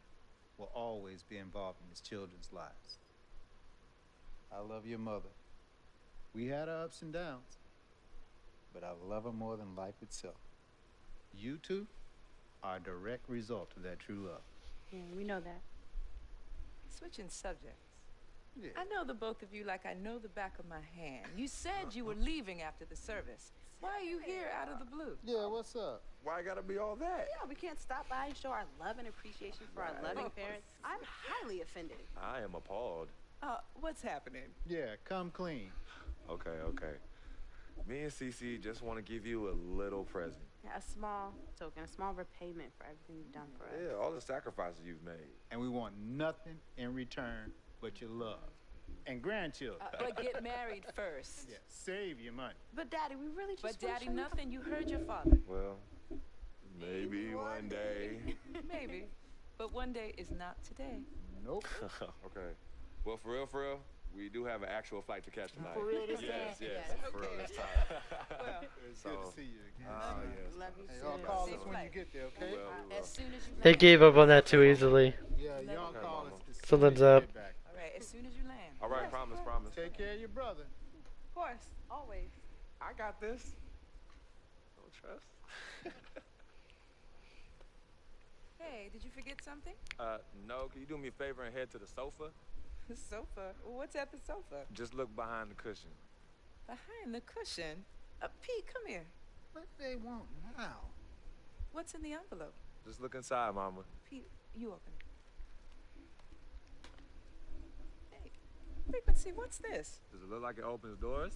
will always be involved in his children's lives. I love your mother. We had our ups and downs, but I love her more than life itself. You two are a direct result of that true love. Yeah, we know that. Switching subjects. Yeah. I know the both of you like I know the back of my hand. You said you were leaving after the service. Why are you here out of the blue? Yeah, what's up? Why I gotta be all that? Yeah, we can't stop by and show our love and appreciation for our loving parents. I'm highly offended. I am appalled. What's happening? Yeah, come clean. Okay. Me and Cece just want to give you a little present. Yeah, a small token, a small repayment for everything you've done for us. Yeah, all the sacrifices you've made. And we want nothing in return but your love. And grandchildren. But get married first. Yeah, save your money. But Daddy, we really just But wanna Daddy, show you- nothing. You heard your father. Well, maybe one day. Maybe. But one day is not today. Nope. Okay. Well, for real, we do have an actual flight to catch tonight. For real this Yes, time? yes. Okay. For real this time. Well, It's So, good to see you again. yes. Love you Hey, too. y'all call Safe us when you flight. get there, okay? We will. As soon as you They land. gave up on that too easily. Yeah, y'all Okay, call Mama. us as soon Something's as you up. get back. All right, as soon as you land. All right, promise. Take care of your brother. Of course, always. I got this. Don't trust. Hey, did you forget something? No. Can you do me a favor and head to the sofa? The sofa. What's at the sofa? Just look behind the cushion. Behind the cushion. Pete, come here. What do they want now? What's in the envelope? Just look inside, Mama. Pete, you open it. Hey, Frequency, what's this? Does it look like it opens doors?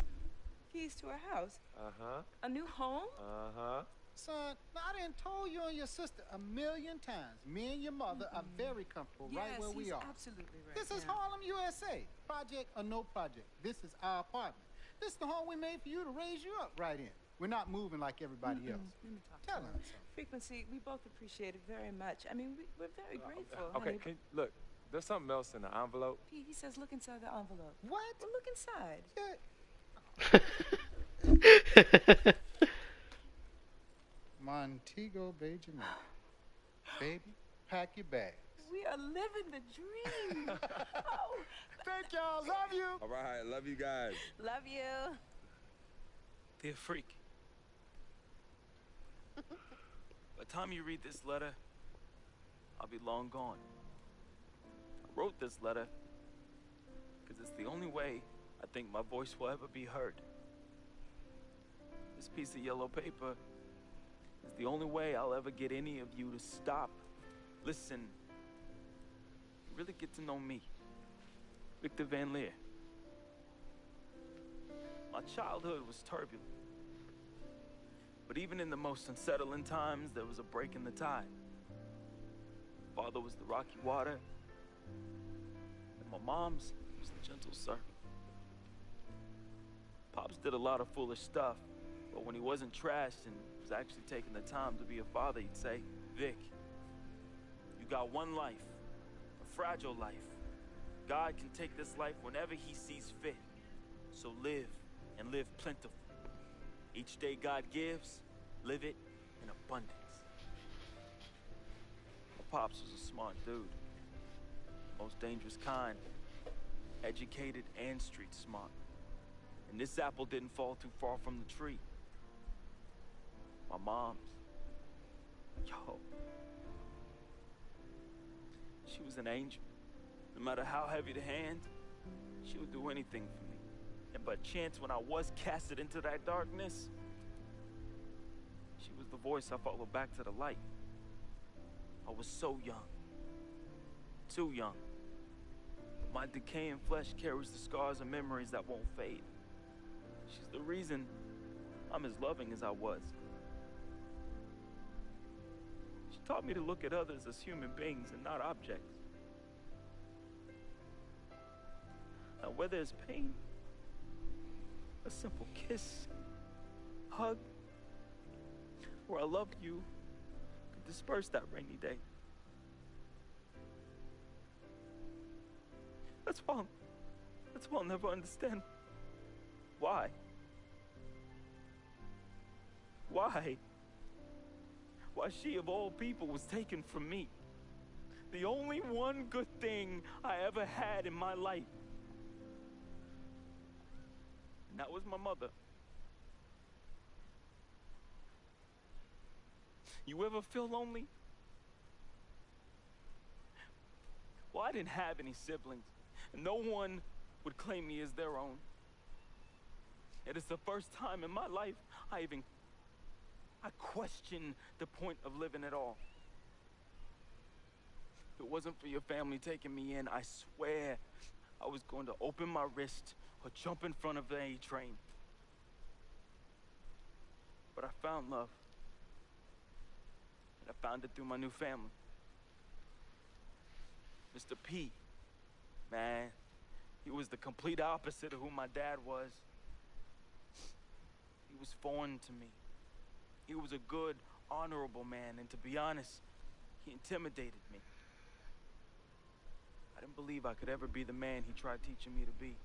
Keys to a house? Uh-huh. A new home? Uh-huh. Son, I done told you and your sister 1,000,000 times. Me and your mother are very comfortable right where we he's are. absolutely right. This is yeah. Harlem, USA. Project or no project. This is our apartment. This is the home we made for you to raise you up right in. We're not moving like everybody else. Let me talk Tell to him him. something. Frequency, we both appreciate it very much. I mean, we're very grateful. Okay, honey. look, there's something else in the envelope. Pete, he says look inside the envelope. What? Well, look inside. Montego Bay, Jamaica. Baby, pack your bags. We are living the dream. Oh, thank y'all. Love you. All right, love you guys. love you. Dear Freak, by the time you read this letter, I'll be long gone. I wrote this letter because it's the only way I think my voice will ever be heard. This piece of yellow paper is the only way I'll ever get any of you to stop, listen, really get to know me, Victor Van Leer. My childhood was turbulent. But even in the most unsettling times, there was a break in the tide. Father was the rocky water, and my mom's was the gentle surf. Pops did a lot of foolish stuff, but when he wasn't trashed and was actually taking the time to be a father, he'd say, Vic, you got one life, a fragile life. God can take this life whenever he sees fit. So live, and live plentiful. Each day God gives, live it in abundance. My pops was a smart dude. Most dangerous kind. Educated and street smart. And this apple didn't fall too far from the tree. My mom's. Yo. She was an angel. No matter how heavy the hand, she would do anything for me. And by chance, when I was casted into that darkness, she was the voice I followed back to the light. I was so young. Too young. But my decaying flesh carries the scars and memories that won't fade. She's the reason I'm as loving as I was. She taught me to look at others as human beings and not objects. Now, where there's pain, a simple kiss, hug, or I love you could disperse that rainy day. That's why I'll never understand. Why? Why? Why she of all people was taken from me. The only one good thing I ever had in my life. And that was my mother. You ever feel lonely? Well, I didn't have any siblings. No one would claim me as their own. It is the first time in my life I question the point of living at all. If it wasn't for your family taking me in, I swear I was going to open my wrist or jump in front of a train. But I found love. And I found it through my new family. Mr. P, man, he was the complete opposite of who my dad was. He was foreign to me. He was a good, honorable man, and to be honest, he intimidated me. I didn't believe I could ever be the man he tried teaching me to be.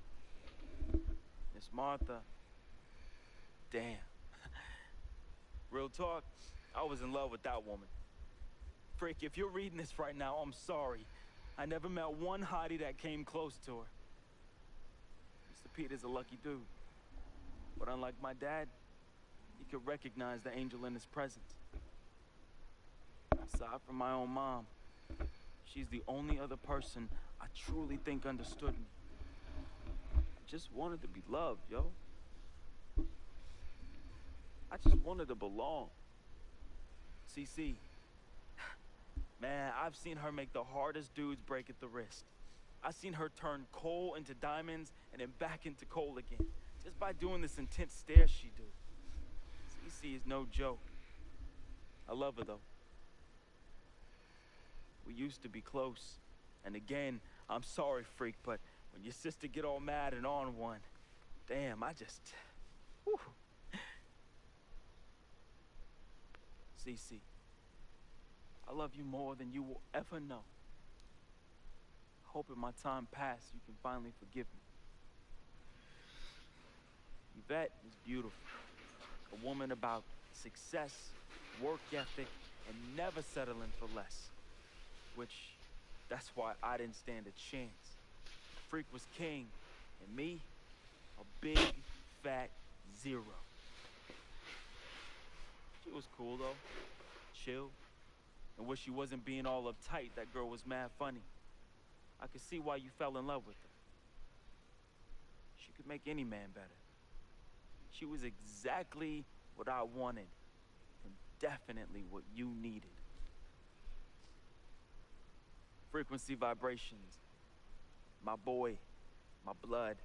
Miss Martha, damn. Real talk, I was in love with that woman. Frick, if you're reading this right now, I'm sorry. I never met one hottie that came close to her. Mr. Peter's a lucky dude. But unlike my dad, he could recognize the angel in his presence. Aside from my own mom, she's the only other person I truly think understood me. I just wanted to be loved, yo. I just wanted to belong. CC, man, I've seen her make the hardest dudes break at the wrist. I've seen her turn coal into diamonds and then back into coal again, just by doing this intense stare she do. CC is no joke. I love her, though. We used to be close. And again, I'm sorry, freak, but when your sister get all mad and on one, damn, I just... Whew. CC, I love you more than you will ever know. I hope in my time past you can finally forgive me. Yvette is beautiful. A woman about success, work ethic, and never settling for less. Which, that's why I didn't stand a chance. Freak was king, and me, a big, fat zero. She was cool, though. Chill. And when she wasn't being all uptight, that girl was mad funny. I could see why you fell in love with her. She could make any man better. She was exactly what I wanted, and definitely what you needed. Frequency vibrations. My boy, my blood.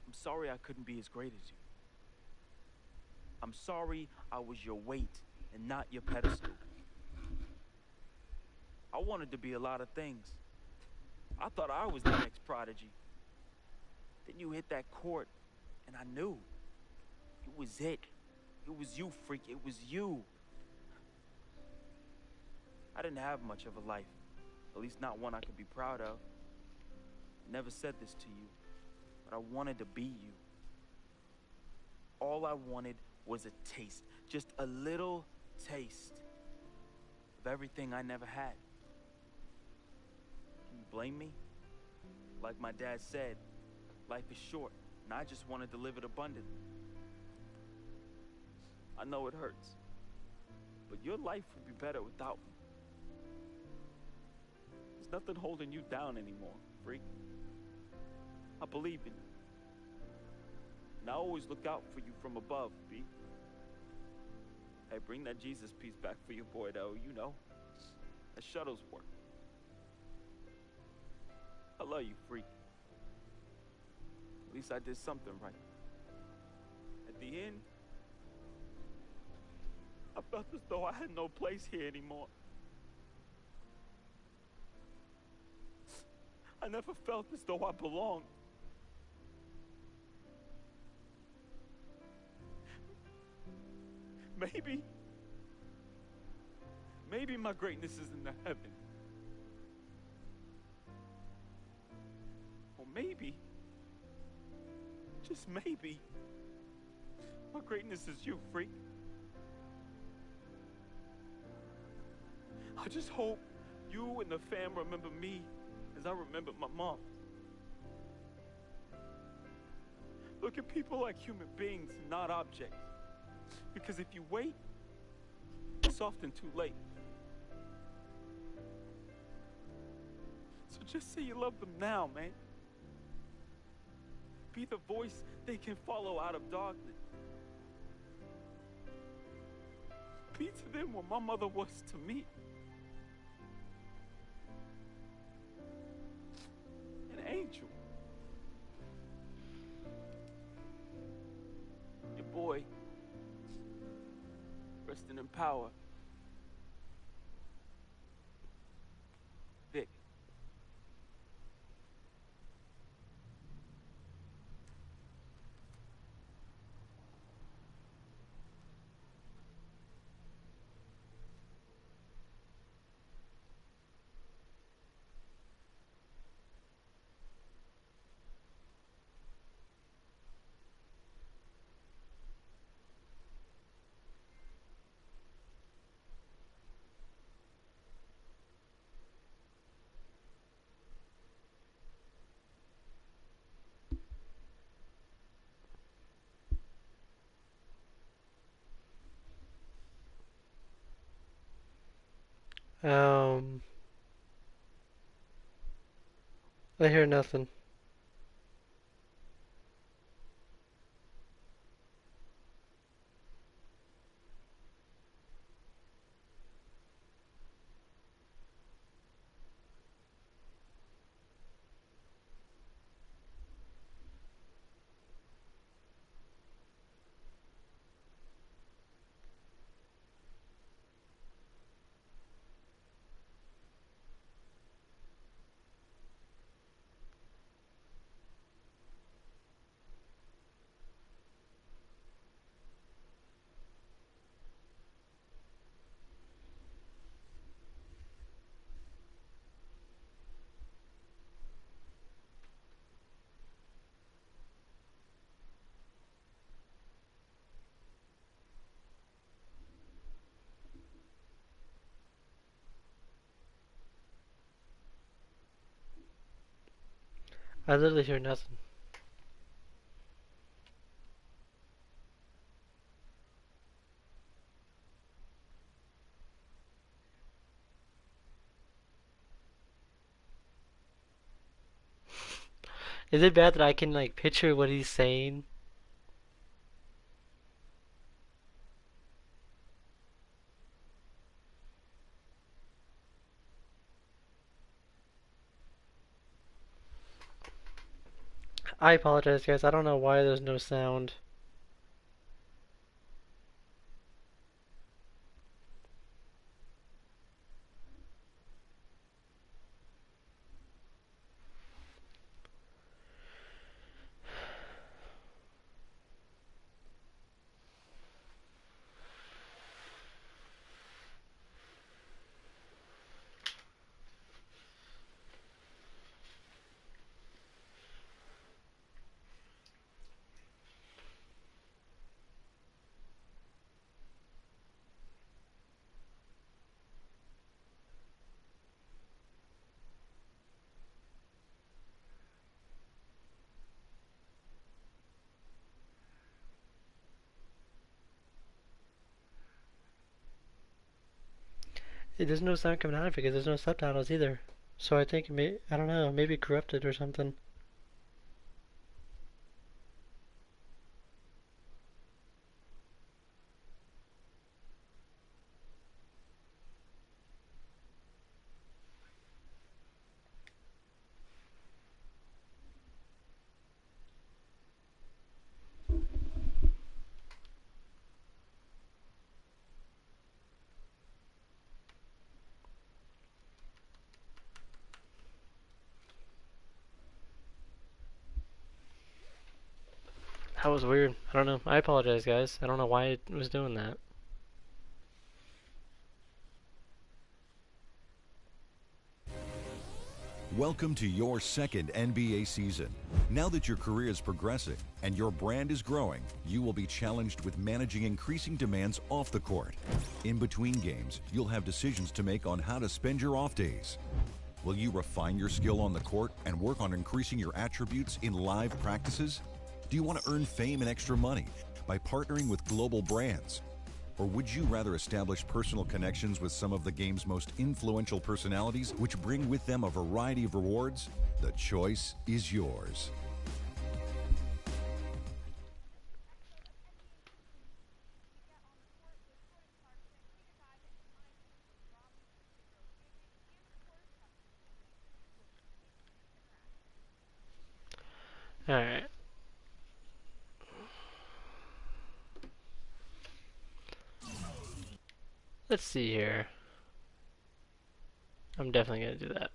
I'm sorry I couldn't be as great as you. I'm sorry I was your weight and not your pedestal. I wanted to be a lot of things. I thought I was the next prodigy. Then you hit that court, and I knew. It was it. It was you, freak. It was you. I didn't have much of a life. At least not one I could be proud of. I never said this to you, but I wanted to be you. All I wanted was a taste. Just a little taste of everything I never had. Can you blame me? Like my dad said, life is short, and I just wanted to live it abundantly. I know it hurts, but your life would be better without me. There's nothing holding you down anymore, freak. I believe in you. And I always look out for you from above, B. Hey, bring that Jesus piece back for your boy, though, you know. That shuttle's work. I love you, freak. At least I did something right. At the end, I felt as though I had no place here anymore. I never felt as though I belonged. Maybe my greatness is in the heaven. maybe, just maybe, my greatness is you, freak. I just hope you and the fam remember me as I remember my mom. Look at people like human beings, not objects. Because if you wait, it's often too late. So just say you love them now, man. Be the voice they can follow out of darkness. Be to them what my mother was to me. An angel. Your boy, resting in power. Vic. Um, I hear nothing. I literally hear nothing. Is it bad that I can like picture what he's saying? I apologize, guys. I don't know why there's no sound. There's no sound coming out of it because there's no subtitles either. So I think I don't know, maybe corrupted or something. That was weird. I don't know. I apologize, guys. I don't know why it was doing that. Welcome to your second NBA season. Now that your career is progressing and your brand is growing, you will be challenged with managing increasing demands off the court. In between games, you'll have decisions to make on how to spend your off days. Will you refine your skill on the court and work on increasing your attributes in live practices? Do you want to earn fame and extra money by partnering with global brands? Or would you rather establish personal connections with some of the game's most influential personalities, which bring with them a variety of rewards? The choice is yours. Alright. Let's see here. I'm definitely going to do that.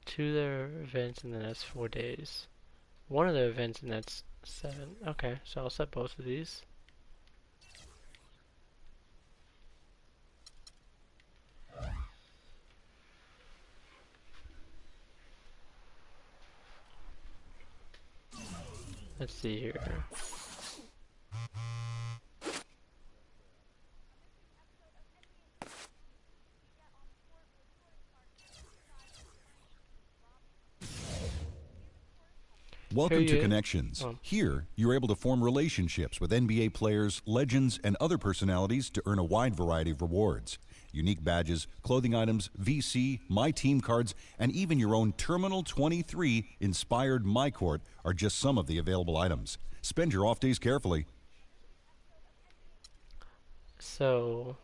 Two of their events and then that's 4 days. One of the events and that's 7. Okay, so I'll set both of these. Let's see here. Welcome to Connections. Here, you're able to form relationships with NBA players, legends, and other personalities to earn a wide variety of rewards. Unique badges, clothing items, VC, My Team cards, and even your own Terminal 23 inspired MyCourt are just some of the available items. Spend your off days carefully. So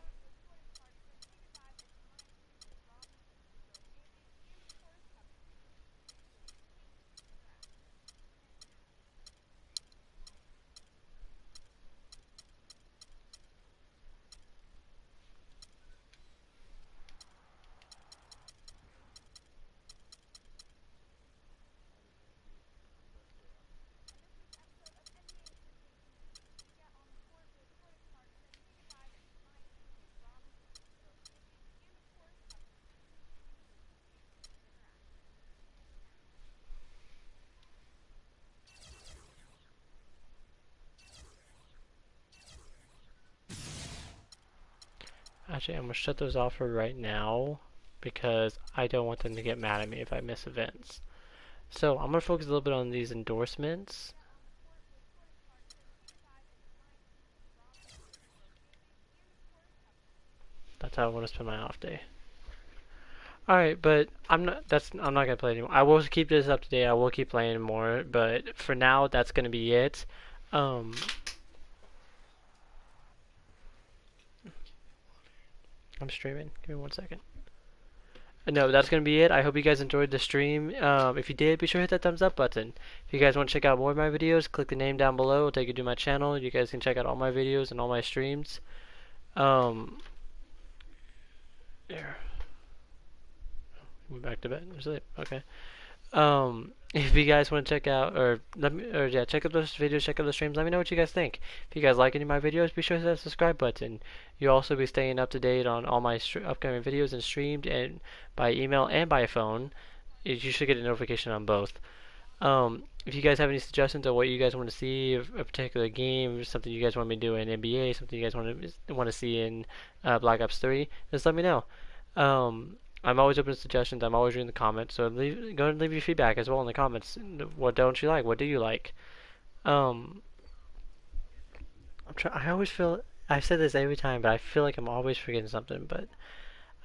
actually, I'm going to shut those off for right now because I don't want them to get mad at me if I miss events. So I'm going to focus a little bit on these endorsements. That's how I want to spend my off day. Alright, but I'm not gonna play anymore. I will keep this up to date, I will keep playing more, but for now that's gonna be it. I'm streaming. Give me 1 second. No, that's going to be it. I hope you guys enjoyed the stream. If you did, be sure to hit that thumbs up button. If you guys want to check out more of my videos, click the name down below. It'll take you to my channel. You guys can check out all my videos and all my streams. There. Back to bed. Sleep. Okay. If you guys want to check out, check out those videos, check out the streams, let me know what you guys think. If you guys like any of my videos, be sure to hit that subscribe button. You'll also be staying up to date on all my upcoming videos and streamed and by email and by phone. You should get a notification on both. If you guys have any suggestions of what you guys want to see, of a particular game, something you guys want me to do in NBA, something you guys want to see in Black Ops 3, just let me know. I'm always open to suggestions. I'm always reading the comments. So go ahead and leave your feedback as well in the comments. What don't you like? What do you like? I always feel I said this every time, but I feel like I'm always forgetting something. But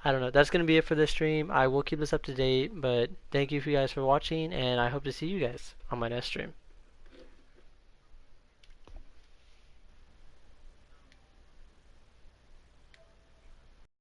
I don't know. That's gonna be it for this stream. I will keep this up to date. But thank you for you guys for watching, and I hope to see you guys on my next stream.